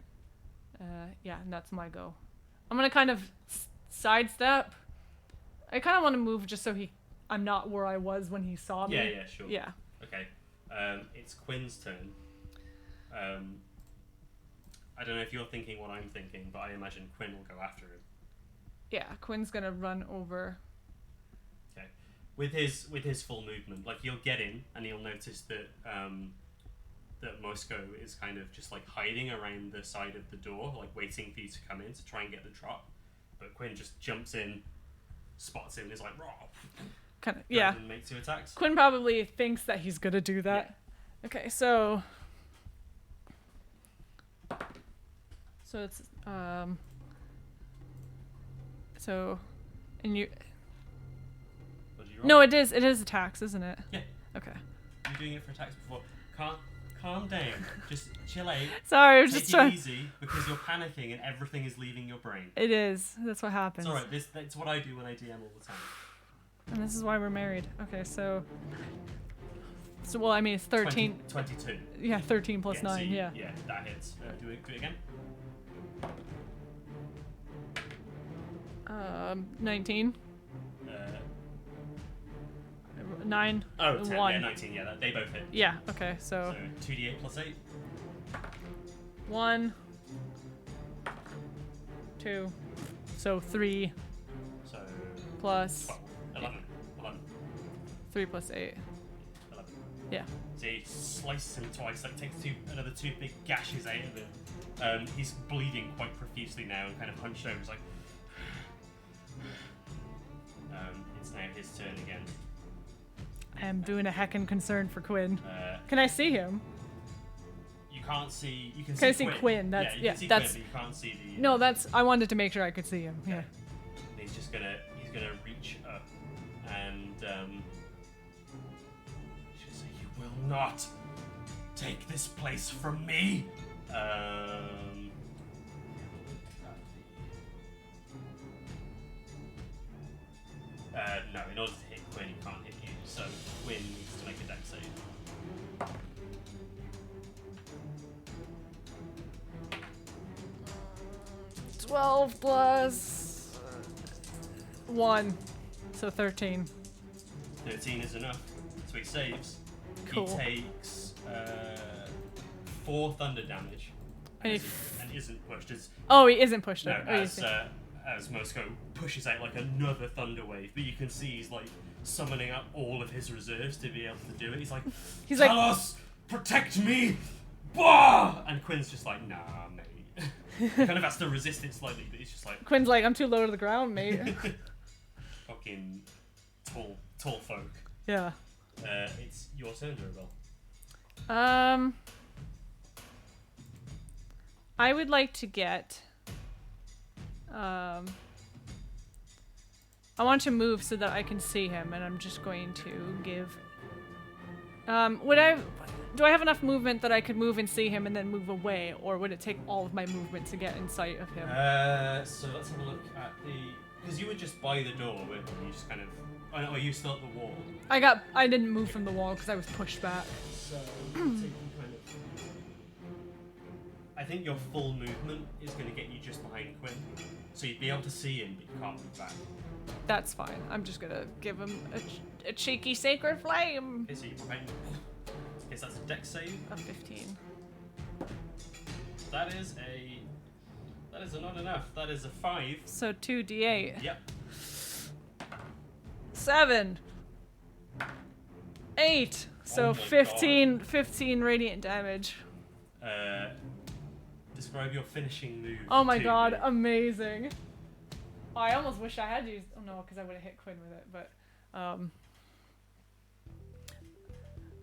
Yeah, and that's my go. I'm gonna kind of sidestep. I kind of want to move just so I'm not where I was when he saw me. Yeah, sure. Yeah. Okay. It's Quinn's turn. I don't know if you're thinking what I'm thinking, but I imagine Quinn will go after him. Yeah, Quinn's gonna run over. Okay. With his full movement, like you'll get in and you'll notice that that Moscow is kind of just like hiding around the side of the door, like waiting for you to come in to try and get the drop. But Quinn just jumps in, spots him, and is like, raw. Kind of, yeah. And make 2 attacks. Quinn probably thinks that he's gonna do that. Yeah. Okay, so it's and you. What did you roll? No, it is attacks, isn't it? Yeah. Okay. You're doing it for attacks before. Calm down. Just chill out. Sorry, I was Take just it trying. easy because you're panicking and everything is leaving your brain. It is. That's what happens. It's alright. That's what I do when I DM all the time. And this is why we're married. Okay, so well, I mean, it's 13. 22. Yeah, 13 plus 9. So Yeah. Yeah, that hits. Do it again. 19. 9. Oh, 10. 1. Yeah, 19. Yeah, they both hit. Yeah. Okay, so 2d8 plus 8. 1, 2, so 3 So plus 12. 11. 3 plus 8. 11. Yeah. So he slices him twice, like takes another two big gashes out of him. He's bleeding quite profusely now and kind of hunched over. He's like, it's now his turn again. I am doing a heckin' concern for Quinn. Can I see him? You can't see. You can Can I see see Quinn? That's you can see that's. Quinn, but you can't see the. No, that's. I wanted to make sure I could see him. Okay. Yeah. He's just gonna reach up and she'll say, "You will not take this place from me." No, in order to hit Quinn, he can't hit you. So Quinn needs to make a dex save. Uh, 12 plus 1, so 13. 13 is enough, so he saves. Cool. He takes 4 thunder damage and isn't pushed as Oh, he isn't pushed. no, Oh, as Moscow pushes out like another thunder wave, but you can see he's like summoning up all of his reserves to be able to do it. He's like, Talos, protect me! Bah! And Quinn's just like, nah, mate. He kind of has to resist it slightly, but he's just like Quinn's like, I'm too low to the ground, mate. fucking tall folk. Yeah. It's your turn, Belle. I would like to get. I want to move so that I can see him, and I'm just going to give. Do I have enough movement that I could move and see him and then move away, or would it take all of my movement to get in sight of him? So let's have a look at because you were just by the door, weren't you? You just kind of. Oh no, are you still at the wall? I didn't move from the wall because I was pushed back. So kind of. I think your full movement is going to get you just behind Quinn, so you'd be able to see him, but you can't move back. That's fine. I'm just gonna give him a cheeky sacred flame. Okay, so you're behind. Okay, so that's a dex save. A 15. That is not enough. That is a 5. So 2d8. Yep. 7. 8. So Oh my 15 radiant damage. Describe your finishing move. Oh my to god, me. amazing. Oh, I almost wish I had used. Oh no, because I would have hit Quinn with it. But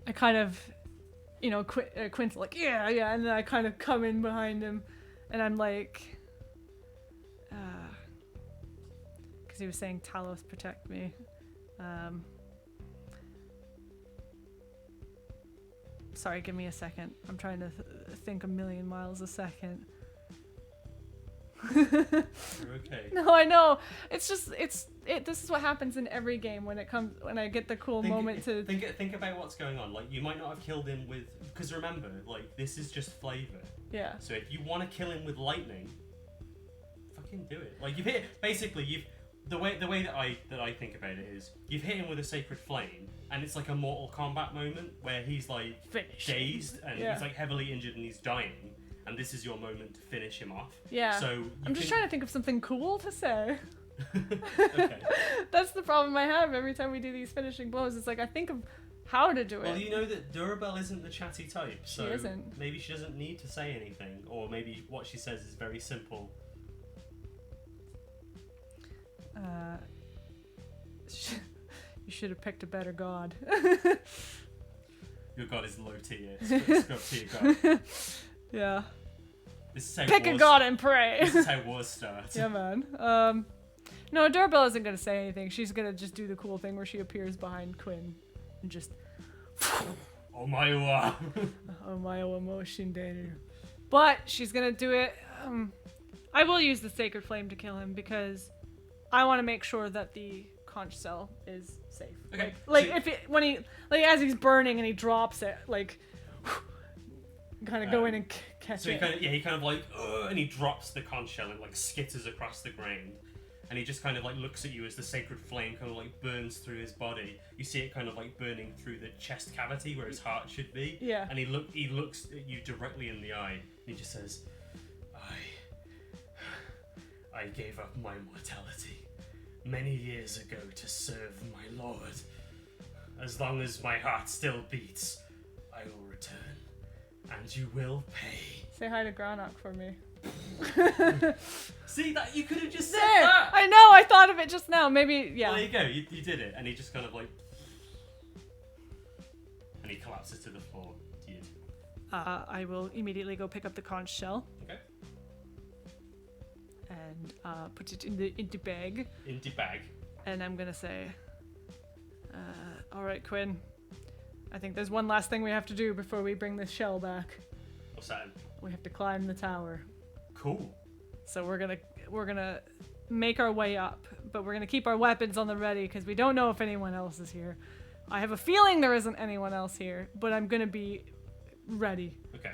I kind of, Quinn's like, yeah, and then I kind of come in behind him, and I'm like, because he was saying Talos protect me. Sorry, give me a second. I'm trying to think a million miles a second. You're okay. No, I know. It's just this is what happens in every game when I get the cool moment to think about what's going on. Like, you might not have killed him with, because remember, like, this is just flavor. Yeah. So if you want to kill him with lightning, fucking do it. Like, the way that I think about it is, you've hit him with a sacred flame, and it's like a Mortal Kombat moment where he's like Finished. dazed and he's like heavily injured and he's dying, and this is your moment to finish him off. Yeah. So I'm just trying to think of something cool to say. Okay. That's the problem I have every time we do these finishing blows. It's like I think of how to do it. Well, you know that Durabelle isn't the chatty type, so She isn't. maybe she doesn't need to say anything, or maybe what she says is very simple. You should have picked a better god. Your god is low tier. Scrub tier god. Yeah. This is how Pick a wars, god and pray. This is how wars start. Yeah, man. No, Durabelle isn't gonna say anything. She's gonna just do the cool thing where she appears behind Quinn and just. Oh my wa. Oh my emotion, Daniel. But she's gonna do it. I will use the sacred flame to kill him because I want to make sure that the conch shell is safe. Okay. Like so if it when he as he's burning and he drops it, like kind of go in and catch so it. he kind of like, and he drops the conch shell and like skitters across the ground. And he just kind of like looks at you as the sacred flame kind of like burns through his body. You see it kind of like burning through the chest cavity where his heart should be. Yeah. And he looks at you directly in the eye. And he just says, I gave up my mortality many years ago to serve my lord. As long as my heart still beats, I will return, and you will pay. Say hi to Granok for me. See that? You could have just said There! that. I know. I thought of it just now. Maybe yeah. Well, there you go. You did it, and he just kind of like, and he collapses to the floor. I will immediately go pick up the conch shell. Okay. And put it into bag. Into bag. And I'm gonna say, all right, Quinn. I think there's one last thing we have to do before we bring this shell back. What's that? We have to climb the tower. Cool. So we're gonna make our way up, but we're gonna keep our weapons on the ready because we don't know if anyone else is here. I have a feeling there isn't anyone else here, but I'm gonna be ready. Okay.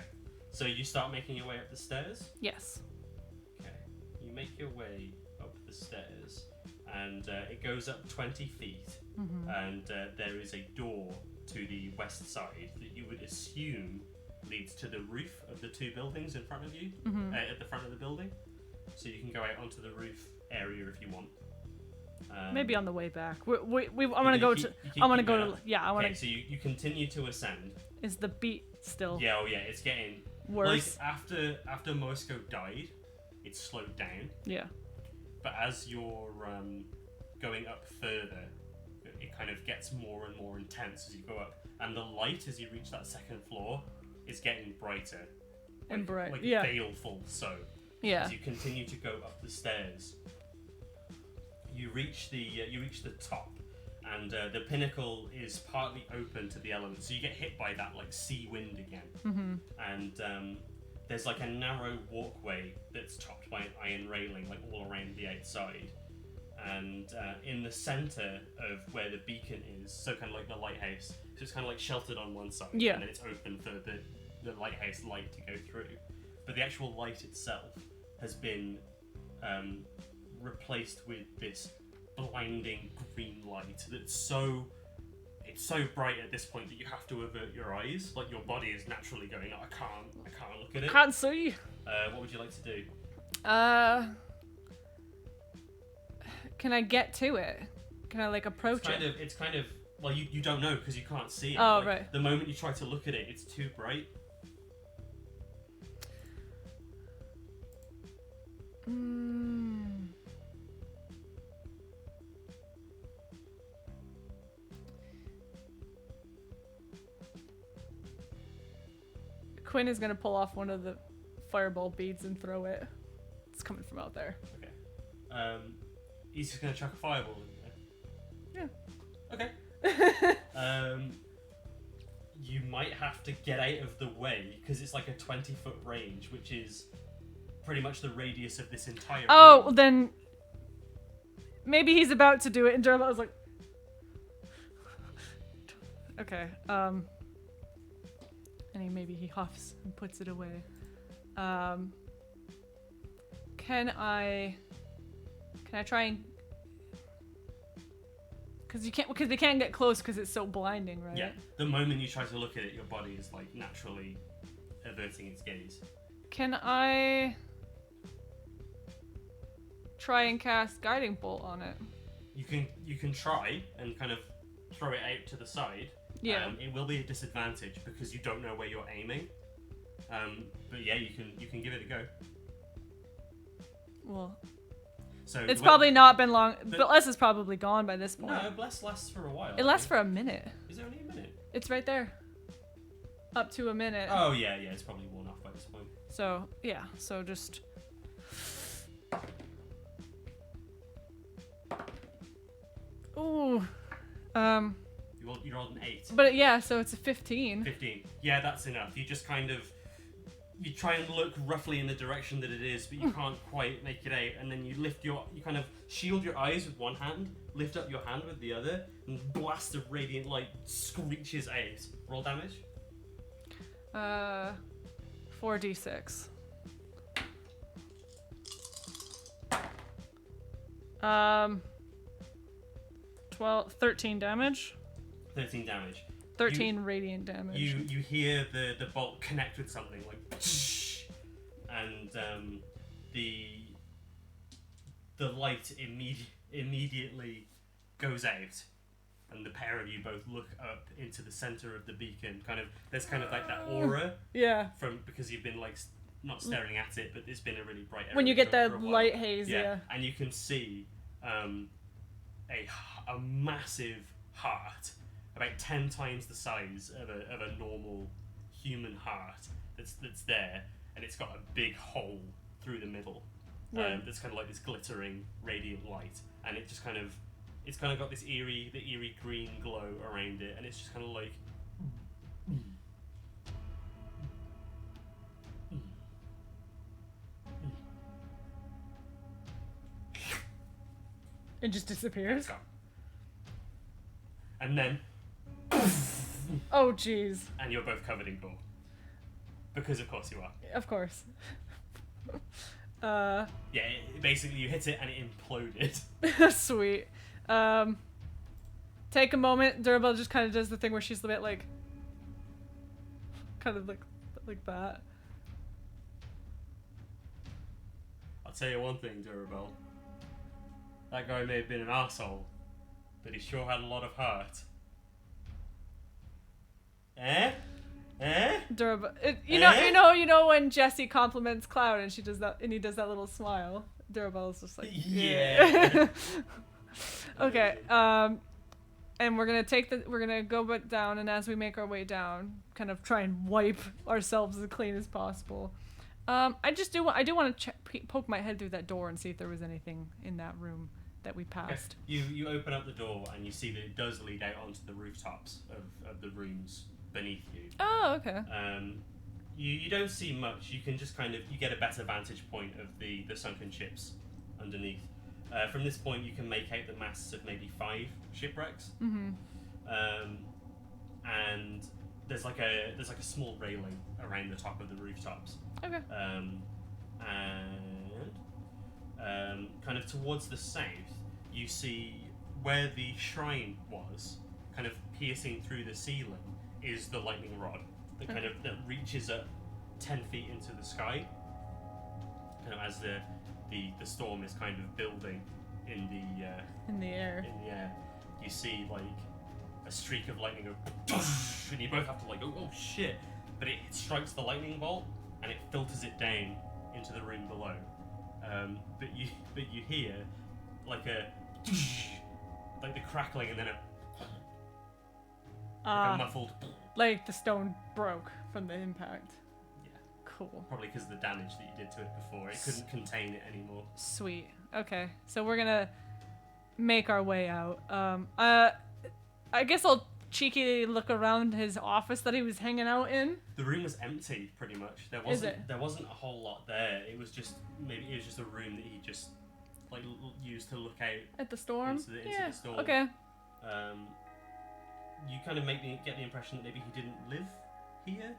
So you start making your way up the stairs? Yes. Okay. You make your way up the stairs, and it goes up 20 feet, and there is a door to the west side that you would assume leads to the roof of the two buildings in front of you, at the front of the building. So you can go out onto the roof area if you want. Maybe on the way back. I want to go to. I want to go to. Yeah, I want to. Okay, so you continue to ascend. Is the beat still? Yeah, it's getting worse. Like after Moscow died, it slowed down. Yeah. But as you're going up further, it kind of gets more and more intense as you go up, and the light as you reach that second floor is getting brighter. And bright. Like yeah. baleful. So. Yeah. As you continue to go up the stairs, you reach the top, and the pinnacle is partly open to the elements. So you get hit by that like sea wind again, and there's like a narrow walkway that's topped by an iron railing, like all around the outside. And in the center of where the beacon is, so kind of like the lighthouse, so it's kind of like sheltered on one side, yeah. and then it's open for the lighthouse light to go through. But the actual light itself has been replaced with this blinding green light that's so bright at this point that you have to avert your eyes. Like your body is naturally going, I can't look at it. Can't see. What would you like to do? Can I get to it? Can I like approach it? It's kind of well, you don't know because you can't see it. Oh, like, right. The moment you try to look at it, it's too bright. Quinn is gonna pull off one of the fireball beads and throw it. It's coming from out there. Okay. He's just gonna chuck a fireball in there. Yeah. Okay. You might have have to get out of the way because it's like a 20-foot range, which is pretty much the radius of this entire Oh, room. then maybe he's about to do it, and Durabel was like, okay. And maybe he huffs and puts it away. Can I try and? Because they can't get close because it's so blinding, right? Yeah. The moment you try to look at it, your body is like naturally averting its gaze. Can I try and cast Guiding Bolt on it? You can try and kind of throw it out to the side. Yeah. It will be a disadvantage because you don't know where you're aiming. But yeah, you can give it a go. Well, So it's probably not been long. Bless is probably gone by this point. No, Bless lasts for a while. It lasts for a minute. Is it only a minute? It's right there. Up to a minute. Oh yeah, it's probably worn off by this point. So yeah, so just. Ooh. You rolled an 8. But yeah, so it's a 15. 15. Yeah, that's enough. You just kind of you try and look roughly in the direction that it is, but you can't quite make it out. And then you kind of shield your eyes with one hand, lift up your hand with the other, and blast of radiant light screeches out. Roll damage. 4d6. 13 damage. 13 damage. 13 radiant damage. You hear the bolt connect with something like, and the light immediately goes out, and the pair of you both look up into the center of the beacon. There's kind of like that aura. Yeah. Because you've been like not staring at it, but it's been a really bright area. When you get for the a while. light haze, yeah. And you can see a massive heart, about 10 times the size of a normal human heart that's there, and it's got a big hole through the middle. Right. That's kind of like this glittering radiant light, and it's kind of got this eerie green glow around it, and it's just kind of like It just disappears. it's gone. And then Oh jeez. and you're both covered in gore. Because of course you are. Of course. Yeah, basically you hit it and it imploded. Sweet. Take a moment. Durabel just kind of does the thing where she's a bit like, kind of like that. I'll tell you one thing, Durabel. That guy may have been an arsehole, but he sure had a lot of heart. Eh? Durabel. You Eh? know when Jessie compliments Cloud and she does that, and he does that little smile. Durabel's just like, Yeah. Okay. And we're gonna go down, and as we make our way down, kind of try and wipe ourselves as clean as possible. I do want to poke my head through that door and see if there was anything in that room that we passed. Okay. You open up the door and you see that it does lead out onto the rooftops of the rooms beneath you. Oh, okay. You don't see much. You can just you get a better vantage point of the sunken ships underneath. From this point, you can make out the masts of maybe 5 shipwrecks. Mm-hmm. And there's like a small railing around the top of the rooftops. Okay. And kind of towards the south, you see where the shrine was, kind of piercing through the ceiling, is the lightning rod that that reaches up 10 feet into the sky. Kind of as the storm is kind of building in the air. You see like a streak of lightning go, and you both have to like go, oh shit! But it strikes the lightning bolt and it filters it down into the room below. But you hear like like the crackling and then a muffled. Like the stone broke from the impact. Yeah. Cool. Probably because of the damage that you did to it before. It couldn't contain it anymore. Sweet. Okay, so we're gonna make our way out. I guess cheeky look around his office that he was hanging out in. The room was empty, pretty much. There wasn't a whole lot there. It was just a room that he just like used to look out at the storm. Into the storm. Okay. You kind of get the impression that maybe he didn't live here.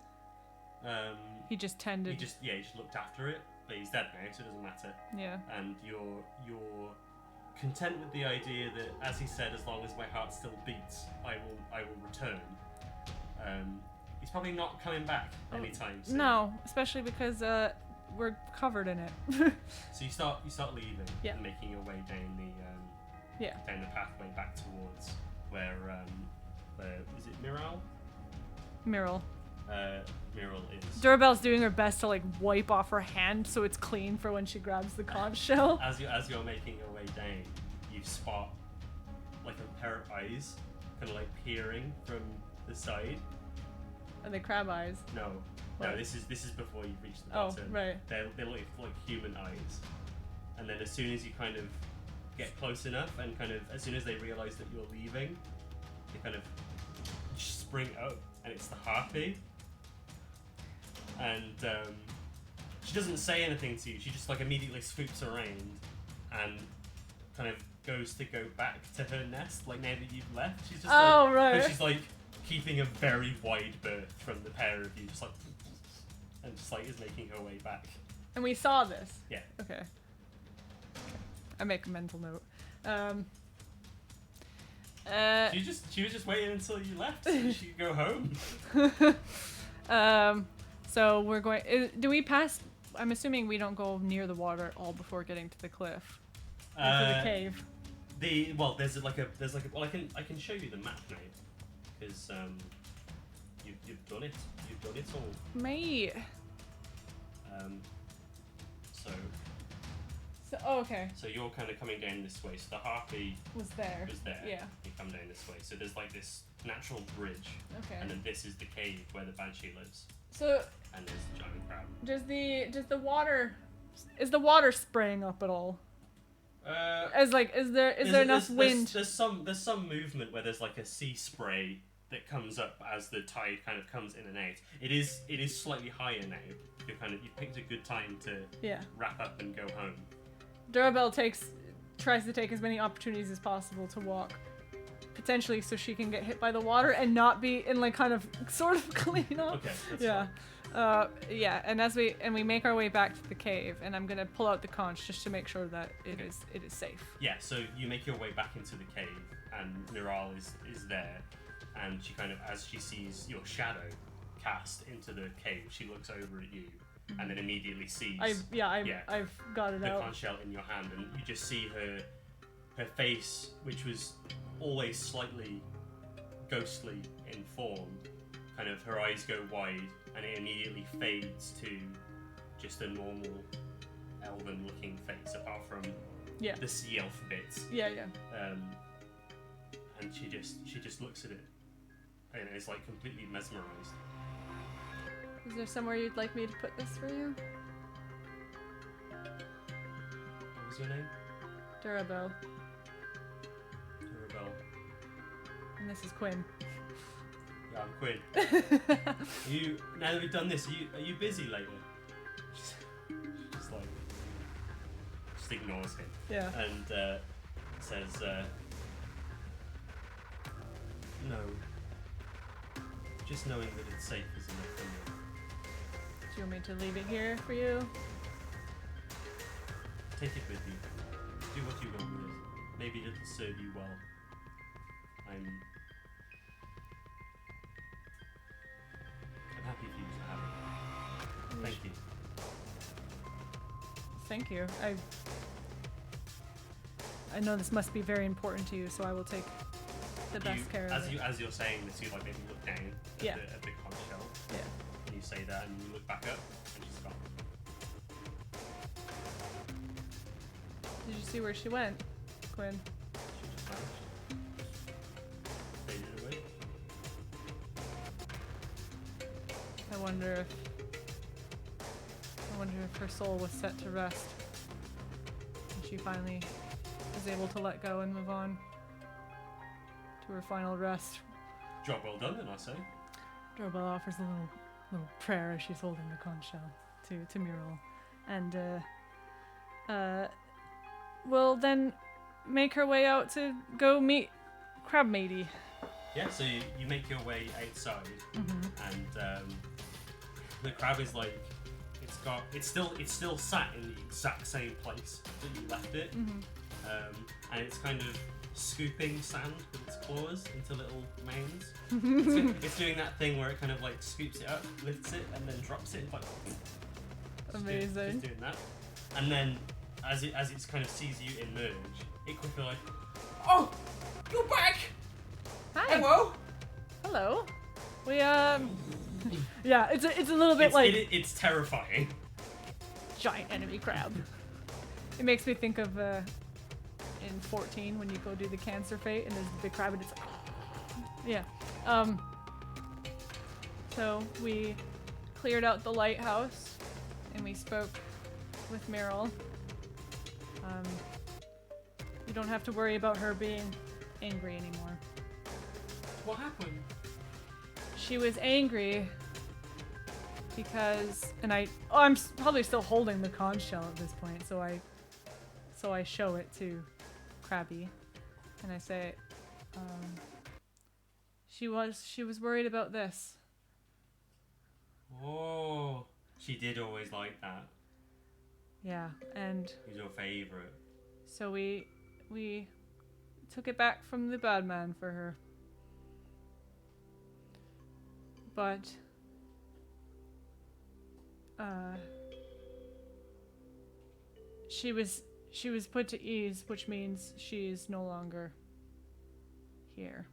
He just tended. He just looked after it, but he's dead now, so it doesn't matter. Yeah. And you're content with the idea that, as he said, as long as my heart still beats, I will return. He's probably not coming back anytime soon. No, especially because we're covered in it. So you start leaving and making your way down the pathway back towards where is it Miral? Miral. Miral is. Durabelle's doing her best to like wipe off her hand so it's clean for when she grabs the conch shell. As you're making your way down, you spot like a pair of eyes, kind of like peering from the side. Are they crab eyes? No, what? No. This is before you reach the bottom. Oh, right. They look like human eyes, and then as soon as you kind of get close enough, and kind of as soon as they realise that you're leaving, they kind of spring up, and it's the harpy. And she doesn't say anything to you. She just like immediately swoops around and kind of goes to go back to her nest. Like now that you've left, she's just right. But she's like keeping a very wide berth from the pair of you, just like, and just like is making her way back. And we saw this. Yeah. Okay. I make a mental note. She was just waiting until you left so she could go home. So we're going. Do we pass? I'm assuming we don't go near the water at all before getting to the cliff. To the cave. I can show you the map now because you've done it. You've done it all. Mate. So okay. So you're kind of coming down this way. So the harpy was there. Yeah. You come down this way. So there's like this natural bridge. Okay. And then this is the cave where the banshee lives. So. And there's the giant crab. Is the water spraying up at all? Is there enough wind? There's some movement where there's like a sea spray that comes up as the tide kind of comes in and out. It is slightly higher now. You've picked a good time to wrap up and go home. Durabelle tries to take as many opportunities as possible to walk, potentially so she can get hit by the water and not be in like kind of sort of clean up. Okay. That's fine. And we make our way back to the cave, and I'm gonna pull out the conch just to make sure that it is safe. Yeah. So you make your way back into the cave, and Miral is there, and she kind of, as she sees your shadow cast into the cave, she looks over at you. And then immediately sees I've got it the out. conch shell in your hand, and you just see her face, which was always slightly ghostly in form, kind of her eyes go wide, and it immediately fades to just a normal elven looking face, apart from the sea elf bits. And she just looks at it and is like completely mesmerized. Is there somewhere you'd like me to put this for you? What was your name? Durabelle. Durabelle. And this is Quinn. Yeah, I'm Quinn. Now that we've done this, are you busy later? Just ignores him. Yeah. And says, no. Just knowing that it's safe is enough for me. Do you want me to leave it here for you? Take it with you. Do what you want with it. Maybe it'll serve you well. I'm happy for you to have it. Thank you. Thank you. I know this must be very important to you, so I will take the best care of it. As you're saying this, you like maybe look down at the conch shell. Yeah. And you say that, and you look back up, and she's gone. Did you see where she went, Quinn? She just vanished. Faded away. I wonder if her soul was set to rest, and she finally was able to let go and move on to her final rest Job well done, then I say. Doorbell offers a little prayer as she's holding the conch shell to Muriel, and will then make her way out to go meet Crab Matey. Yeah, so you make your way outside, and the crab is like, it's still sat in the exact same place that you left it, and it's kind of scooping sand with its claws into little mounds. It's doing that thing where it kind of like scoops it up, lifts it, and then drops it. Like, Amazing. Just doing that, and then as it kind of sees you emerge, it quickly like, oh, you're back. Hi. Hello. We yeah, it's a little bit it's terrifying. Giant enemy crab. It makes me think of in 14 when you go do the cancer fate and there's the big crab and it's like, yeah. So we cleared out the lighthouse and we spoke with Meryl. You don't have to worry about her being angry anymore. What happened? She was angry because, and I'm probably still holding the conch shell at this point, so I show it to Krabby, and I say, she was worried about this. Oh, she did always like that. Yeah, and He's your favorite. so we took it back from the bad man for her. But she was put to ease, which means she's no longer here.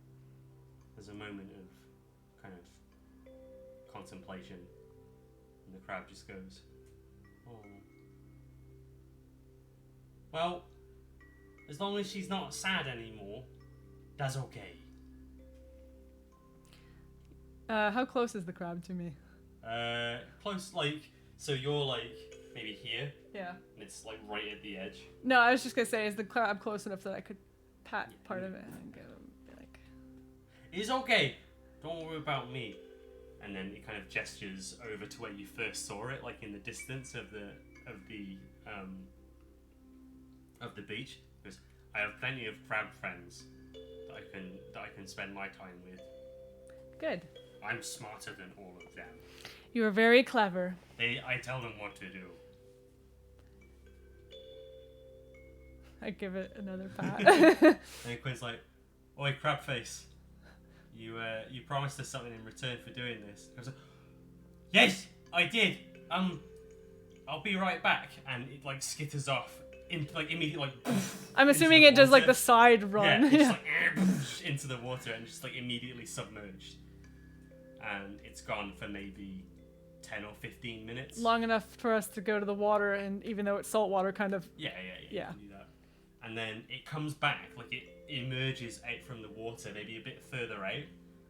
There's a moment of kind of contemplation, and the crab just goes, oh. Well, as long as she's not sad anymore, that's okay. How close is the crab to me? Close, like, so you're like maybe here, Yeah. and it's like right at the edge. No, I was just gonna say, is the crab close enough that I could pat part of it and go like, It's okay. Don't worry about me. And then it kind of gestures over to where you first saw it, like in the distance of the beach. It goes, I have plenty of crab friends that I can spend my time with. good. I'm smarter than all of them. You are very clever. I tell them what to do. I give it another pat. And Quinn's like, oi, crab face. You promised us something in return for doing this. I was like, yes, I did. I'll be right back. And it like skitters off immediately like. I'm assuming it does like the side run. Yeah, it's like into the water and just like immediately submerged. And it's gone for maybe 10 or 15 minutes. Long enough for us to go to the water, and even though it's salt water, kind of. Yeah. You can do that. And then it comes back, like it emerges out from the water, maybe a bit further out,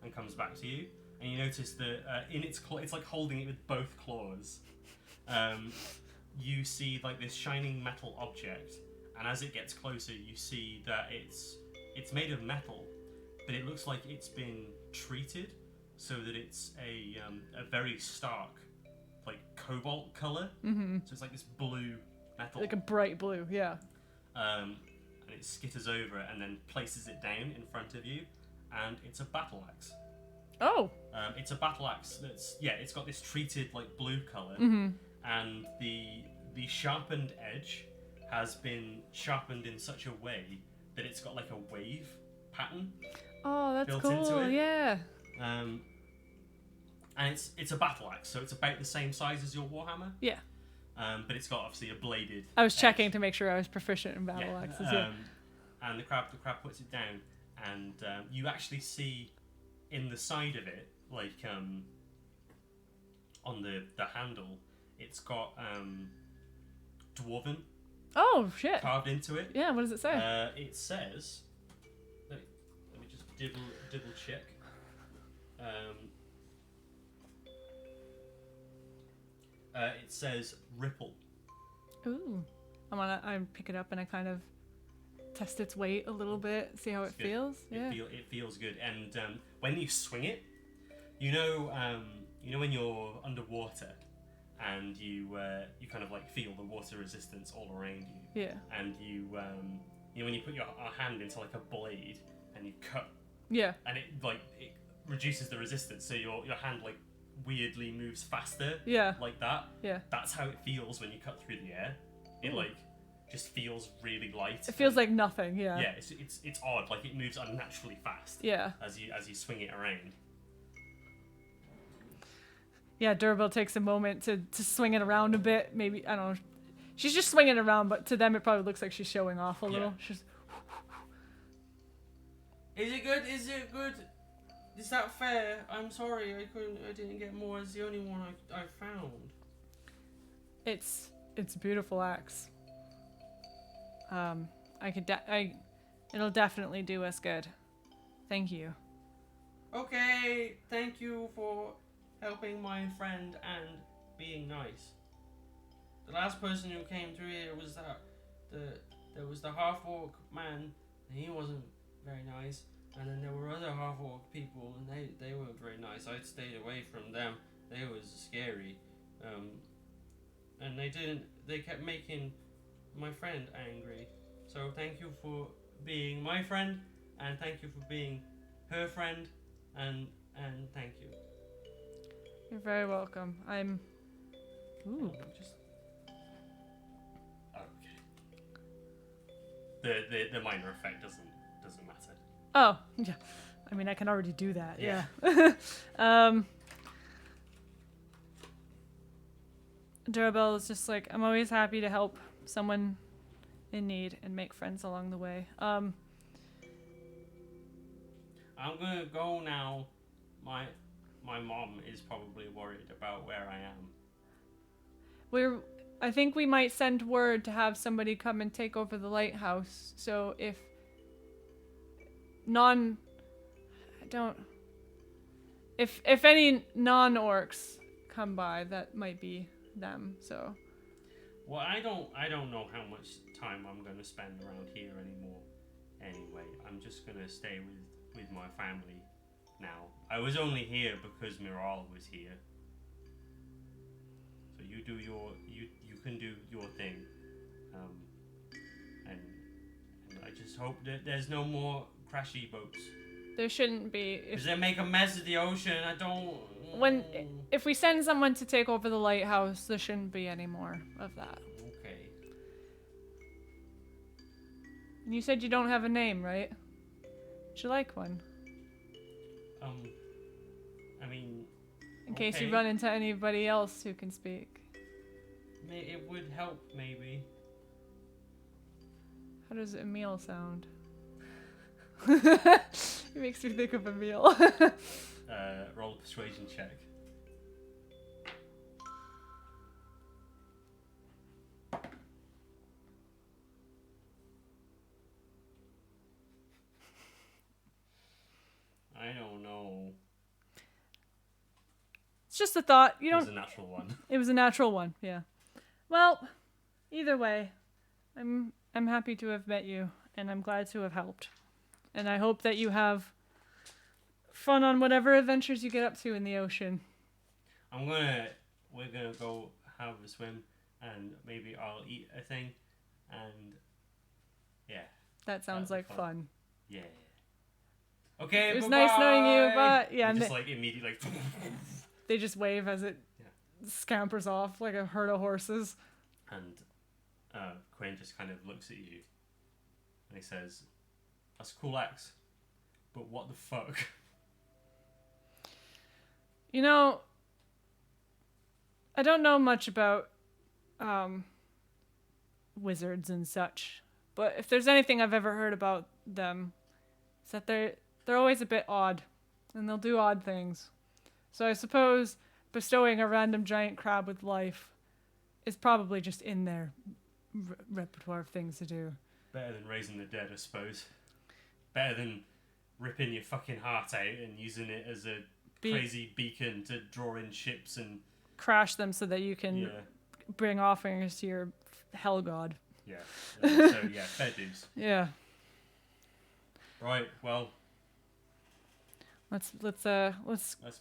and comes back to you. And you notice that in its claw, it's like holding it with both claws. You see like this shining metal object, and as it gets closer, you see that it's made of metal, but it looks like it's been treated so that it's a very stark, like cobalt color. Mm-hmm. So it's like this blue metal, Like a bright blue, yeah. and it skitters over it and then places it down in front of you, and it's a battle axe. Oh. It's a battle axe it's got this treated like blue color, and the sharpened edge has been sharpened in such a way that it's got like a wave pattern. Oh, that's built cool. into it. Yeah. And it's a battle axe, so it's about the same size as your warhammer. Yeah. But it's got obviously a bladed. I was checking edge. to make sure I was proficient in battle axes. Yeah. And the crab puts it down, and you actually see in the side of it, like on the handle, it's got dwarven. Oh shit. Carved into it. Yeah. What does it say? It says. Let me just double check. It says ripple. Ooh. I pick it up and I kind of test its weight a little bit, see how it Good. feels. Yeah. It feels good. And when you swing it, you know when you're underwater and you kind of like feel the water resistance all around you. Yeah. And you when you put your hand into like a blade and you cut. Yeah. And it reduces the resistance, so your hand like weirdly moves faster. Yeah. Like that. Yeah. That's how it feels when you cut through the air. It like just feels really light. It feels like nothing. Yeah. Yeah, it's odd. Like it moves unnaturally fast. Yeah. As you swing it around. Yeah, Durabelle takes a moment to swing it around a bit. Maybe, I don't know. She's just swinging it around, but to them it probably looks like she's showing off a little. She's... Is it good? Is it good? Is that fair? I'm sorry, I didn't get more. It's the only one I found. It's a beautiful axe. It'll definitely do us good. Thank you. Okay, thank you for helping my friend and being nice. The last person who came through here was there was the half-orc man, and he wasn't very nice. And then there were other half-orc people, and they weren't very nice. I stayed away from them. They was scary. And they kept making my friend angry. So thank you for being my friend, and thank you for being her friend, and thank you. You're very welcome. Ooh. Okay. The minor effect doesn't matter. Oh, yeah. I mean, I can already do that. Yeah. Durabelle is just like, I'm always happy to help someone in need and make friends along the way. I'm gonna go now. My mom is probably worried about where I am. I think we might send word to have somebody come and take over the lighthouse. So if if any non-orcs come by, that might be them. So. Well, I don't know how much time I'm gonna spend around here anymore. Anyway, I'm just gonna stay with my family now. I was only here because Miral was here. So you can do your thing, and I just hope that there's no more crashy boats. There shouldn't be. Because they make a mess of the ocean. I don't. If we send someone to take over the lighthouse, there shouldn't be any more of that. Okay. And you said you don't have a name, right? Would you like one? I mean. In case you run into anybody else who can speak. It would help, maybe. How does Emil sound? It makes me think of Emil. Roll a persuasion check. I don't know. It's just a thought. It was a natural one. It was a natural one, yeah. Well, either way, I'm happy to have met you, and I'm glad to have helped. And I hope that you have fun on whatever adventures you get up to in the ocean. We're gonna go have a swim, and maybe I'll eat a thing, and yeah. That sounds like fun. Yeah. Okay, it was bye-bye. nice knowing you, but yeah. And just like immediately like. They just wave as it scampers off like a herd of horses. And Quinn just kind of looks at you, and he says, "That's a cool axe, but what the fuck?" You know, I don't know much about wizards and such, but if there's anything I've ever heard about them, it's that they're always a bit odd, and they'll do odd things. So I suppose bestowing a random giant crab with life is probably just in their repertoire of things to do. Better than raising the dead, I suppose. Better than ripping your fucking heart out and using it as a crazy beacon to draw in ships and crash them so that you can bring offerings to your hell god. Yeah. So yeah, fair dues. Yeah. Right. Well, Let's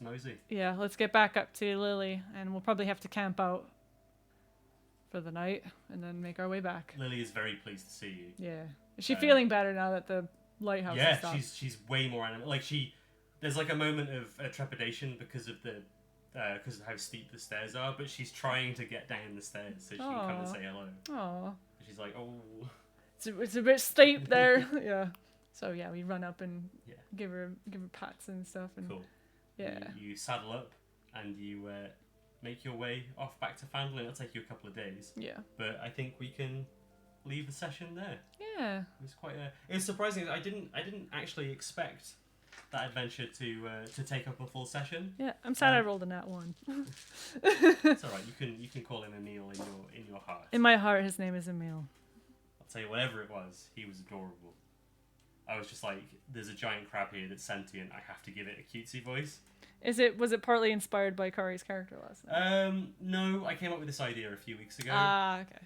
mosey. yeah, let's get back up to Lily, and we'll probably have to camp out for the night and then make our way back. Lily is very pleased to see you. Yeah. Is she feeling better now that the lighthouse Yeah, is stopped? she's way more animated. Like there's like a moment of trepidation because of how steep the stairs are, but she's trying to get down the stairs so she can come and say hello. Aww. She's like, oh. It's a bit steep there. Yeah. So yeah, we run up and give her pats and stuff. And cool. Yeah. You saddle up and you make your way off back to Fandolin. It'll take you a couple of days. Yeah. But I think we can leave the session there. Yeah. It was surprising. I didn't actually expect that adventure to take up a full session. Yeah, I'm sad I rolled a nat 1. It's all right. You can call him Emil in your heart. In my heart, his name is Emil. I'll tell you, whatever it was, he was adorable. I was just like, there's a giant crab here that's sentient. I have to give it a cutesy voice. Was it partly inspired by Kari's character last night? No, I came up with this idea a few weeks ago. Ah, okay.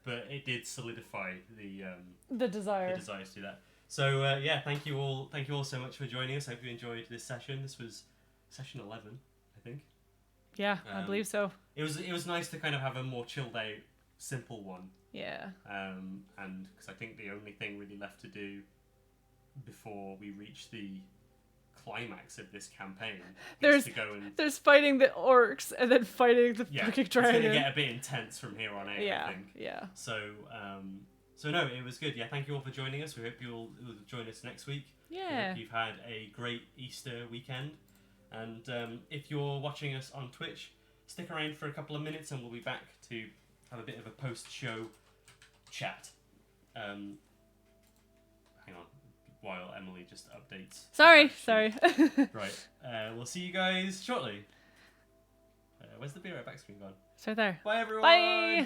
But it did solidify the desire to do that. So yeah, thank you all so much for joining us. Hope you enjoyed this session. This was session 11, I think. Yeah, I believe so. It was nice to kind of have a more chilled out, simple one. Yeah. And because I think the only thing really left to do before we reach the climax of this campaign is to go and... There's fighting the orcs and then fighting the fucking dragon. It's going to get a bit intense from here on out, yeah, I think. Yeah. So no, it was good. Yeah, thank you all for joining us. We hope you'll join us next week. Yeah. We hope you've had a great Easter weekend. And if you're watching us on Twitch, stick around for a couple of minutes and we'll be back to have a bit of a post-show chat. Hang on, while Emily just updates. Sorry. Right. We'll see you guys shortly. Where's the Be Right Back screen gone? It's right there. Bye, everyone. Bye.